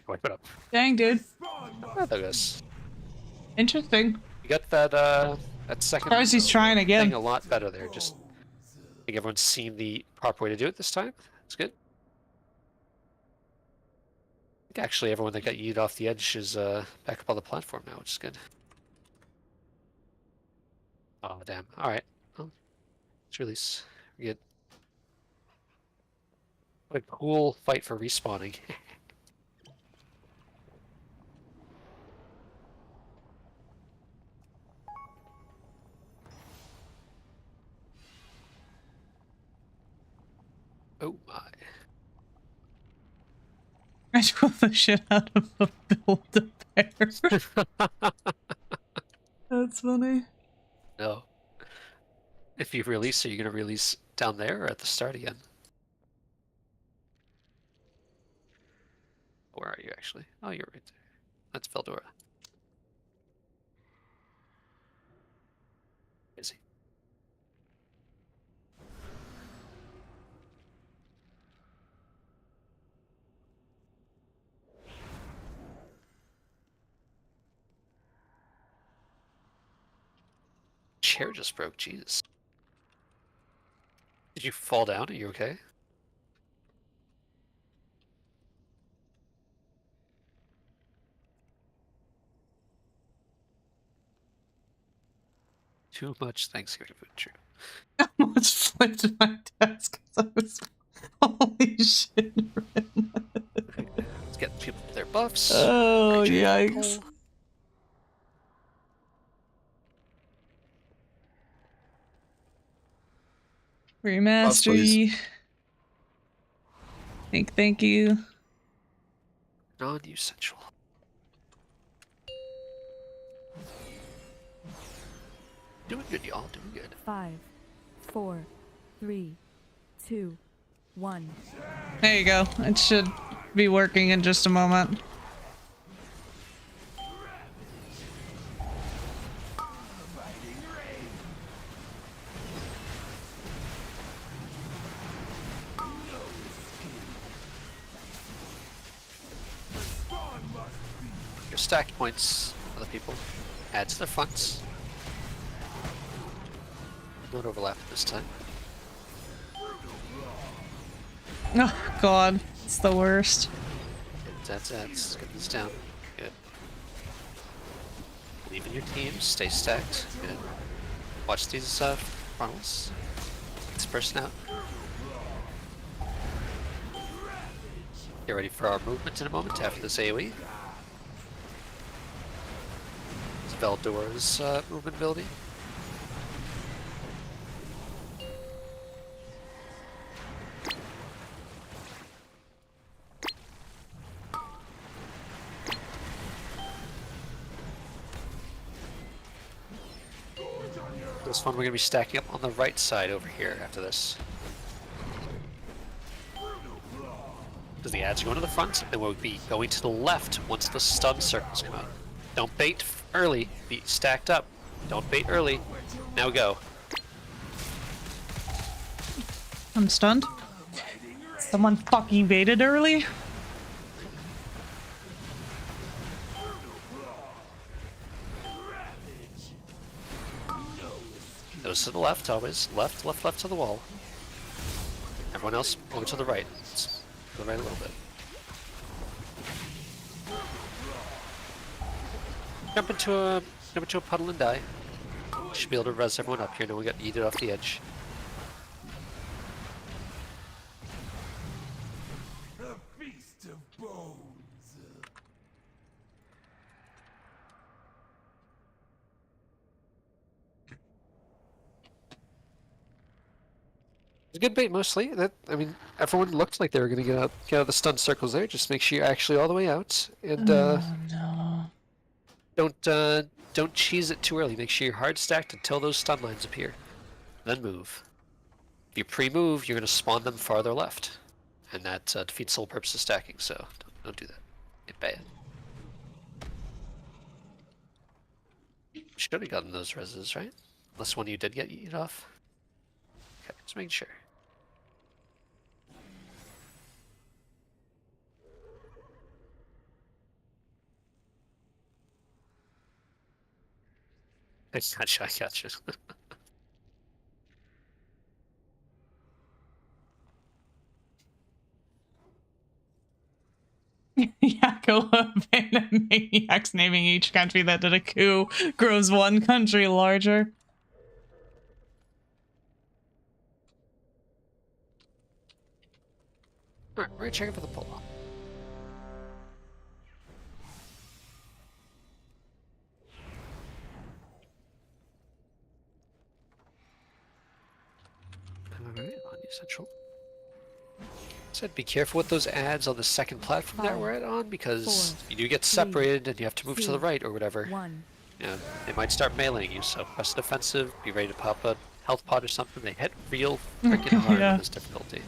Wipe it up. Dang, dude. There goes. Interesting. You got that that second Surprised he's trying again. thing a lot better there. Just I think everyone's seen the proper way to do it this time. It's good. I think actually everyone that got yeeted off the edge is back up on the platform now, which is good. Oh damn. Alright. Well, let's release. We get what a cool fight for respawning. Oh my. I drove the shit out of a Build-A-Bear. That's funny. No. If you release, are you going to release down there or at the start again? Where are you actually? Oh, you're right there. That's Veldora. Is he? Chair just broke, Jesus. Did you fall down? Are you okay? Too much Thanksgiving food, true. I almost flipped my desk because I was... Holy shit. Let's get people their buffs. Oh, Right, yikes. Remastery. Thank you. Non-use sensual. Doing good, y'all. Doing good. 5, 4, 3, 2, 1. There you go. It should be working in just a moment. Your stack points, other people. Add to the fronts. Don't overlap this time. Oh god, it's the worst. Let's get this down. Good. Believe in your teams, stay stacked. Good. Watch these frontals. Get this person out. Get ready for our movement in a moment after this AoE. It's Veldora's movement ability. This one we're going to be stacking up on the right side over here after this. Because the ads are going to the front, and we'll be going to the left once the stun circles come out. Don't bait early, be stacked up. Don't bait early. Now go. I'm stunned. Someone fucking baited early. Those to the left, always. Left to the wall. Everyone else, over to the right. Let's go to the right a little bit. Jump into a puddle and die. Should be able to res everyone up here. Now we got yeeted off the edge. A feast of bones. It's a good bait mostly. I mean, everyone looked like they were going to get out of the stun circles there. Just make sure you're actually all the way out, and no. Don't cheese it too early. Make sure you're hard stacked until those stun lines appear. Then move. If you pre-move, you're going to spawn them farther left, and that defeats the whole purpose of stacking. So don't do that. Get bad. Should have gotten those reses, right? Unless one of you did get yeeted off. Okay, just making sure. I gotcha. Yeah, go abandon maniacs naming each country that did a coup grows one country larger. Alright, we're checking for the pull. Alright, on Essential. Said be careful with those ads on the second platform that we're on, because you do get separated and you have to move to the right or whatever. Yeah, they might start meleeing you, so press defensive, be ready to pop a health pod or something. They hit real freaking hard on this difficulty.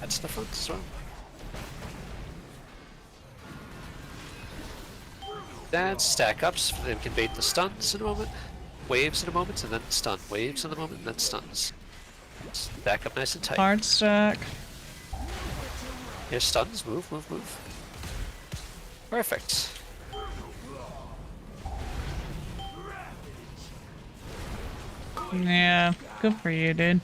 That's the front as well. That's stack ups, they can bait the stuns in a moment, waves in a moment, and then stun. Waves in a moment, and then stuns. Stack up nice and tight. Hard stack. Here's stuns, move, move, move. Perfect. Yeah, good for you, dude.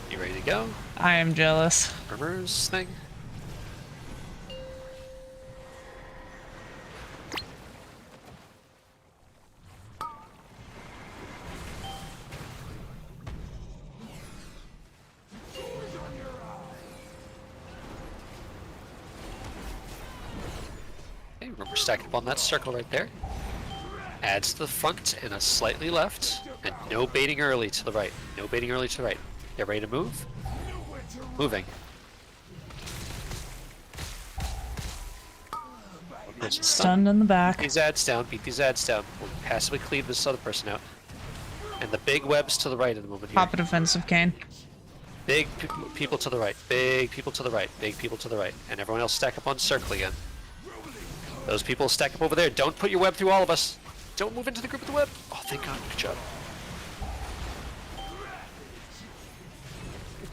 You ready to go? I am jealous. Armor's thing. Okay, remember stacking up on that circle right there. Adds to the front and a slightly left, and no baiting early to the right. No baiting early to the right. Get ready to move. Moving. Stunned in the back. Beat these ads down. Beat these ads down. We'll passively cleave this other person out. And the big webs to the right at the moment here. Pop a defensive cane. Big people to the right. Big people to the right. Big people to the right. And everyone else stack up on circle again. Those people stack up over there. Don't put your web through all of us. Don't move into the group with the web. Oh, thank God. Good job.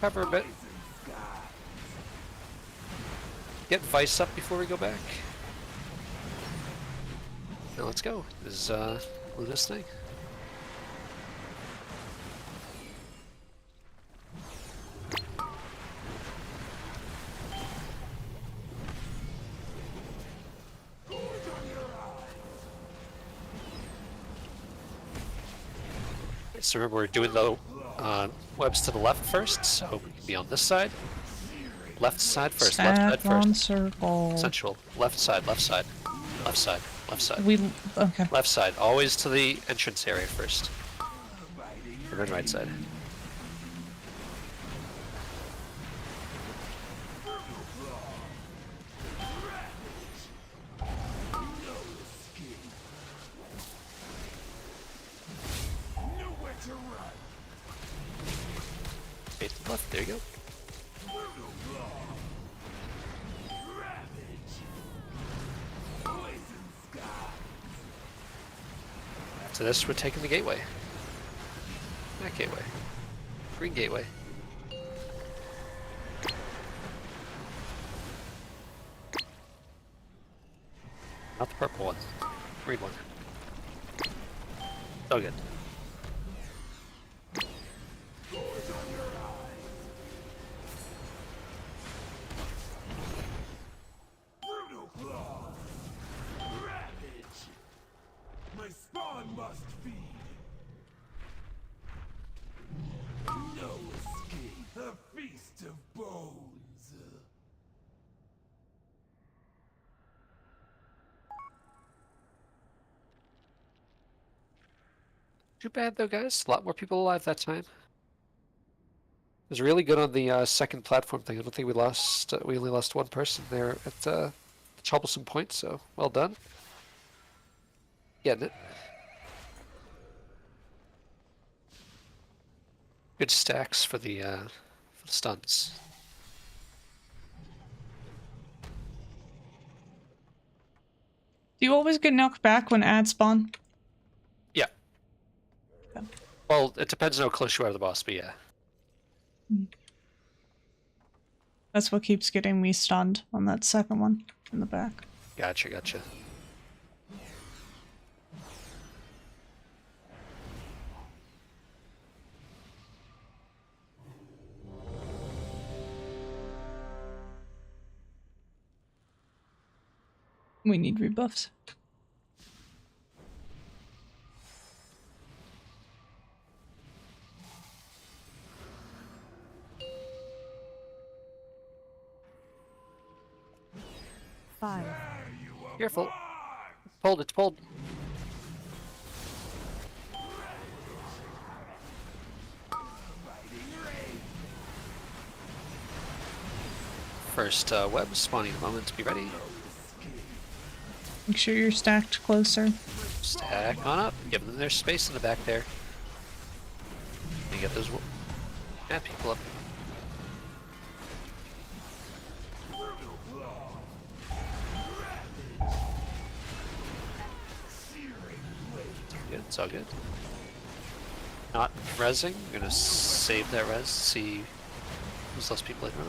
Cover a bit. Get Vice up before we go back. Now let's go. This is this thing. So remember, we're doing the webs to the left first, so we can be on this side. Left side first, left side first. Circle. Sensual. Left side, left side. Left side, left side. Okay. Left side, always to the entrance area first. And then right side. Face to the left, there you go. After this, we're taking the gateway. That gateway. Green gateway. Not the purple one. Green one. So good. My spawn must feed. No escape. A feast of bones. Too bad though, guys. A lot more people alive that time. It was really good on the second platform thing. I don't think we lost. We only lost one person there at the troublesome point. So well done. Getting it. Good stacks for the stuns. Do you always get knocked back when ads spawn? Well, it depends on how close you are to the boss, but yeah. That's what keeps getting me stunned on that second one in the back. Gotcha, gotcha. We need rebuffs. Five. Careful. Pulled, it's pulled. First web spawning in a moment. Be ready. Make sure you're stacked closer. Stack on up. Give them their space in the back there. You get those people up. Good, it's all good. Not rezzing. I'm gonna save that res. See who's less people later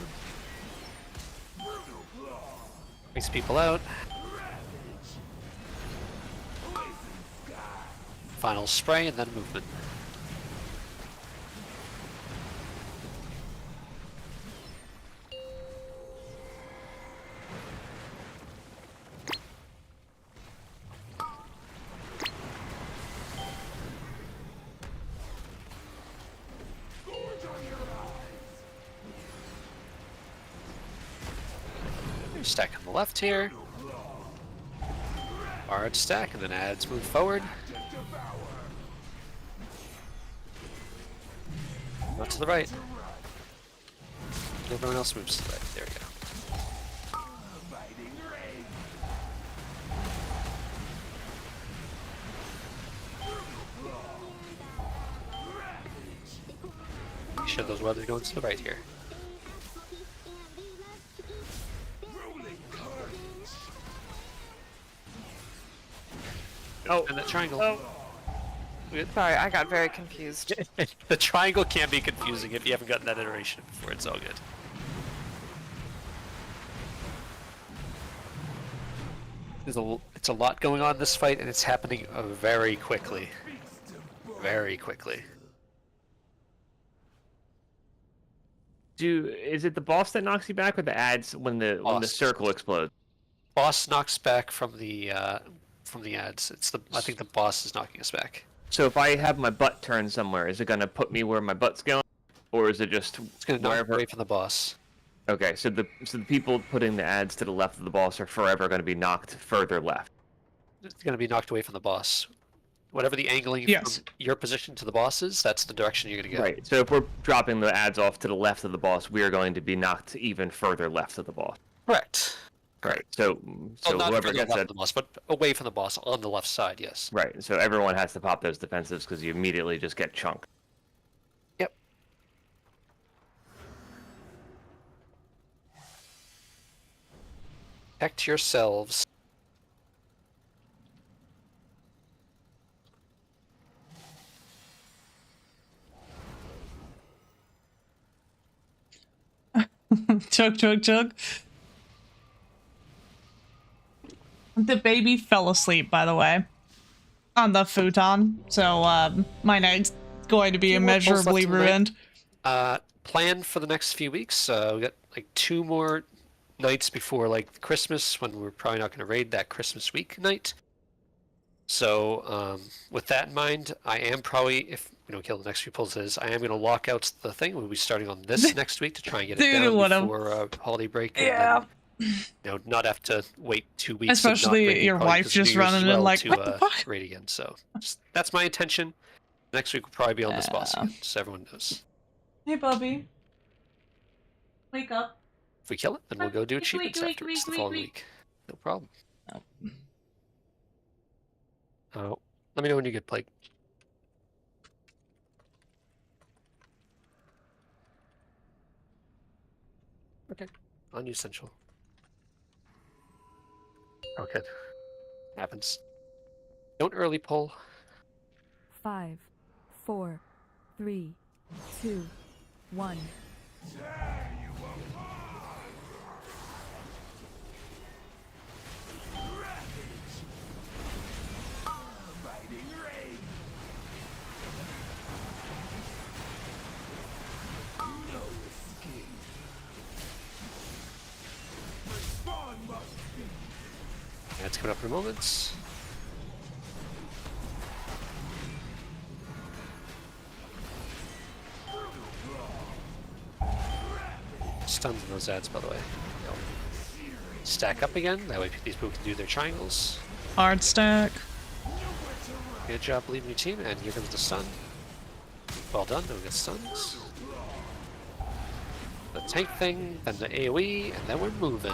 on. Brings people out. Final spray and then movement. Stack on the left here. Hard stack and then adds move forward. Not to the right. Everyone else moves to the right. There we go. Make sure those webs are going to the right here. Oh, and that triangle. Oh. Sorry, I got very confused. The triangle can be confusing if you haven't gotten that iteration before. It's all good. It's a lot going on in this fight, and it's happening very quickly. Very quickly. Is it the boss that knocks you back, or the ads when the circle explodes? Boss knocks back from the ads. I think the boss is knocking us back. So if I have my butt turned somewhere, is it gonna put me where my butt's going, or is it just it's gonna knock away from the boss? Okay, so the people putting the ads to the left of the boss are forever going to be knocked further left. It's going to be knocked away from the boss. Whatever the angling from your position to the boss is, that's the direction you're going to go. Right. So if we're dropping the ads off to the left of the boss, we are going to be knocked even further left of the boss. Correct. Right. So not whoever further gets left that, of the boss, but away from the boss on the left side. Yes. Right. So everyone has to pop those defensives because you immediately just get chunked. Yep. Protect yourselves. Chug, chug, chug. The baby fell asleep, by the way, on the futon. So my night's going to be immeasurably ruined. Plan for the next few weeks. We got like 2 more nights before like Christmas, when we're probably not going to raid that Christmas week night. So with that in mind, I am probably, if we don't kill the next few pulses, I am going to lock out the thing. We'll be starting on this next week to try and get it down before holiday break. Yeah. And then, not have to wait 2 weeks. Especially your wife just running in like, what the fuck? Raid again. So that's my intention. Next week will probably be on this boss again, so everyone knows. Hey, Bubby. Wake up. If we kill it, then we'll go do achievements afterwards the following week. No problem. Oh, let me know when you get plague. Okay, on you, Sensual. Okay, happens. Don't early pull. 5, 4, 3, 2, 1. That's coming up in a moment. Stuns on those ads, by the way. They'll stack up again. That way these people can do their triangles. Hard stack. Good job leading your team, and here comes the stun. Well done, then we get stuns. The tank thing, then the AoE, and then we're moving.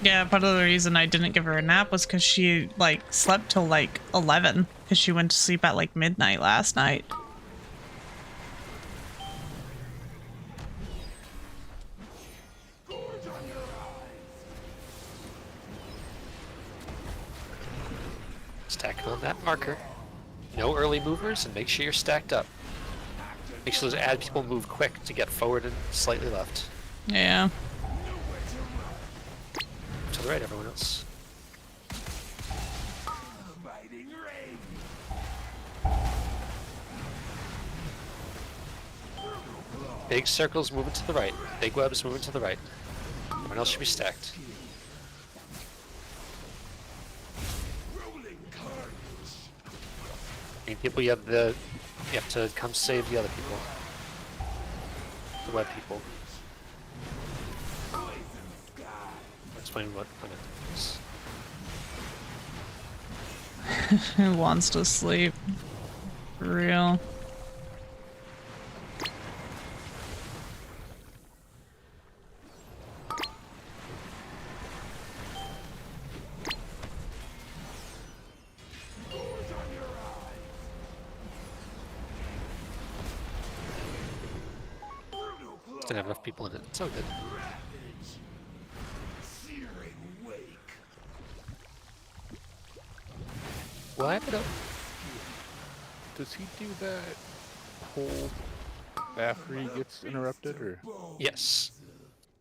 Yeah, part of the reason I didn't give her a nap was because she, like, slept till, like, 11. Because she went to sleep at, like, midnight last night. Stack on that marker. No early movers, and make sure you're stacked up. Make sure those ad people move quick to get forward and slightly left. Yeah. To the right, everyone else. Big circles moving to the right. Big webs moving to the right. Everyone else should be stacked. And people, you have to come save the other people. The web people. Explain what it is. Who wants to sleep? For real. Didn't have enough people in it. It's all good. Wipe it up. Does he do that whole after he gets interrupted, or? Yes.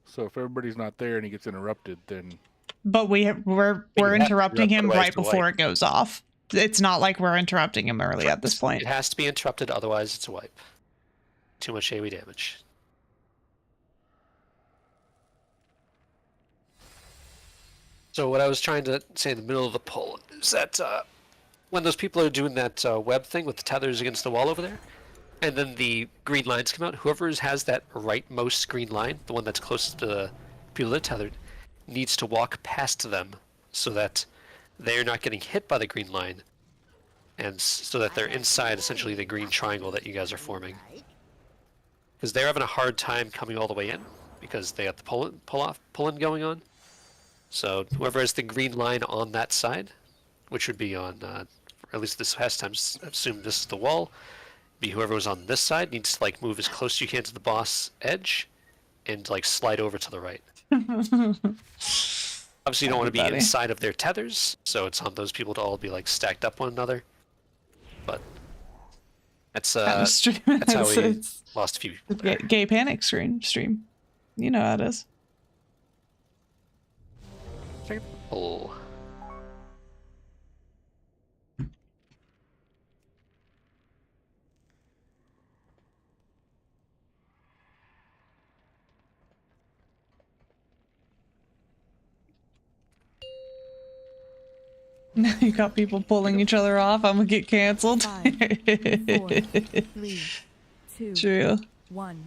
So if everybody's not there and he gets interrupted, then. But we're interrupting him right before it goes off. It's not like we're interrupting him early at this point. It has to be interrupted, otherwise it's a wipe. Too much AoE damage. So what I was trying to say in the middle of the poll is that when those people are doing that web thing with the tethers against the wall over there, and then the green lines come out, whoever has that rightmost green line, the one that's closest to the people that are tethered, needs to walk past them so that they're not getting hit by the green line, and so that they're inside essentially the green triangle that you guys are forming. Because they're having a hard time coming all the way in, because they got the pull-in going on. So whoever has the green line on that side, which would be on, at least this past time, assume this is the wall, be whoever was on this side needs to like move as close as you can to the boss edge, and like slide over to the right. Obviously you don't want to be inside of their tethers, so it's on those people to all be like stacked up one another. But that's that's how we lost a few people there. Gay panic stream. You know how it is. Oh. Now you got people pulling each other off. I'm gonna get canceled. 5, 4, 3, 2, True. 1.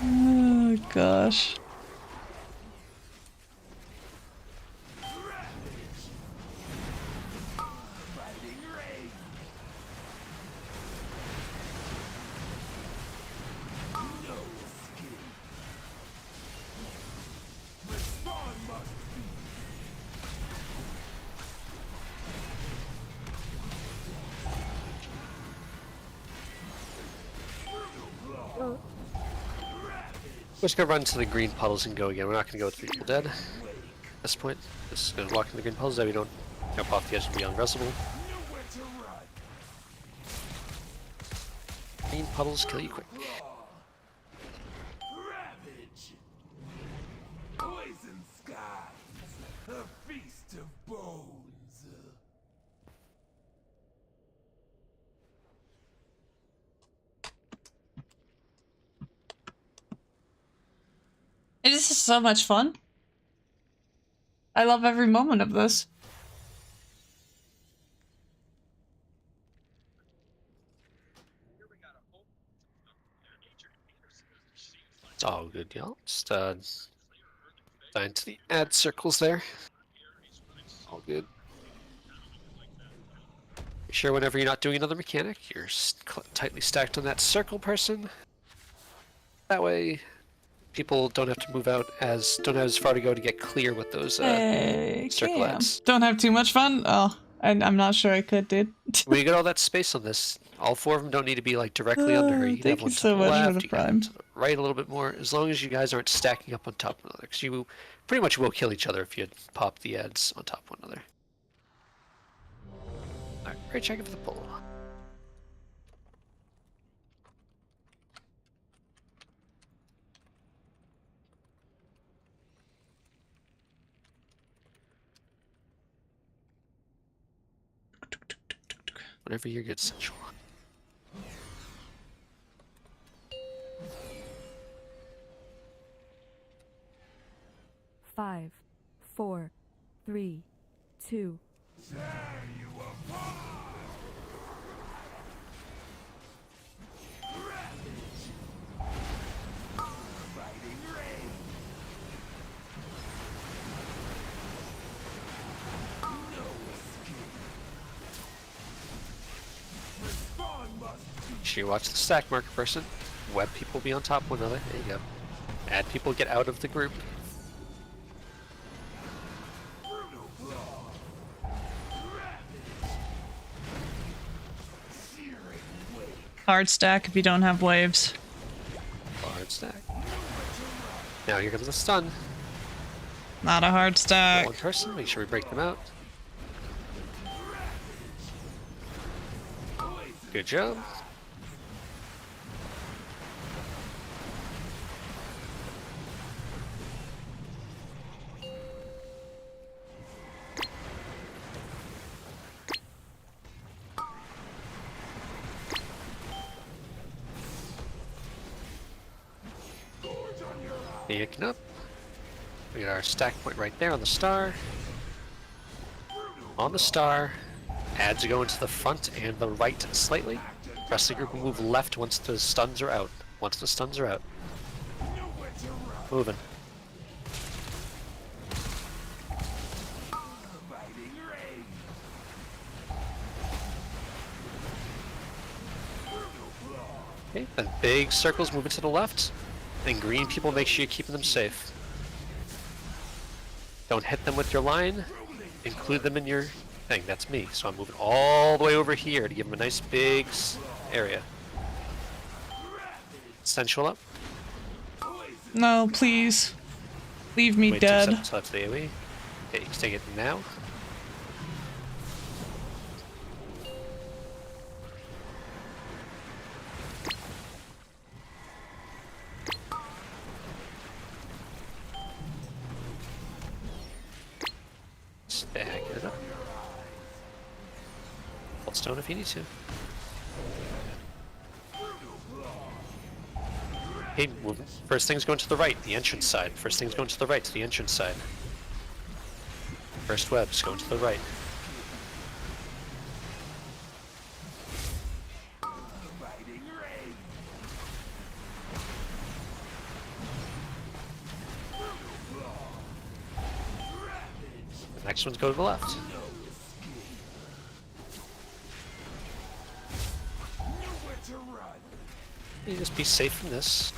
Oh gosh. We're just gonna run to the green puddles and go again. We're not gonna go with people dead. this point. Just gonna walk in the green puddles that we don't jump off the edge and be unrestable. Green puddles kill you quick. Poison skies, a feast of bones. This is so much fun. I love every moment of this. It's all good, y'all. Just sign to the add circles there. All good. Be sure whenever you're not doing another mechanic, you're tightly stacked on that circle person. That way, people don't have to move out don't have as far to go to get clear with those circle adds. Don't have too much fun? Oh, I'm not sure I could, dude. When you get all that space on this, all 4 of them don't need to be like directly under her. You can have one to the left, you can have one to the right a little bit more, as long as you guys aren't stacking up on top of another. Because you pretty much will kill each other if you pop the adds on top of one another. Alright, right, check it for the pull. Whenever you're good, Sensual. Five, 4, 3, 2. Make sure you watch the stack marker person. Web people be on top of one another. There you go. Add people get out of the group. Hard stack if you don't have waves. Hard stack. Now here comes the stun. Not a hard stack. One person, make sure we break them out. Good job. Picking up. We got our stack point right there on the star. On the star. Adds go into the front and the right slightly. Rest of the group will move left once the stuns are out. Once the stuns are out. Moving. Okay, then big circles moving to the left. And green people, make sure you're keeping them safe. Don't hit them with your line. Include them in your thing. That's me. So I'm moving all the way over here to give them a nice big area. Sensual up. No, please. Leave me Wait dead. 2 seconds left of the AoE. Okay, you can take it now. Stack it up. Hold stone if you need to. Okay, well, first thing's going to the right, the entrance side. First thing's going to the right, to the entrance side. First web's going to the right. The next one's go to the left. You just be safe from this.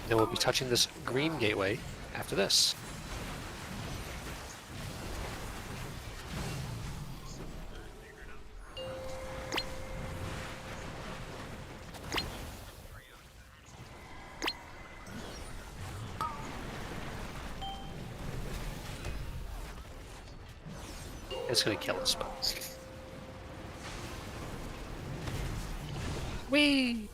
Then we'll be touching this green gateway after this. It's gonna kill us, but. Whee!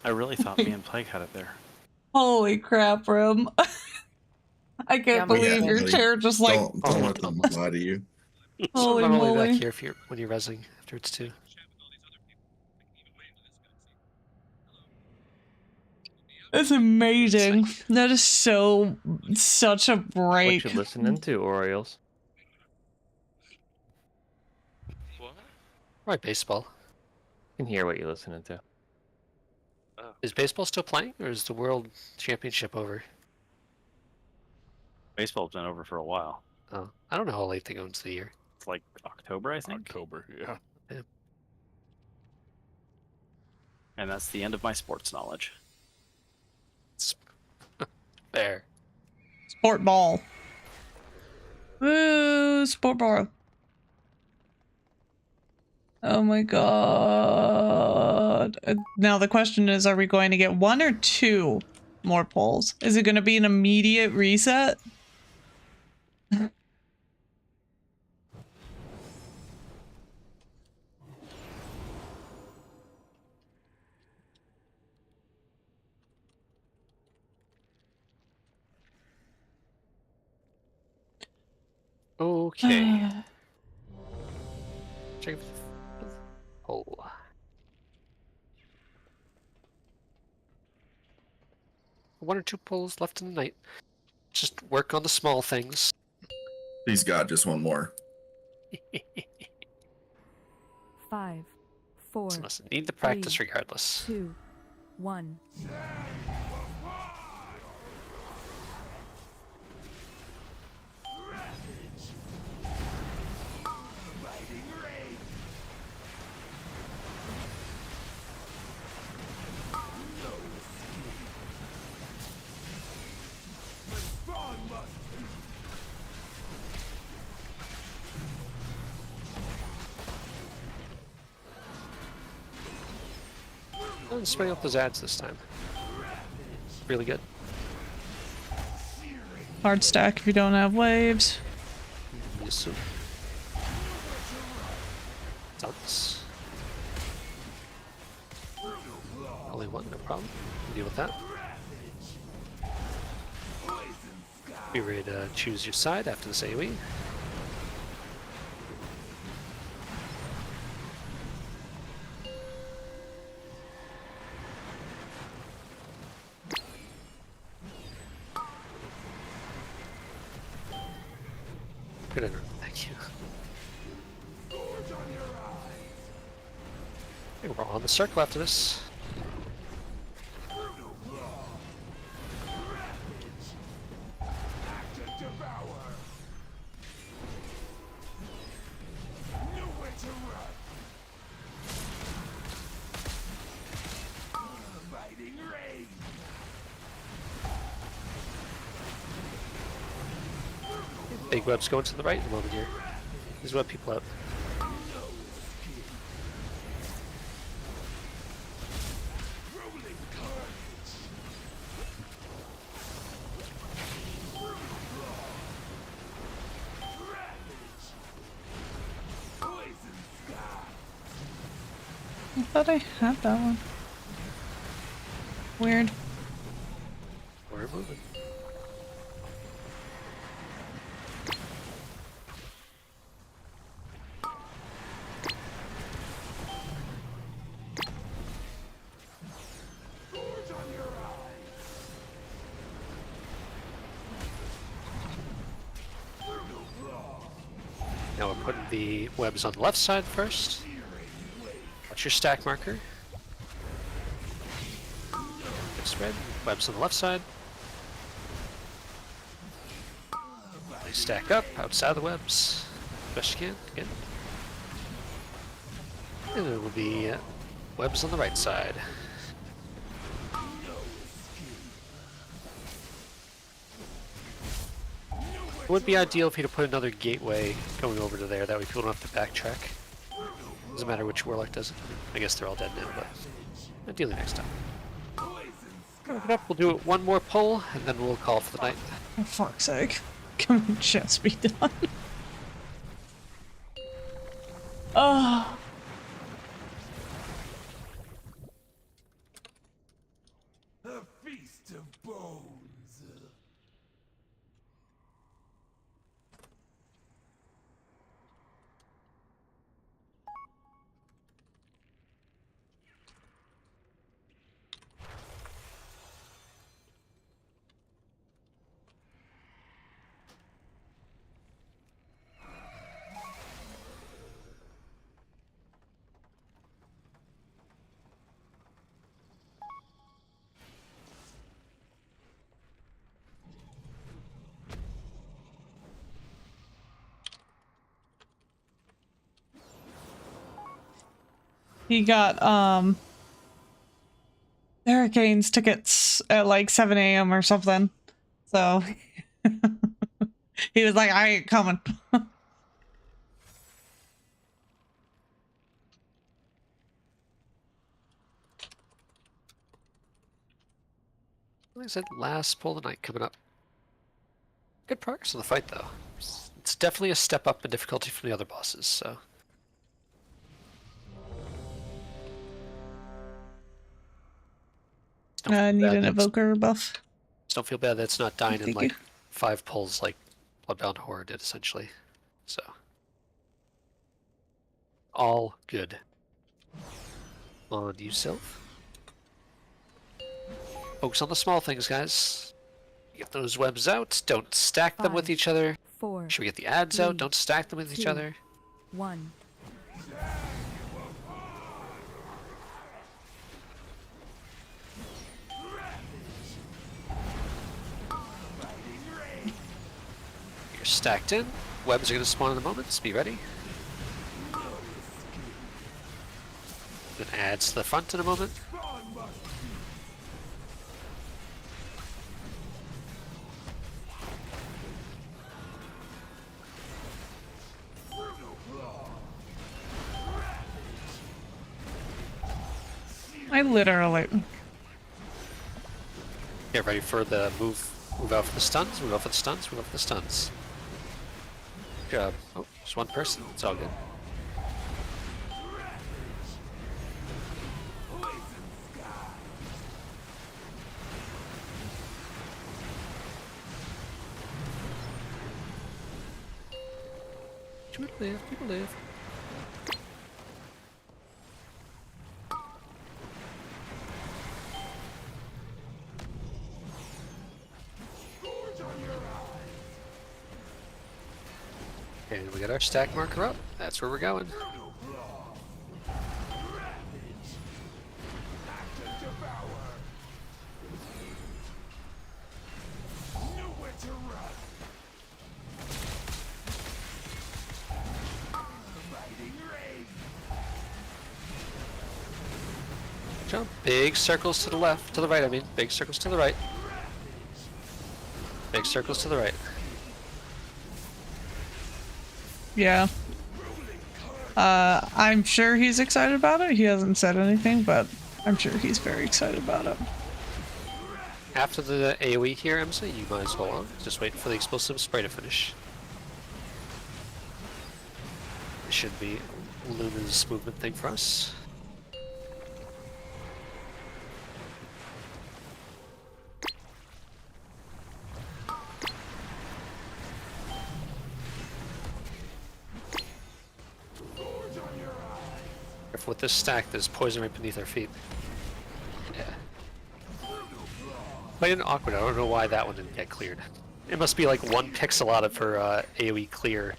I really thought me and Plague had it there. Holy crap, Rim. I can't believe your chair just like. Don't let them lie to you. Holy I'm only moly. back here if you're when you're rezzing afterwards too. That's amazing. That is such a break. What you listening to, Orioles? What? Right, baseball. I can hear what you're listening to. Is baseball still playing, or is the World Championship over? Baseball's been over for a while. Oh, I don't know how late they go into the year. It's like October, I think. October, yeah. And that's the end of my sports knowledge. Fair. Sport ball. Woo, sport ball. Oh my god. Now the question is, are we going to get 1 or 2 more polls? Is it going to be an immediate reset? Okay. Check the poll. One or 2 polls left in the night. Just work on the small things. He's got just one more. 5, 4. Listen, need the practice 3, regardless. 2, 1. I'm spraying up those ads this time. Really good. Hard stack if you don't have waves. Yes, sir. Dunks. Only one, no problem. Can deal with that. Be ready to choose your side after this AoE. Good enough, thank you. Okay, we're on the circle after this. Big web's going to the right in a moment here. These web people out. I thought I had that one. Weird. We're moving. Now we're putting the webs on the left side first. Watch your stack marker. Good spread. Webs on the left side. They stack up outside the webs. Best you can. Again. And it will be webs on the right side. would be ideal if he'd put another gateway going over to there, that way people don't have to backtrack. Doesn't matter which warlock does it. I guess they're all dead now, but ideally next time. We'll do it one more pull, and then we'll call for the night. For fuck's sake. Can we just be done? Oh. A feast of bones. He got Hurricanes tickets at like 7 a.m. or something. So he was like, I ain't coming. Like I said, last pull of the night coming up. Good progress in the fight, though. It's definitely a step up in difficulty from the other bosses, so. I need an evoker buff. Just don't feel bad that it's not dying in Thank like you. 5 pulls like Bloodbound Horror did, essentially. So. All good. On you, Sylph. Focus on the small things, guys. Get those webs out. Don't stack them with each other. 4. Should we get the ads out? Don't stack them with each 2, other. 1. You're stacked in. Webs are going to spawn in a moment, so be ready. Then adds to the front in a moment. I literally... Get ready for the move. Move out for the stuns, move out for the stuns, move out for the stuns. Good job. Oh, just one person. It's all good. People live, people live. And we got our stack marker up. That's where we're going. Jump. Big circles to the left, to the right, I mean. Big circles to the right. Big circles to the right. Yeah. I'm sure he's excited about it. He hasn't said anything, but I'm sure he's very excited about it. After the AoE here, Emsa, you might as well just wait for the explosive spray to finish. It should be Luna's movement thing for us. With this stack, there's poison right beneath our feet. Yeah. Played an awkward. I don't know why that one didn't get cleared. It must be like 1 pixel out of her AoE clear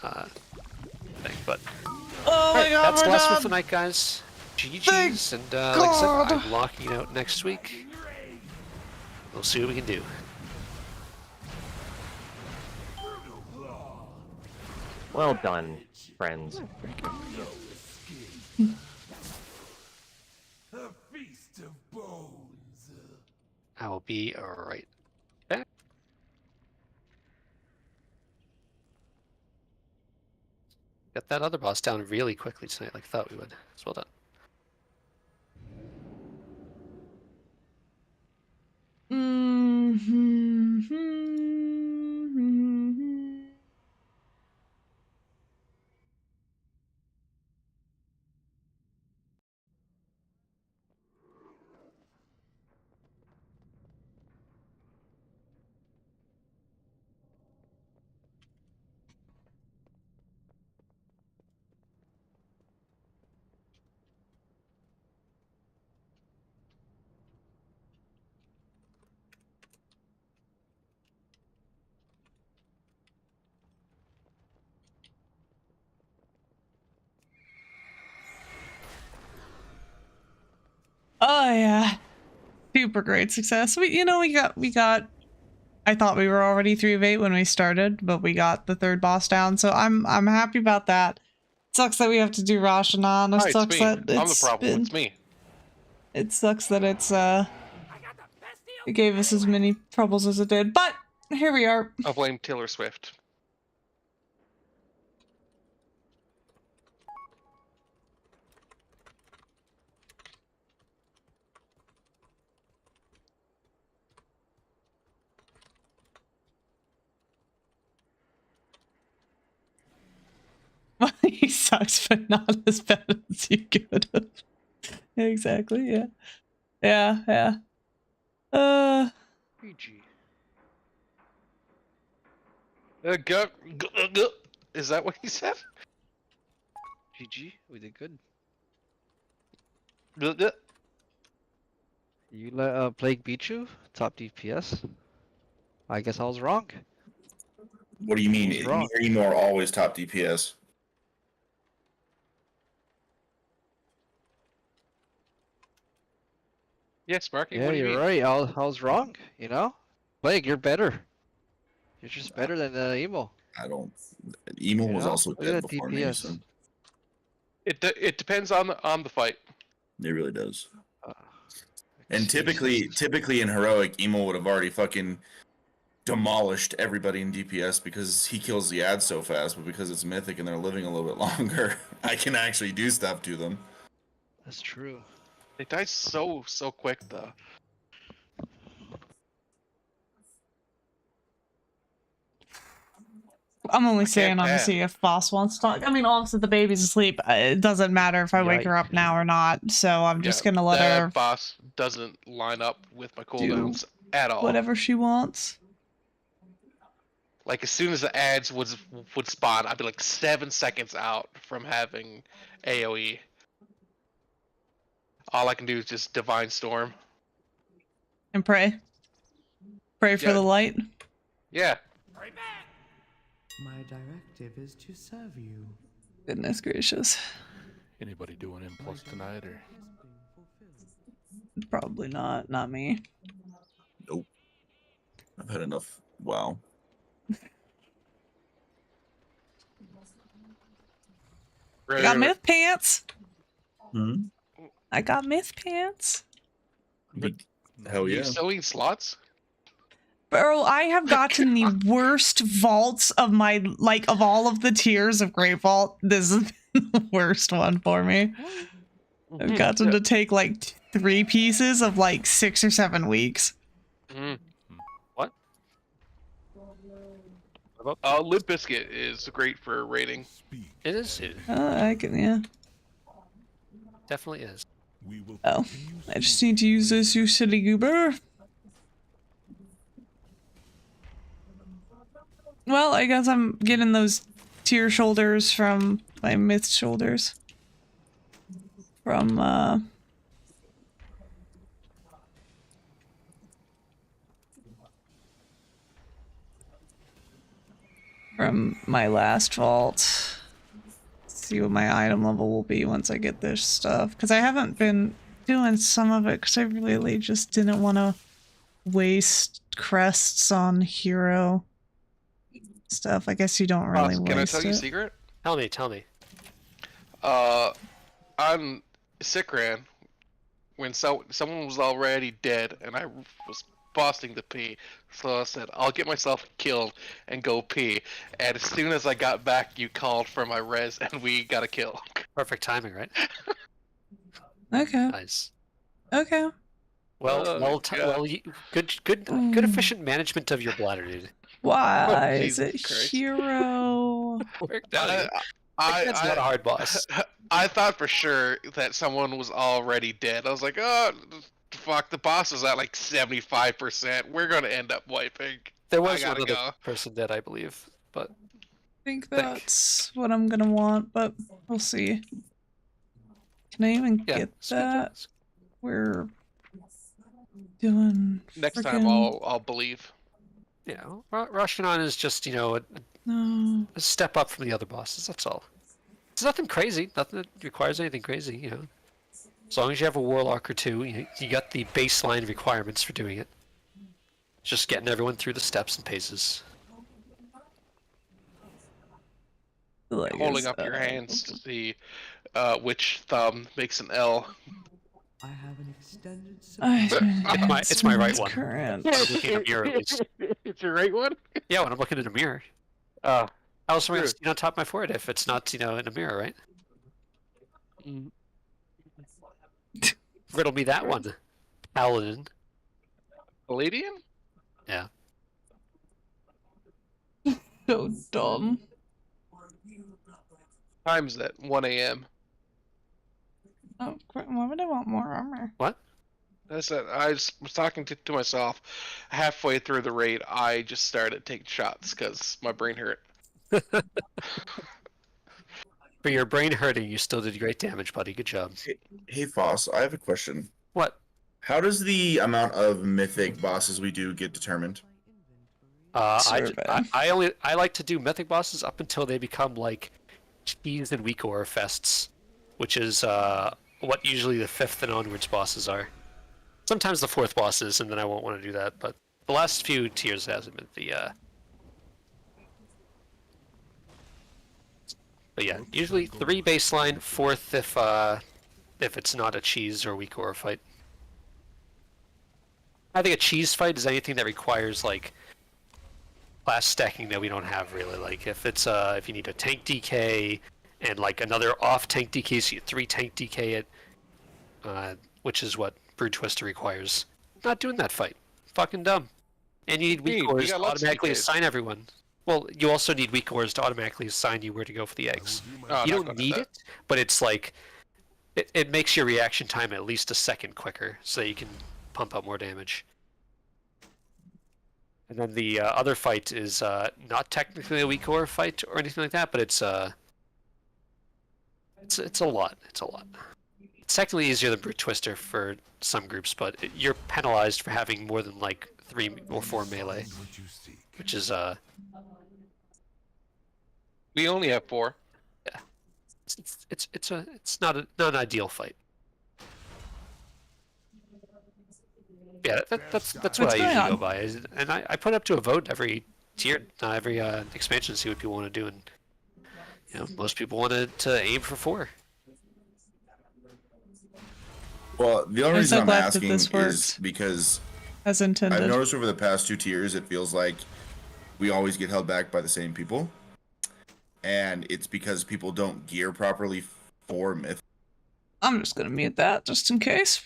thing, but. Oh my god, that's the we're last one done. for the night, guys. GG's, and like I said, I'm locking it out next week. We'll see what we can do. Well done, friends. A feast of bones. I will be right back. Got that other boss down really quickly tonight, like I thought we would. It's well done. Oh yeah, super great success. We got. I thought we were already 3 of 8 when we started, but we got the 3rd boss down, so I'm happy about that. Sucks that we have to do Rashanan. It Hi, sucks it's me. that I'm the problem. It's me. It sucks that it gave us as many troubles as it did, but here we are. I'll blame Taylor Swift. He sucks, but not as bad as you could have. Exactly, yeah. Yeah. PG. Is that what he said? GG, we did good. Guh. You let Plague beat you? Top DPS? I guess I was wrong. What do you mean? Emo are always top DPS. Yes, Marky. Yeah, what do you you're mean? right. I was wrong. You know, Plague, you're better. You're just better than Emo. I don't. Emo was also Look at dead that before me, DPS. so It depends on the fight. it really does. And typically in heroic, Emo would have already fucking demolished everybody in DPS because he kills the ads so fast. But because it's mythic and they're living a little bit longer, I can actually do stuff to them. That's true. They die so quick though. I'm only saying on to see if Boss wants to talk. I mean, obviously the baby's asleep. It doesn't matter if I wake her up now or not. So I'm just gonna let her Boss doesn't line up with my cooldowns at all. whatever she wants. Like as soon as the ads would spawn, I'd be like 7 seconds out from having AOE. All I can do is just Divine Storm. And pray. Pray for the light. Yeah. My directive is to serve you. Goodness gracious. Anybody doing M+ tonight or? Probably not. Not me. Nope. I've had enough. Wow. I got myth pants. Hmm? I got myth pants. Hell yeah. You selling slots? Bro, I have gotten the worst vaults of my, of all of the tiers of Great Vault. This is the worst one for me. I've gotten to take 3 pieces of 6 or 7 weeks. What? Limp Biscuit is great for raiding. It is. I can, yeah. Definitely is. Oh, I just need to use this, you silly goober. Well, I guess I'm getting those tier shoulders from my myth shoulders. From my last vault. See what my item level will be once I get this stuff. Because I haven't been doing some of it because I really just didn't want to waste crests on hero stuff. I guess you don't really waste it. Can I tell you a secret? Tell me. On Sikran, when someone was already dead and I was boss thing to pee. So I said, I'll get myself killed and go pee. And as soon as I got back, you called for my res, and we got a kill. Perfect timing, right? Okay. Nice. Okay. Well, good, efficient management of your bladder, dude. Why is Jesus it Christ. hero? That's not a hard boss. I thought for sure that someone was already dead. I was like, oh, fuck, the boss is at like 75%. We're gonna end up wiping. There was I one gotta other go. person dead, I believe, but I think that's what I'm gonna want, but we'll see. Can I even get that? We're doing Next time I'll believe. Yeah, rushing on is just, a step up from the other bosses, that's all. It's nothing crazy, nothing that requires anything crazy, As long as you have a warlock or two, you got the baseline requirements for doing it. Just getting everyone through the steps and paces. Holding up your hands to see which thumb makes an L. I have an extended It's my right one. Current. When I'm looking in a mirror, at least. It's your right one? Yeah, when I'm looking in a mirror. Oh. How else am I going to see on top of my forehead if it's not, in a mirror, right? Riddle me that one. Paladin. Paladin? Yeah. So dumb. Time's at 1 a.m. Oh, why would I want more armor? What? I said I was talking to myself. Halfway through the raid, I just started taking shots because my brain hurt. For your brain hurting, you still did great damage, buddy. Good job. Hey, Foss, I have a question. What? How does the amount of mythic bosses we do get determined? I like to do mythic bosses up until they become like cheese and weak ore fests, which is what usually the 5th and onwards bosses are. Sometimes the 4th bosses, and then I won't want to do that. But the last few tiers hasn't been the. But yeah, usually 3 baseline, 4th if it's not a cheese or weak ore fight. I think a cheese fight is anything that requires like class stacking that we don't have really. Like if it's if you need a tank DK and like another off tank DK, so you 3 tank DK it, which is what Brood Twister requires. Not doing that fight. Fucking dumb. And you need weak ores to automatically assign everyone. Well, you also need weak ores to automatically assign you where to go for the eggs. You don't need it, but it's like it makes your reaction time at least a second quicker, so that you can pump out more damage. And then the other fight is not technically a weak ore fight or anything like that, but it's a lot. It's a lot. It's technically easier than Brute Twister for some groups, but you're penalized for having more than like 3 or 4 melee, which is We only have 4. Yeah. It's not an ideal fight. Yeah, that's what I usually go by, and I put up to a vote every tier, every expansion to see what people want to do, and most people wanted to aim for 4. Well, the only I'm reason so I'm glad that asking this is worked because as intended. I've noticed over the past 2 tiers, it feels like we always get held back by the same people, and it's because people don't gear properly for myth. I'm just gonna mute that just in case.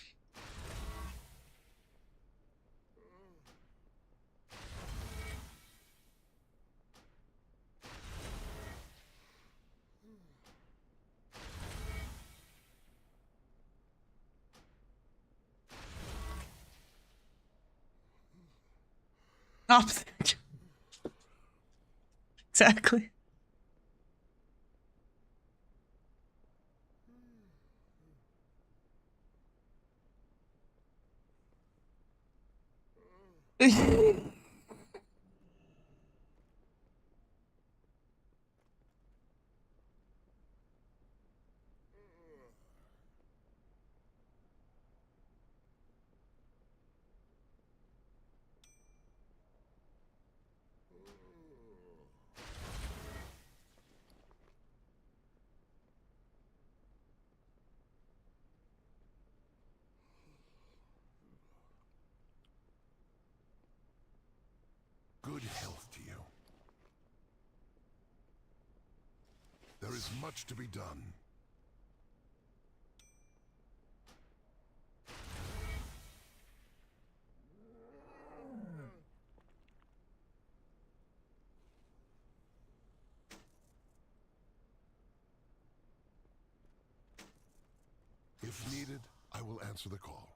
Opposite. Exactly. is much to be done. If needed, I will answer the call.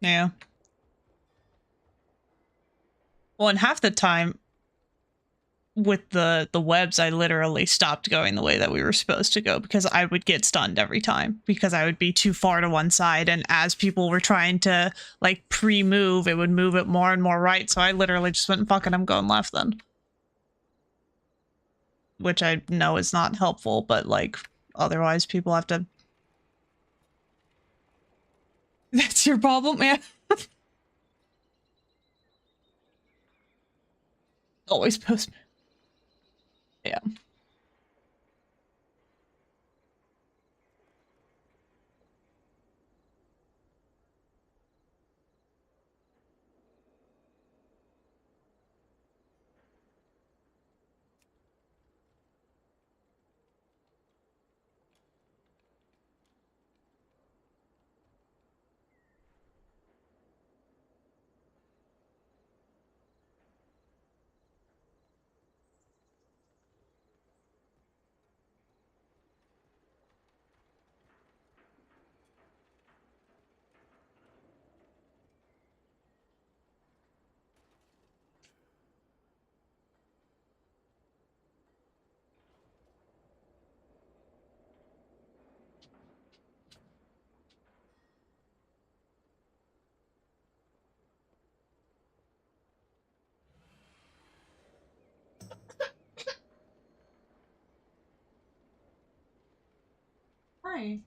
Yeah. Well, and half the time with the webs, I literally stopped going the way that we were supposed to go because I would get stunned every time because I would be too far to one side, and as people were trying to like pre-move, it would move it more and more right, so I literally just went, fucking, I'm going left then. Which I know is not helpful, but like otherwise people have to... That's your problem, man. Always post. Yeah. Hi.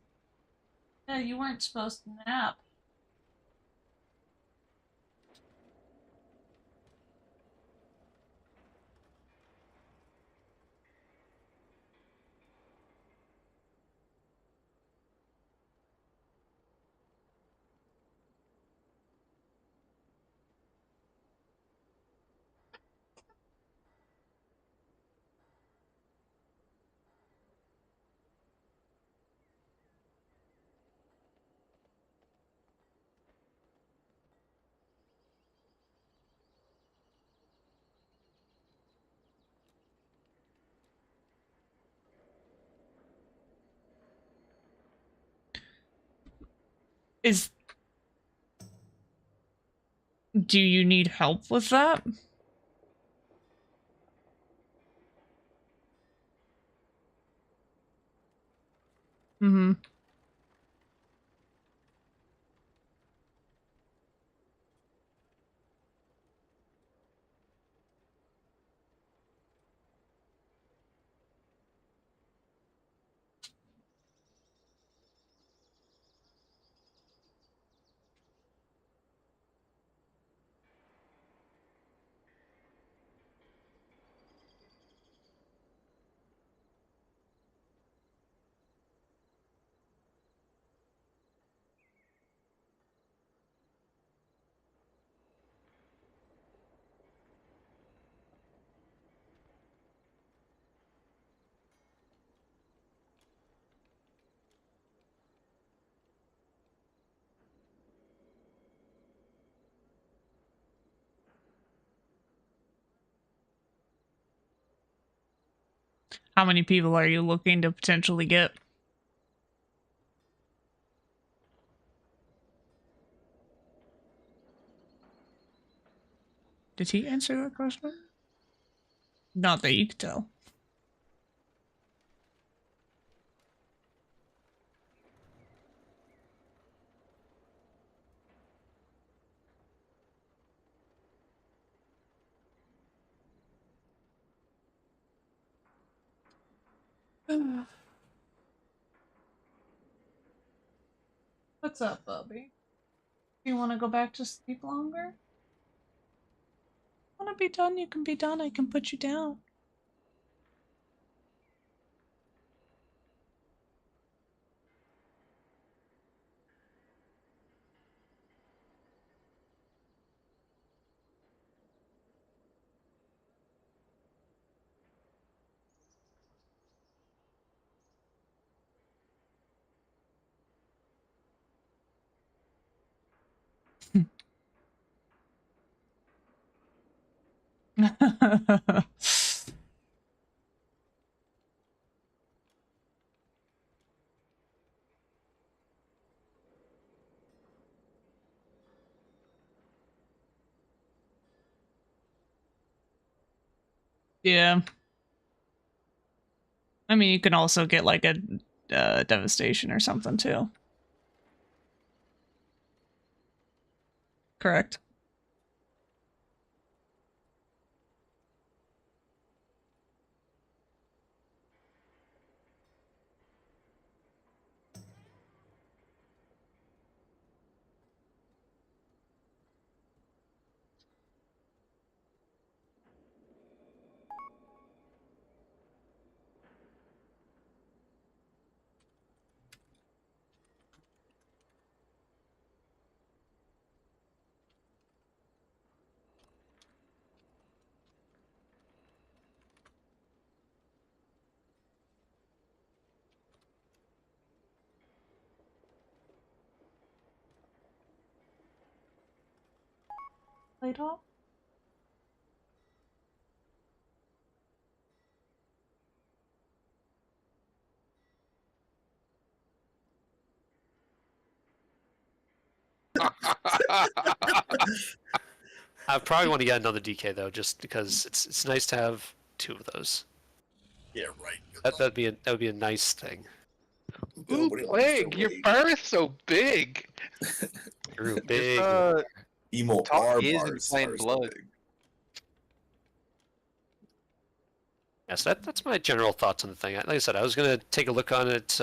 Yeah, you weren't supposed to nap. Do you need help with that? Mm-hmm. How many people are you looking to potentially get? Did he answer that question? Not that you could tell. What's up, Bubby? You want to go back to sleep longer? Want to be done? You can be done. I can put you down. Yeah. I mean, you can also get like a devastation or something too. Correct. Play top? I probably want to get another DK though, just because it's nice to have 2 of those. Yeah, right. That would be a nice thing. Ooh, Plague, your bar is so big. True, big. Emo Top R is bars insane are blood. big. Yeah, so that's my general thoughts on the thing. Like I said, I was gonna take a look on it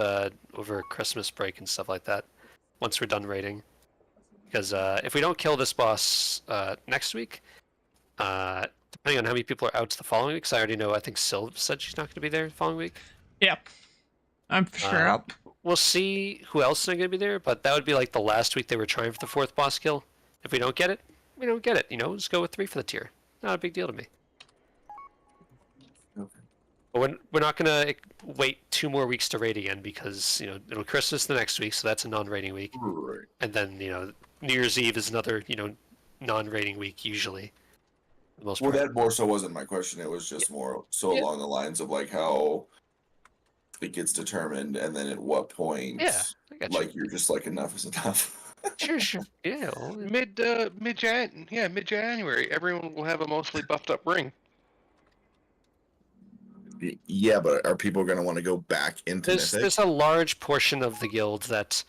over Christmas break and stuff like that. Once we're done raiding, because if we don't kill this boss next week, depending on how many people are out the following week, 'cause I already know I think Sylv said she's not going to be there the following week. Yeah, I'm for sure up. We'll see who else is going to be there, but that would be like the last week they were trying for the 4th boss kill. If we don't get it, we don't get it. You know, just go with 3 for the tier. Not a big deal to me. But we're not going to wait 2 more weeks to raid again because, you know, it'll Christmas the next week, so that's a non-raiding week. Right. And then, you know, New Year's Eve is another, you know, non-raiding week usually. For the most Well, part. that more so wasn't my question. It was just more so along the lines of like how it gets determined, and then at what point, Yeah, I got you. like you're just like enough is enough. Sure. Yeah. Well, Mid January, everyone will have a mostly buffed up ring. Yeah, but are people going to want to go back into Mythic? there's a large portion of the guild that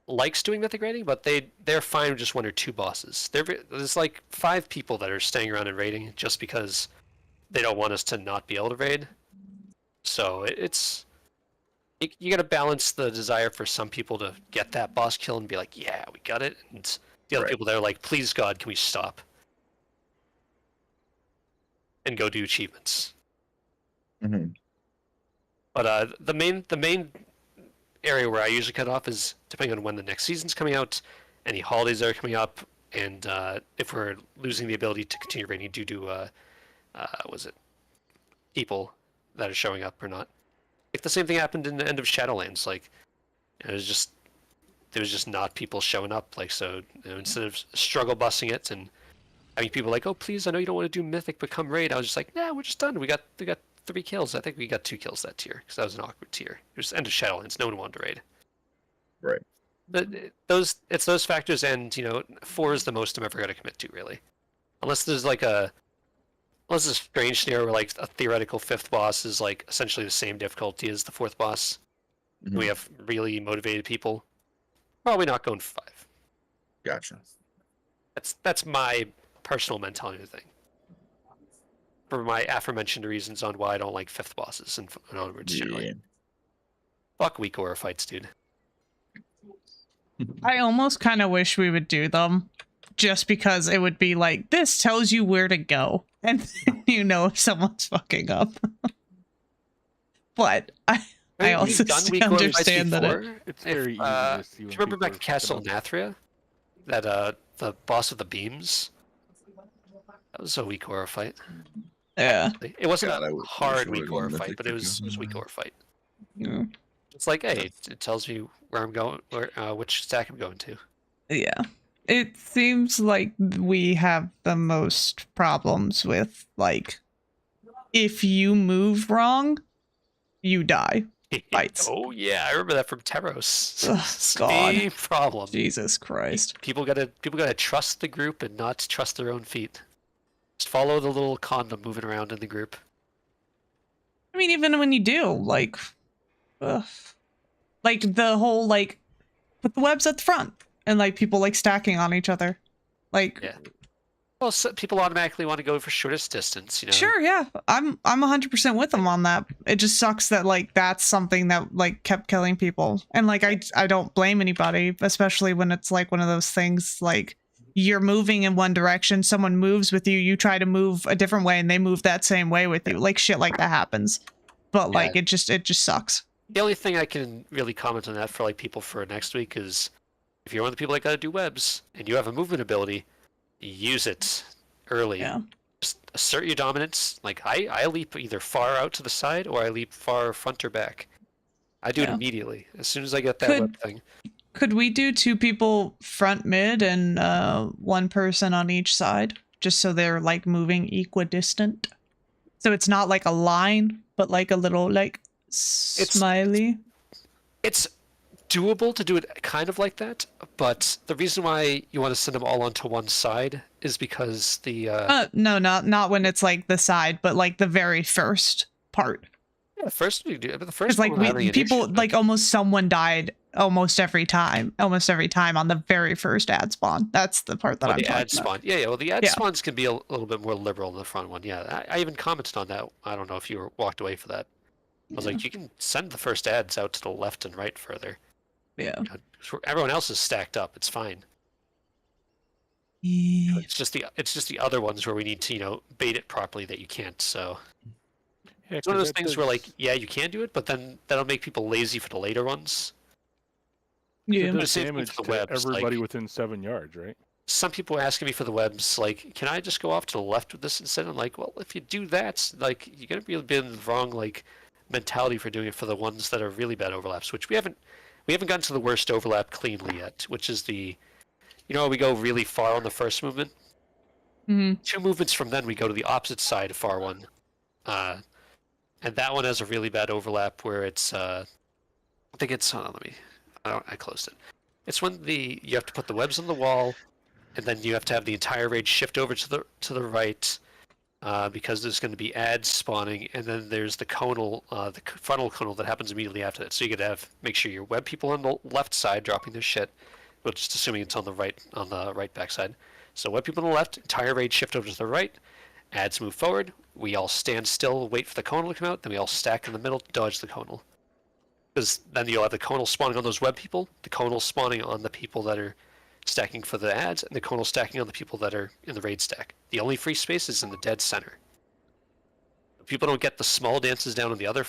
likes doing Mythic raiding, but they're fine with just 1 or 2 bosses. There's like 5 people that are staying around and raiding just because they don't want us to not be able to raid. So you got to balance the desire for some people to get that boss kill and be like, yeah, we got it, and the other people that are like, please God, can we stop and go do achievements. Mm-hmm. But the main area where I usually cut off is depending on when the next season's coming out, any holidays that are coming up, and if we're losing the ability to continue raiding due to people that are showing up or not. Like the same thing happened in the end of Shadowlands. Like there was just not people showing up. Like so, instead of struggle busing it and having people like, oh please, I know you don't want to do Mythic, but come raid. I was just like, nah, we're just done. We got 3 kills. I think we got 2 kills that tier because that was an awkward tier. It was end of Shadowlands. No one wanted to raid. Right. It's those factors, and 4 is the most I'm ever going to commit to, really, unless there's a strange scenario where like a theoretical 5th boss is like essentially the same difficulty as the 4th boss. Mm-hmm. We have really motivated people. Probably not going 5. Gotcha. That's my personal mentality thing. For my aforementioned reasons on why I don't like 5th bosses and onwards generally. Fuck weak aura fights, dude. I almost kind of wish we would do them, just because it would be like, this tells you where to go, and if someone's fucking up. But I also understand that it's very easy to see. Do you remember back Castle Nathria? That the boss with the beams? That was a weak aura fight. Yeah. It wasn't a hard weak aura fight, but it was weak aura fight. Yeah. It's like, hey, it tells me where I'm going, which stack I'm going to. Yeah. It seems like we have the most problems with, like, if you move wrong, you die. Fights. Oh yeah, I remember that from Teros. God. Same problem. Jesus Christ. People gotta trust the group and not trust their own feet. Just follow the little condom moving around in the group. I mean, even when you do, like the whole, like, put the webs at the front and, like, people, like, stacking on each other. Like, yeah. Well, so people automatically want to go for shortest distance, Sure, yeah. I'm 100% with them on that. It just sucks that, like, that's something that, like, kept killing people. And, like, I don't blame anybody, especially when it's, like, one of those things, like, you're moving in one direction, someone moves with you, you try to move a different way, and they move that same way with you. Like, shit like that happens. But, like, it just sucks. The only thing I can really comment on that for, like, people for next week is if you're one of the people that gotta do webs, and you have a movement ability, use it early. Yeah. Just assert your dominance. Like, I leap either far out to the side or I leap far front or back. I do it immediately as soon as I get that web thing. Could we do 2 people front mid and 1 person on each side, just so they're, like, moving equidistant? So it's not like a line, but like a little, like, smiley. It's doable to do it kind of like that, but the reason why you want to send them all onto one side is because the no, not when it's like the side, but like the very first part. Yeah, first we do, but the first like people like almost someone died almost every time on the very first ad spawn. That's the part that I'm the talking ad spawn. about. Yeah. Well, the ad spawns can be a little bit more liberal in the front one. Yeah, I even commented on that. I don't know if you walked away for that. I was like, you can send the first ads out to the left and right further. Yeah. Everyone else is stacked up. It's fine. Yeah. It's just the other ones where we need to bait it properly that you can't. So it's one of those things where like you can do it, but then that'll make people lazy for the later ones. Yeah, it But does same damage with the to webs, everybody like, within 7 yards, right? some people are asking me for the webs, like, can I just go off to the left with this instead? I'm like, well, if you do that, like, you're gonna be in the wrong like mentality for doing it for the ones that are really bad overlaps, which we haven't gotten to the worst overlap cleanly yet, which is the, we go really far on the first movement. Mm-hmm. 2 movements from then we go to the opposite side of far one, and that one has a really bad overlap where it's I think it's I closed it. It's when you have to put the webs on the wall, and then you have to have the entire raid shift over to the right, because there's going to be ads spawning, and then there's the conal, the frontal conal that happens immediately after that. So you gotta make sure your web people on the left side dropping their shit, well, just assuming it's on the right backside. So web people on the left, entire raid shift over to the right, ads move forward. We all stand still, wait for the conal to come out, then we all stack in the middle, dodge the conal. Because then you'll have the conal spawning on those web people, the conal spawning on the people that are stacking for the ads, and the conal stacking on the people that are in the raid stack. The only free space is in the dead center. If people don't get the small dances down on the other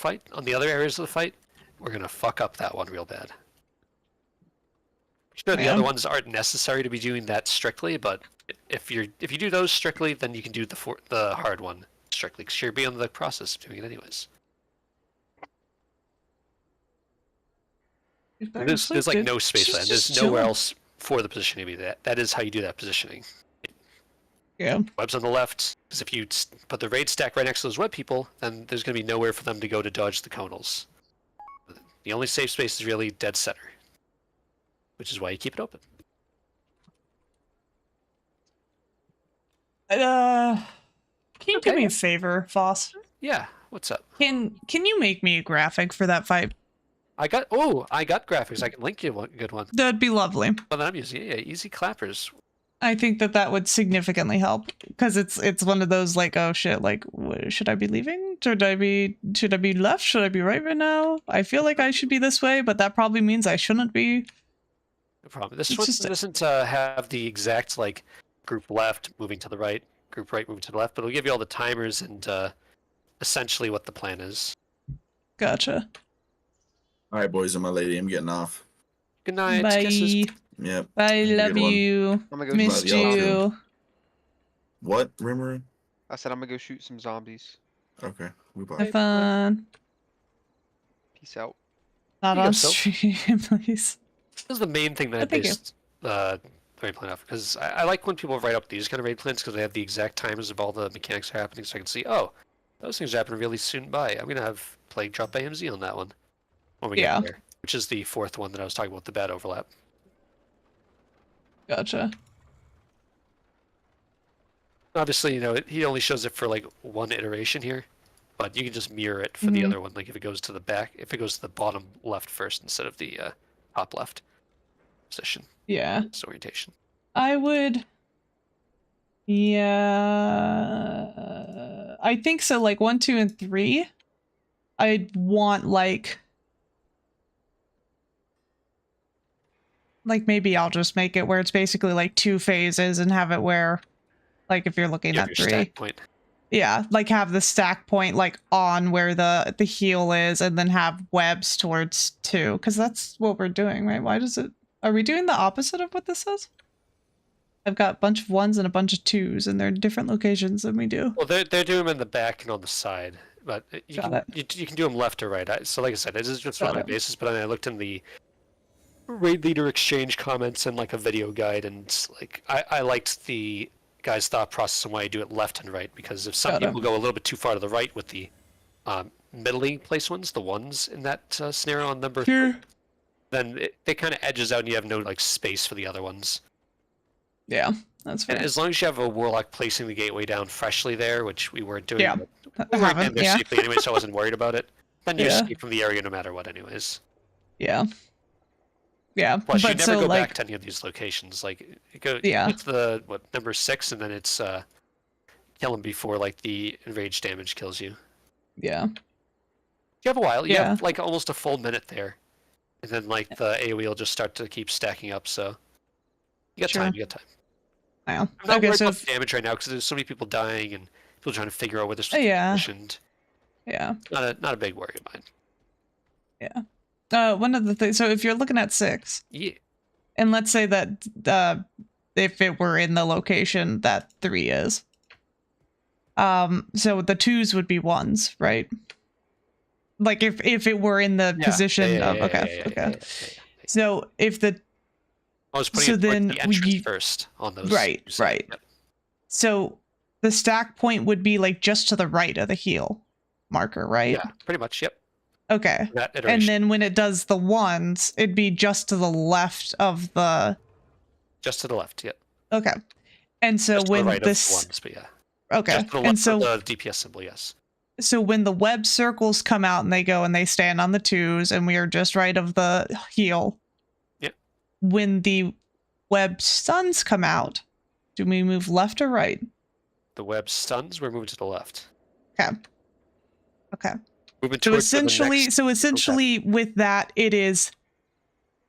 areas of the fight, we're gonna fuck up that one real bad. Sure, the other ones aren't necessary to be doing that strictly, but if you do those strictly, then you can do the hard one strictly, because you're beyond the process of doing it anyways. There's like no space land. There's nowhere else for the positioning to be. That is how you do that positioning. Yeah. Webs on the left, because if you put the raid stack right next to those web people, then there's going to be nowhere for them to go to dodge the conals. The only safe space is really dead center, which is why you keep it open. Can you do me a favor, Voss? Yeah, what's up? Can you make me a graphic for that fight? I got graphics. I can link you a good one. That'd be lovely. Well, then I'm using easy clappers. I think that would significantly help, because it's one of those like, oh shit, like, should I be leaving? Should I be left? Should I be right now? I feel like I should be this way, but that probably means I shouldn't be. No problem. This one doesn't have the exact like group left moving to the right, group right moving to the left, but it'll give you all the timers and essentially what the plan is. Gotcha. All right, boys and my lady, I'm getting off. Good night. Bye. Kisses. Yep. I love you. Missed you. What, Rimmer? I said I'm gonna go shoot some zombies. Okay. Have fun. Peace out. Not on stream, please. This is the main thing that I based the raid plan off, because I like when people write up these kind of raid plans because they have the exact times of all the mechanics happening, so I can see, oh, those things happen really soon by. I'm gonna have Plague drop AMZ on that one when we get there, which is the fourth one that I was talking about, the bad overlap. Gotcha. Obviously, he only shows it for like one iteration here, but you can just mirror it for the other one. Like if it goes to the back, if it goes to the bottom left first instead of the top left position. Yeah. It's orientation. I would. Yeah. I think so. Like 1, 2, and 3. I'd want like maybe I'll just make it where it's basically like 2 phases and have it where, like, if you're looking at 3. Stack point. Yeah, like have the stack point like on where the heal is, and then have webs towards 2, because that's what we're doing, right? Why does it? Are we doing the opposite of what this says? I've got a bunch of 1s and a bunch of 2s, and they're in different locations than we do. Well, they're doing them in the back and on the side, but you can do them left or right. So like I said, this is just on my basis, but I looked in the raid leader exchange comments and like a video guide, and like I liked the guy's thought process and why you do it left and right, because if some people go a little bit too far to the right with the middling place ones, the 1s in that scenario on number 3, then it kind of edges out and you have no like space for the other ones. Yeah, that's fair. And as long as you have a warlock placing the gateway down freshly there, which we weren't doing, we weren't in there safely anyway, so I wasn't worried about it, then you escape from the area no matter what anyways. Yeah. Yeah, plus you never go like, back to any of these locations. Like, it's the number 6, and then it's kill them before like the enraged damage kills you. Yeah. You have a while. You have like almost a full minute there, and then like the AOE will just start to keep stacking up. So you got time. You got time. Wow. I'm not worried about the damage right now because there's so many people dying and people trying to figure out where this was positioned. Yeah. Not a big worry of mine. Yeah. One of the things, so if you're looking at 6, and let's say that if it were in the location that 3 is, so the 2s would be 1s, right? Like if it were in the position of okay. So if the I was putting the entrance first on those. Right. Yep. So the stack point would be like just to the right of the heal marker, right? Yeah, pretty much. Yep. Okay. That And iteration. then when it does the ones, it'd be just to the left of the. Just to the left, yeah. Okay. And so Just to the when right of this. the ones, but yeah. Okay. Just to the And left so. of the DPS symbol, yes. So when the web circles come out and they go and they stand on the 2s and we are just right of the heel. Yep. When the web suns come out, do we move left or right? The web stuns, we're moving to the left. Okay. Okay. Moving So towards the essentially, next- with that, it is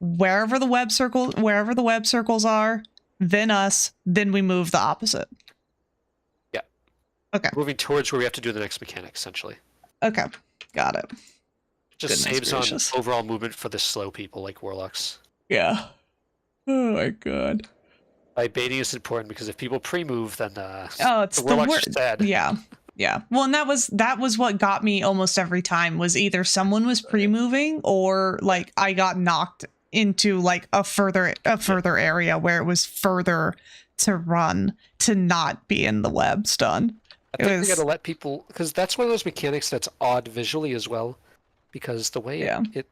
wherever the web circles are, then us, then we move the opposite. Yeah. Okay. Moving towards where we have to do the next mechanic, essentially. Okay. Got it. Just Goodness saves gracious. on overall movement for the slow people like warlocks. Yeah. Oh my god. By baiting is important because if people pre-move, then It's the warlocks word. are sad. Yeah. Yeah. Well, and that was what got me almost every time was either someone was pre-moving or like I got knocked into like a further area where it was further to run to not be in the web stun. I think we gotta let people, because that's one of those mechanics that's odd visually as well, because the way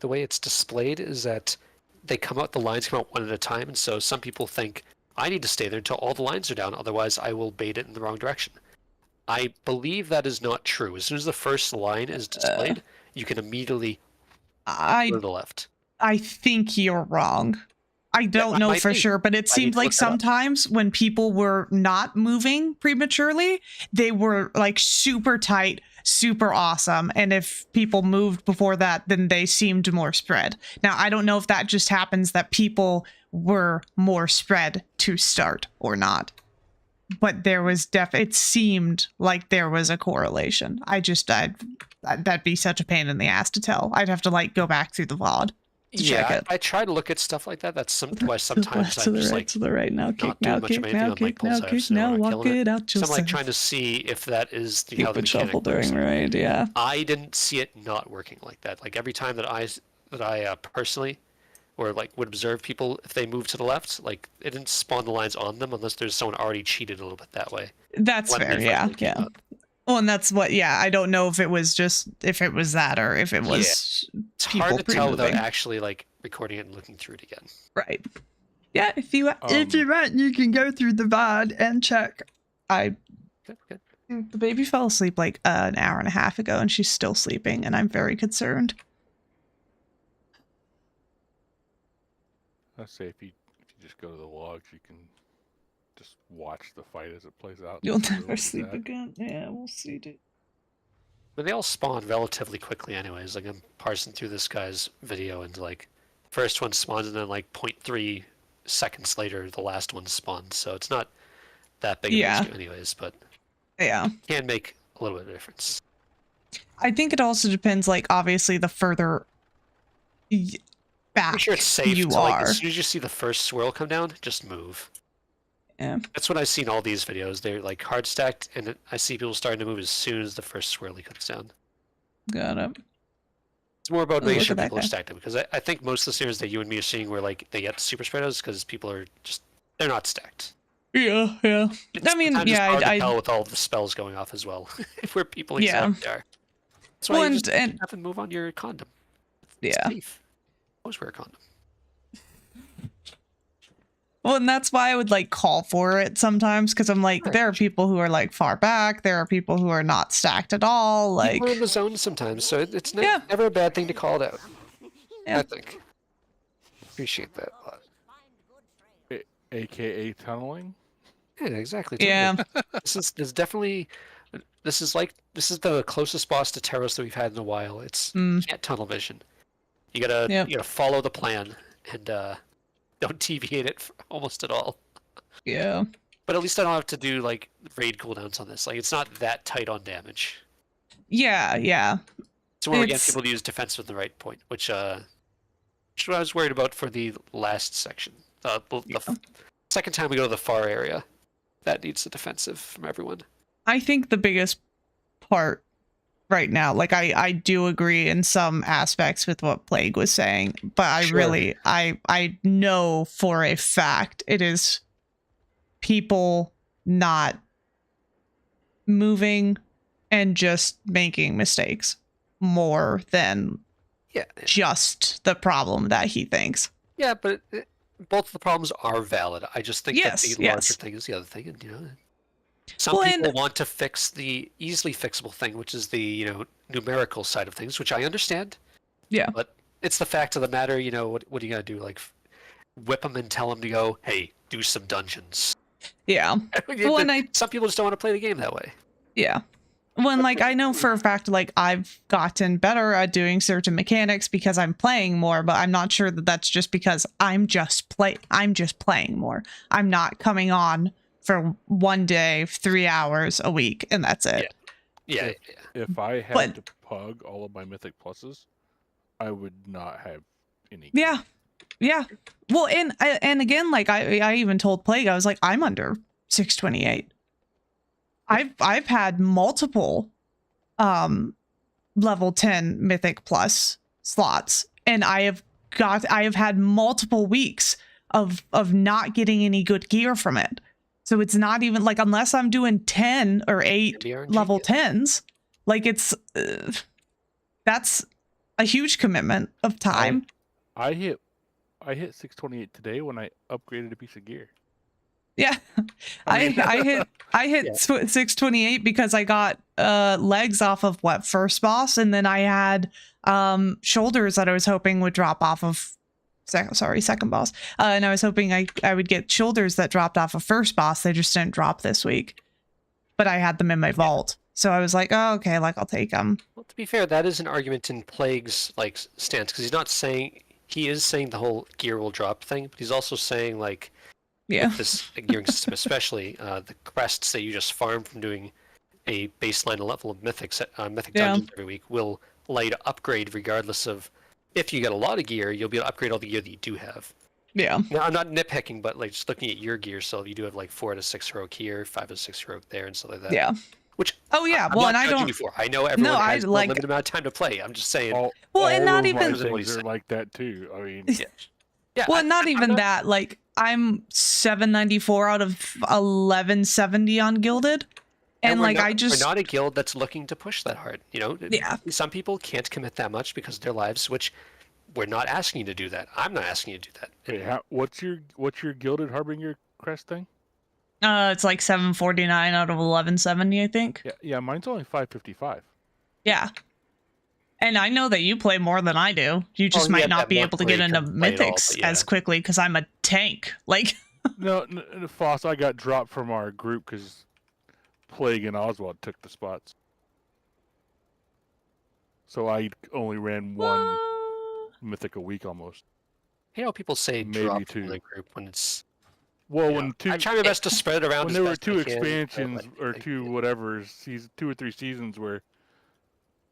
the way it's displayed is that the lines come out one at a time, and so some people think I need to stay there until all the lines are down, otherwise I will bait it in the wrong direction. I believe that is not true. As soon as the first line is displayed, you can immediately go to the left. I think you're wrong. I don't know for sure, but it seemed like sometimes when people were not moving prematurely, they were like super tight, super awesome. And if people moved before that, then they seemed more spread. Now, I don't know if that just happens that people were more spread to start or not. But there was it seemed like there was a correlation. That'd be such a pain in the ass to tell. I'd have to like go back through the VOD. Yeah, I try to look at stuff like that. That's why sometimes I'm just like to the right now, not doing much of anything on my pulse. walk it out So I'm yourself. like trying to see if that is how the Stupid shuffle mechanic during works. raid, yeah. I didn't see it not working like that. Like every time that I personally or like would observe people if they move to the left, like it didn't spawn the lines on them unless there's someone already cheated a little bit that way. That's When fair, they yeah, finally came yeah. up. Well, and that's what, yeah, I don't know if it was that or if it was It's people hard to tell without pre-moving. actually like recording it and looking through it again. Right. Yeah, if you want, you can go through the VOD and check. The baby fell asleep like an hour and a half ago, and she's still sleeping, and I'm very concerned. I say if you just go to the logs, you can just watch the fight as it plays out. You'll See where never it's sleep at. again. Yeah, we'll see, dude. But they all spawn relatively quickly anyways. Like I'm parsing through this guy's video and like first one spawns and then like 0.3 seconds later the last one spawns. So it's not that big of an issue anyways, but yeah, can make a little bit of difference. I think it also depends, like, obviously the further back I'm sure it's safe you to, are. like, as soon as you see the first swirl come down, just move. Yeah. That's what I've seen all these videos. They're like hard stacked, and I see people starting to move as soon as the first swirly comes down. Got it. It's more about Oh, making look sure at that people are guy. stacked up, because I think most of the series that you and me are seeing where like they get super spreaders because people are just they're not stacked. Yeah, yeah. I mean, Sometimes yeah, it's hard to I tell with all the spells going off as well. If where people Yeah. exactly are. That's why Well, you and- just and- have and move on your condom. It's Yeah. safe. Always wear a condom. Well, and that's why I would like call for it sometimes, because I'm like, there are people who are like far back, there are people who are not stacked at all. Like, People are in the zone sometimes, so it's never a bad thing to call it out. Yeah. I think. Appreciate that a lot. AKA tunneling. Yeah, exactly. Yeah. This is definitely this is the closest boss to Taros that we've had in a while. It's you can't tunnel vision. You gotta follow the plan and don't deviate it almost at all. Yeah. But at least I don't have to do like raid cooldowns on this. Like it's not that tight on damage. yeah, yeah. So we're getting It's- people to use defense with the right point, which what I was worried about for the last section. The second time we go to the far area, that needs a defensive from everyone. I think the biggest part right now, like I do agree in some aspects with what Plague was saying, but I Sure. really, I know for a fact it is people not moving and just making mistakes more than Yeah. just the problem that he thinks. Yeah, but both of the problems are valid. I just think that the larger yes. thing is the other thing, and some people want to fix the easily fixable thing, which is the numerical side of things, which I understand. Yeah. But it's the fact of the matter. What are you gonna do? Like, whip them and tell them to go, hey, do some dungeons. Yeah. Well, some people just don't want to play the game that way. Yeah. When like I know for a fact like I've gotten better at doing certain mechanics because I'm playing more, but I'm not sure that that's just because I'm just playing more. I'm not coming on for one day, 3 hours a week, and that's it. Yeah. If I had to pug all of my Mythic Pluses, I would not have any. Yeah. Yeah. Well, and again, like I even told Plague, I was like, I'm under 628. I've had multiple level 10 Mythic Plus slots, and I have had multiple weeks of not getting any good gear from it. So it's not even like, unless I'm doing 10 or 8 level 10s, like it's that's a huge commitment of time. I hit 628 today when I upgraded a piece of gear. Yeah, I hit 628 because I got legs off of first boss, and then I had shoulders that I was hoping would drop off of second boss, and I was hoping I would get shoulders that dropped off of first boss. They just didn't drop this week, but I had them in my vault, so I was like, oh, okay, like I'll take them. Well, to be fair, that is an argument in Plague's like stance, because he is saying the whole gear will drop thing, but he's also saying like, with this gearing system, especially the crests that you just farm from doing a baseline level of mythic dungeons every week will allow you to upgrade regardless of if you get a lot of gear. You'll be able to upgrade all the gear that you do have. Yeah. Now I'm not nitpicking, but like just looking at your gear, so you do have like 4 out of 6 heroic here, 5 out of 6 heroic there, and stuff like that. Yeah. Which I'm not judging you for. I know everyone has a limited amount of time to play. I'm just saying. And not even are like that too. I mean. Yeah. Well, not even that. Like, I'm 794 out of 1170 on Gilded, and like we're not a guild that's looking to push that hard. Some people can't commit that much because of their lives, which we're not asking you to do that. I'm not asking you to do that. Hey, what's your Gilded Harbinger crest thing? It's like 749 out of 1170, I think. Yeah, mine's only 555. Yeah. And I know that you play more than I do. You just might not be able to get into mythics as quickly because I'm a tank. Like, no, Foss, I got dropped from our group because Plague and Oswald took the spots. So I only ran one mythic a week almost. You know, people say maybe drop 2 from the group when it's. When I try my best to spread it around. When there were 2 expansions or 2 whatever 2 or 3 seasons where.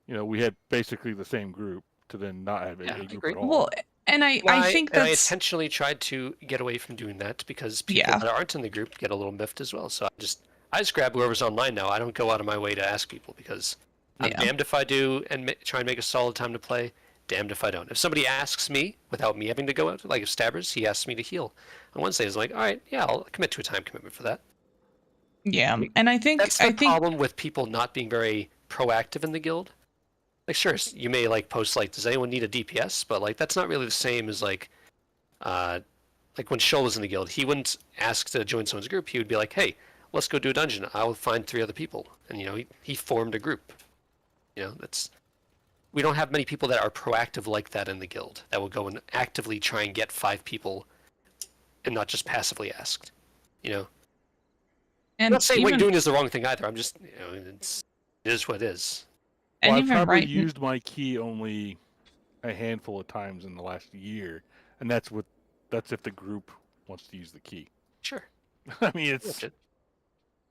We had basically the same group to then not have a group at all. Well, and I think that's... I intentionally tried to get away from doing that because people that aren't in the group get a little miffed as well. So I just grab whoever's online now. I don't go out of my way to ask people because I'm damned if I do and try and make a solid time to play, damned if I don't. If somebody asks me without me having to go out, like if Stabbers, he asks me to heal on Wednesday, it's like, all right, yeah, I'll commit to a time commitment for that. Yeah, and I think... That's the problem with people not being very proactive in the guild. Like, sure, you may like post like, does anyone need a DPS? But like, that's not really the same as like when Shoal was in the guild, he wouldn't ask to join someone's group. He would be like, hey, let's go do a dungeon. I'll find 3 other people, and he formed a group. We don't have many people that are proactive like that in the guild that will go and actively try and get 5 people, and not just passively asked. And I'm not saying what you're doing is the wrong thing either. I'm just it is what it is. Well, I've probably used my key only a handful of times in the last year, and that's if the group wants to use the key. Sure. I mean,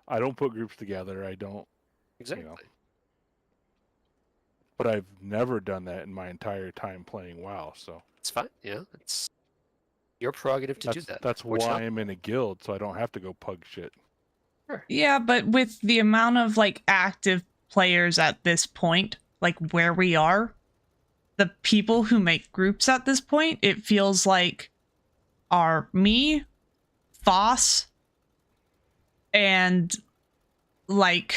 I don't put groups together. I don't. Exactly. But I've never done that in my entire time playing WoW, so. It's fine. It's your prerogative to do that. That's why I'm in a guild, so I don't have to go pug shit. Sure. Yeah, but with the amount of like active players at this point, like where we are, the people who make groups at this point, it feels like are me, Foss, and like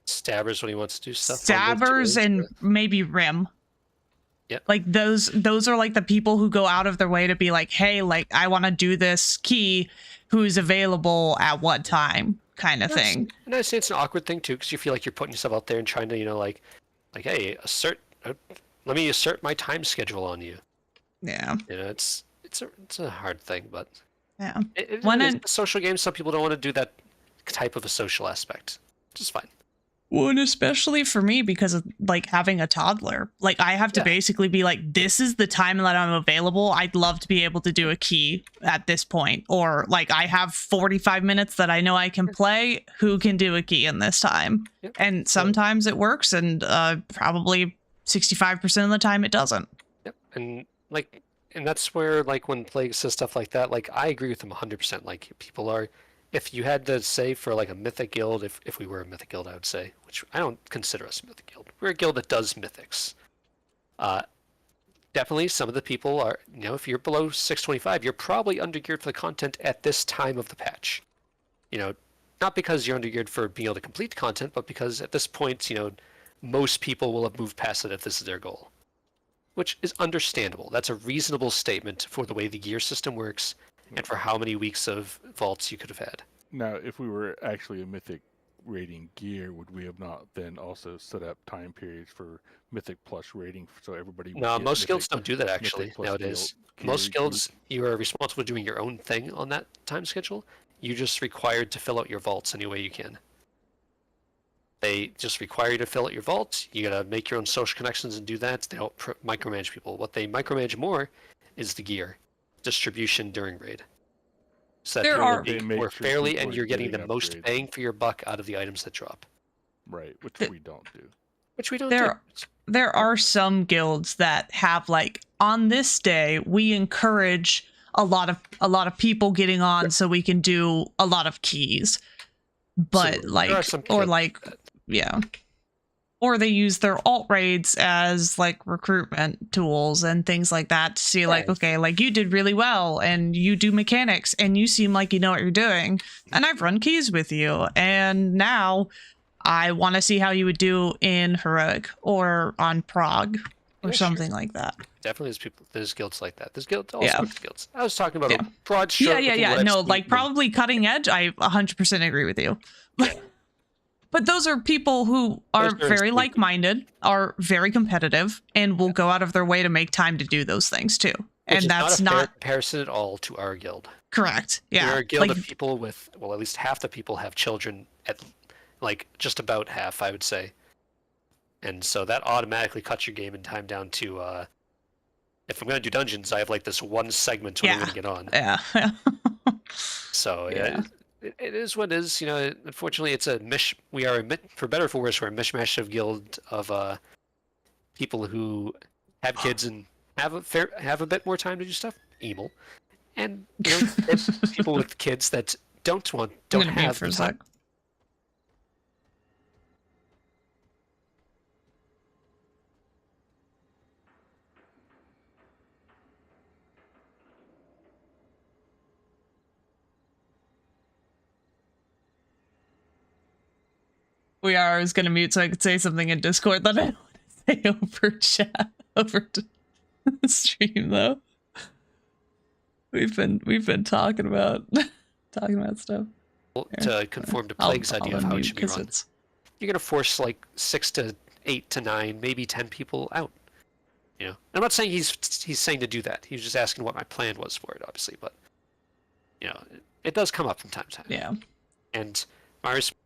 Stabbers when he wants to do stuff. Stabbers and maybe Rim. Yep. Like those are like the people who go out of their way to be like, hey, like I want to do this key, who's available at what time, kind of thing. And I say it's an awkward thing too, because you feel like you're putting yourself out there and trying to, like hey, let me assert my time schedule on you. Yeah. It's a hard thing, but yeah, it's a social game. Some people don't want to do that type of a social aspect, which is fine. Well, and especially for me, because of like having a toddler, like I have to basically be like, this is the time that I'm available. I'd love to be able to do a key at this point, or like I have 45 minutes that I know I can play. Who can do a key in this time? And sometimes it works, and probably 65% of the time it doesn't. Yep, and that's where like when Plague says stuff like that, like I agree with him 100%. Like people are. If you had to say for like a mythic guild, if we were a mythic guild, I would say, which I don't consider us a mythic guild. We're a guild that does mythics. Definitely some of the people are, if you're below 625, you're probably undergeared for the content at this time of the patch. Not because you're undergeared for being able to complete the content, but because at this point, most people will have moved past it if this is their goal. Which is understandable. That's a reasonable statement for the way the gear system works and for how many weeks of vaults you could have had. Now, if we were actually a mythic rating gear, would we have not then also set up time periods for mythic plus rating so everybody would No, get most mythic, guilds don't do that actually nowadays. Most guilds, you are responsible for doing your own thing on that time schedule. You're just required to fill out your vaults any way you can. They just require you to fill out your vault. You gotta make your own social connections and do that. They don't micromanage people. What they micromanage more is the gear distribution during raid. So that you're being more fairly, and you're getting the most bang for your buck out of the items that drop. Right, which we don't do. Which we don't do. There are some guilds that have like, on this day we encourage a lot of people getting on so we can do a lot of keys. But or they use their alt raids as like recruitment tools and things like that to see like, okay, like you did really well and you do mechanics and you seem like you know what you're doing and I've run keys with you and now I want to see how you would do in heroic or on prog or something like that. Definitely there's guilds like that. There's guilds, all sorts of guilds. I was talking about a broad stroke. No, like probably cutting edge. I 100% agree with you. But those are people who are very like-minded, are very competitive, and will go out of their way to make time to do those things too. And that's not a comparison at all to our guild. Correct. Yeah. We're a guild of people with, well, at least half the people have children, at like just about half, I would say. And so that automatically cuts your game and time down to, if I'm going to do dungeons, I have like this one segment when I'm going to get on. Yeah. So it is what it is. Unfortunately, it's we are, for better or for worse, we're a mishmash of guild of people who have kids and have a bit more time to do stuff. Emil, and people with kids that don't have the time. I was gonna mute so I could say something in Discord that I don't want to say over chat, over to the stream though. We've been talking about stuff. To conform to Plague's idea of how it should be run. You're gonna force like 6 to 8 to 9, maybe 10 people out. I'm not saying he's saying to do that. He was just asking what my plan was for it, obviously, but it does come up from time to time. Yeah. And my response.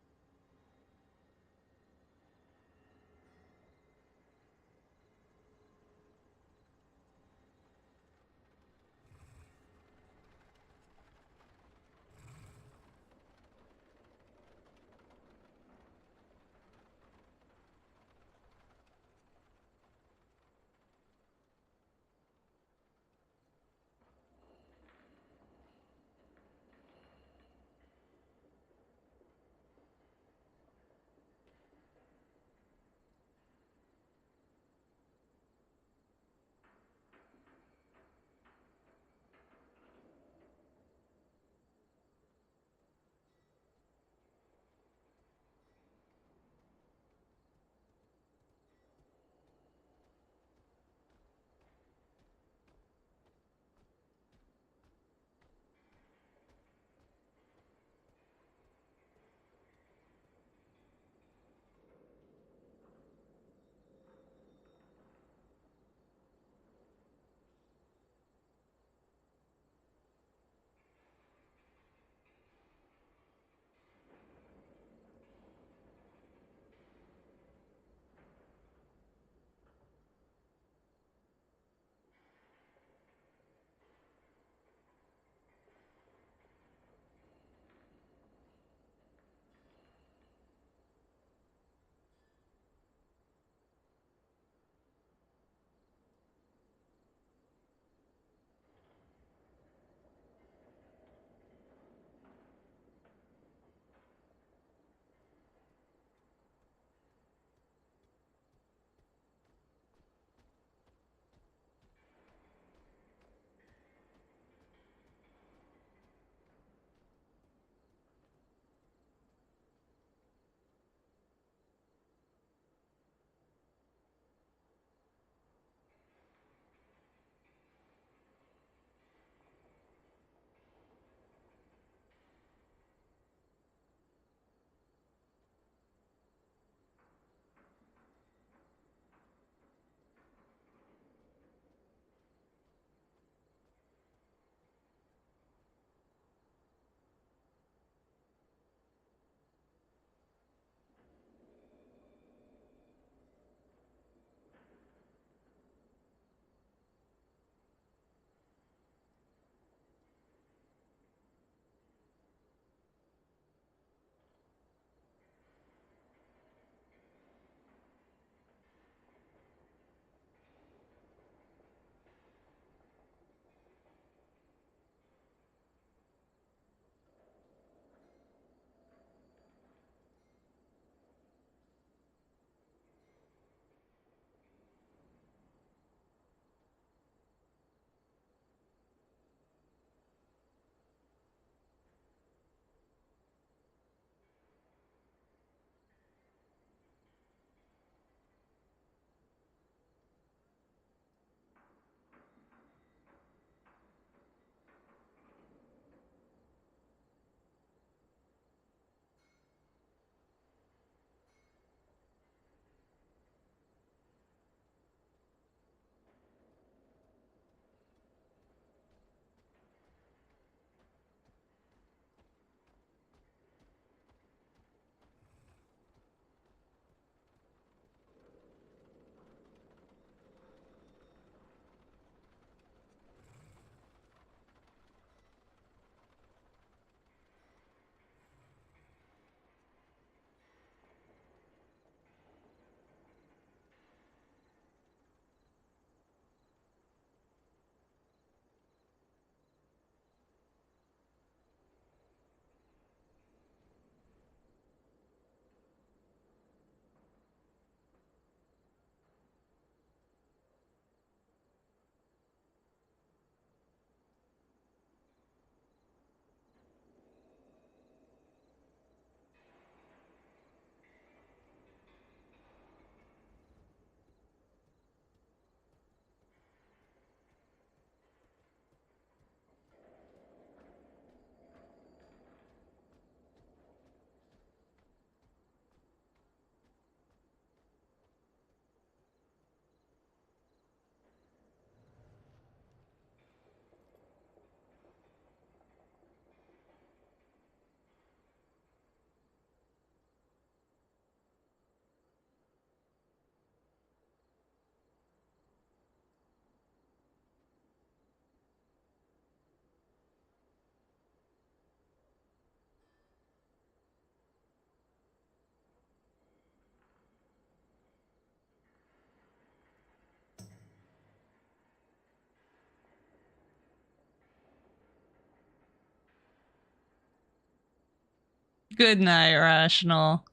Good night, Rational.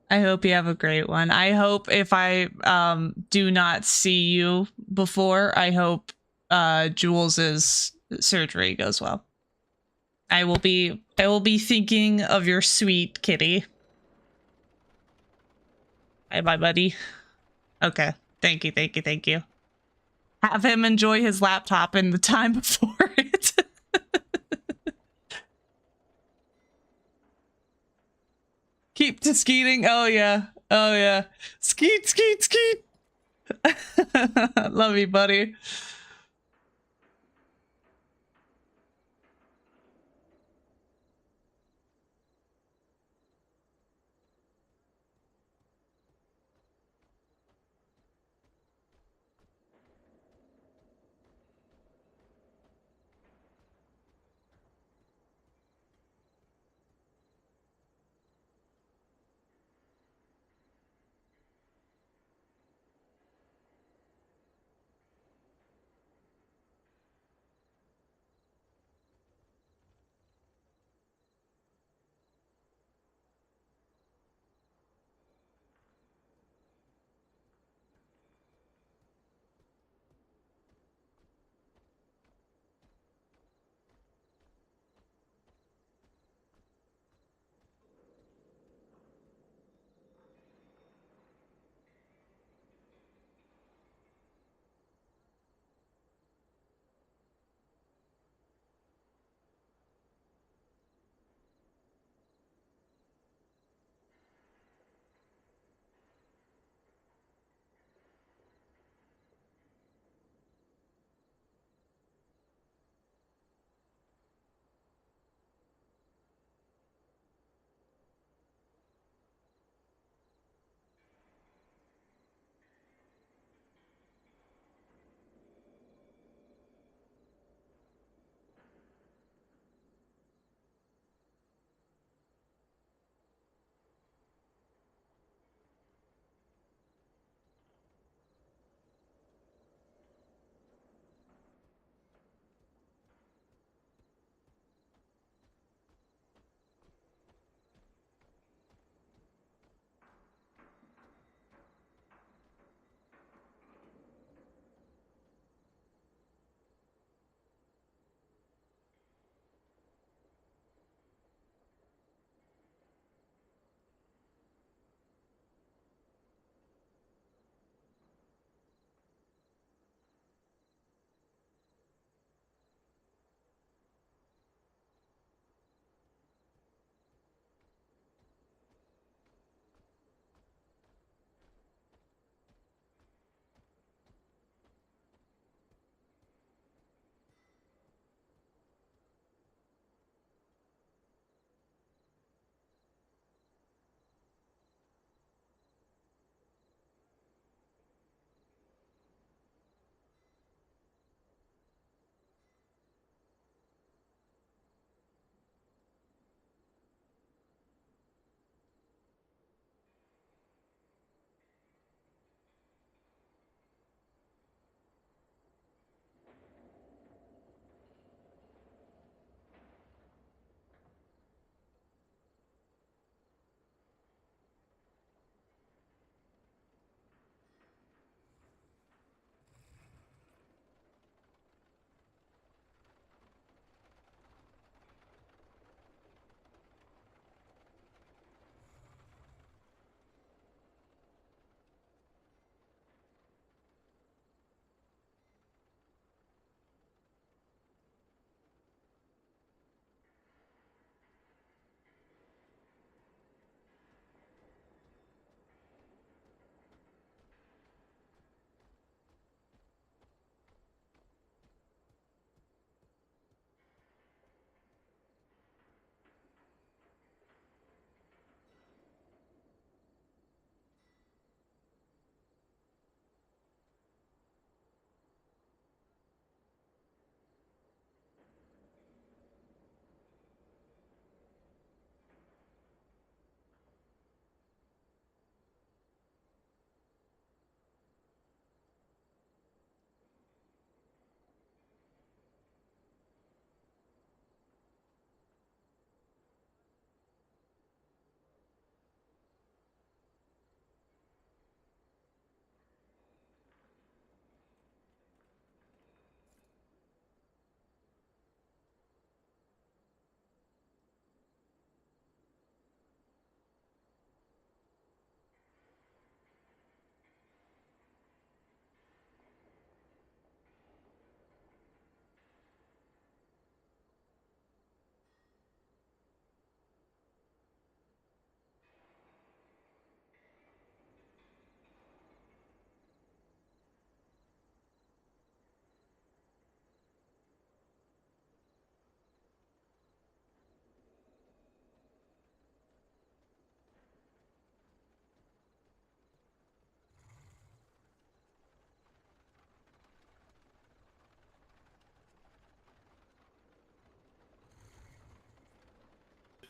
I hope you have a great one. I hope if I do not see you before, I hope Jules's surgery goes well. I will be thinking of your sweet kitty. Bye bye, buddy. Okay. Thank you, thank you, thank you. Have him enjoy his laptop in the time before it. Keep to skeeting. Oh yeah. Oh yeah. Skeet, skeet, skeet. Love you, buddy.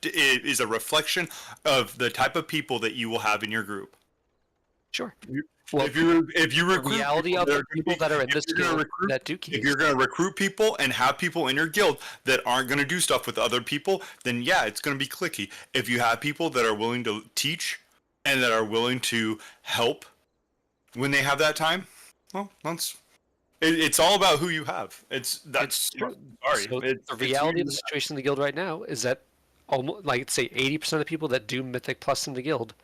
is a reflection of the type of people that you will have in your group. Sure. Well, if you recruit the reality of the people that are in this guild that do keys. If you're going to recruit people and have people in your guild that aren't going to do stuff with other people, then yeah, it's going to be clicky. If you have people that are willing to teach and that are willing to help when they have that time, well, it's all about who you have. The reality of the situation in the guild right now is that almost, like, say 80% of the people that do Mythic Plus in the guild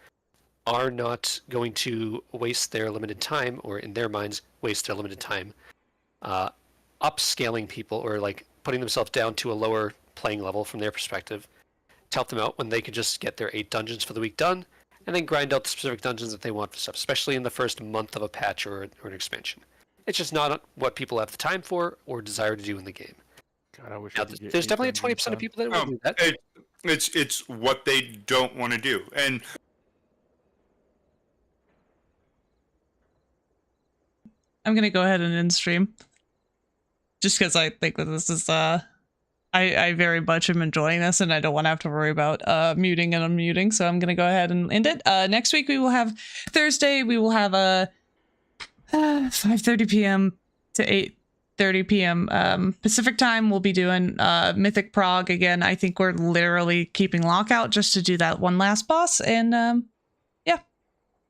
are not going to waste their limited time, or in their minds, waste their limited time upscaling people, or like putting themselves down to a lower playing level from their perspective to help them out when they could just get their 8 dungeons for the week done and then grind out the specific dungeons that they want for stuff, especially in the first month of a patch or an expansion. It's just not what people have the time for or desire to do in the game. God, I wish now, there's definitely a 20% of people that will do that. It's what they don't want to do. And I'm gonna go ahead and end stream, just because I think that this is I very much am enjoying this, and I don't want to have to worry about muting and unmuting. So I'm gonna go ahead and end it. Next week we will have Thursday. We will have a 5:30 p.m. to 8:30 p.m. Pacific time. We'll be doing Mythic Prog again. I think we're literally keeping lockout just to do that one last boss. And yeah,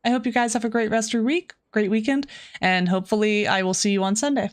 I hope you guys have a great rest of your week. Great weekend, and hopefully I will see you on Sunday.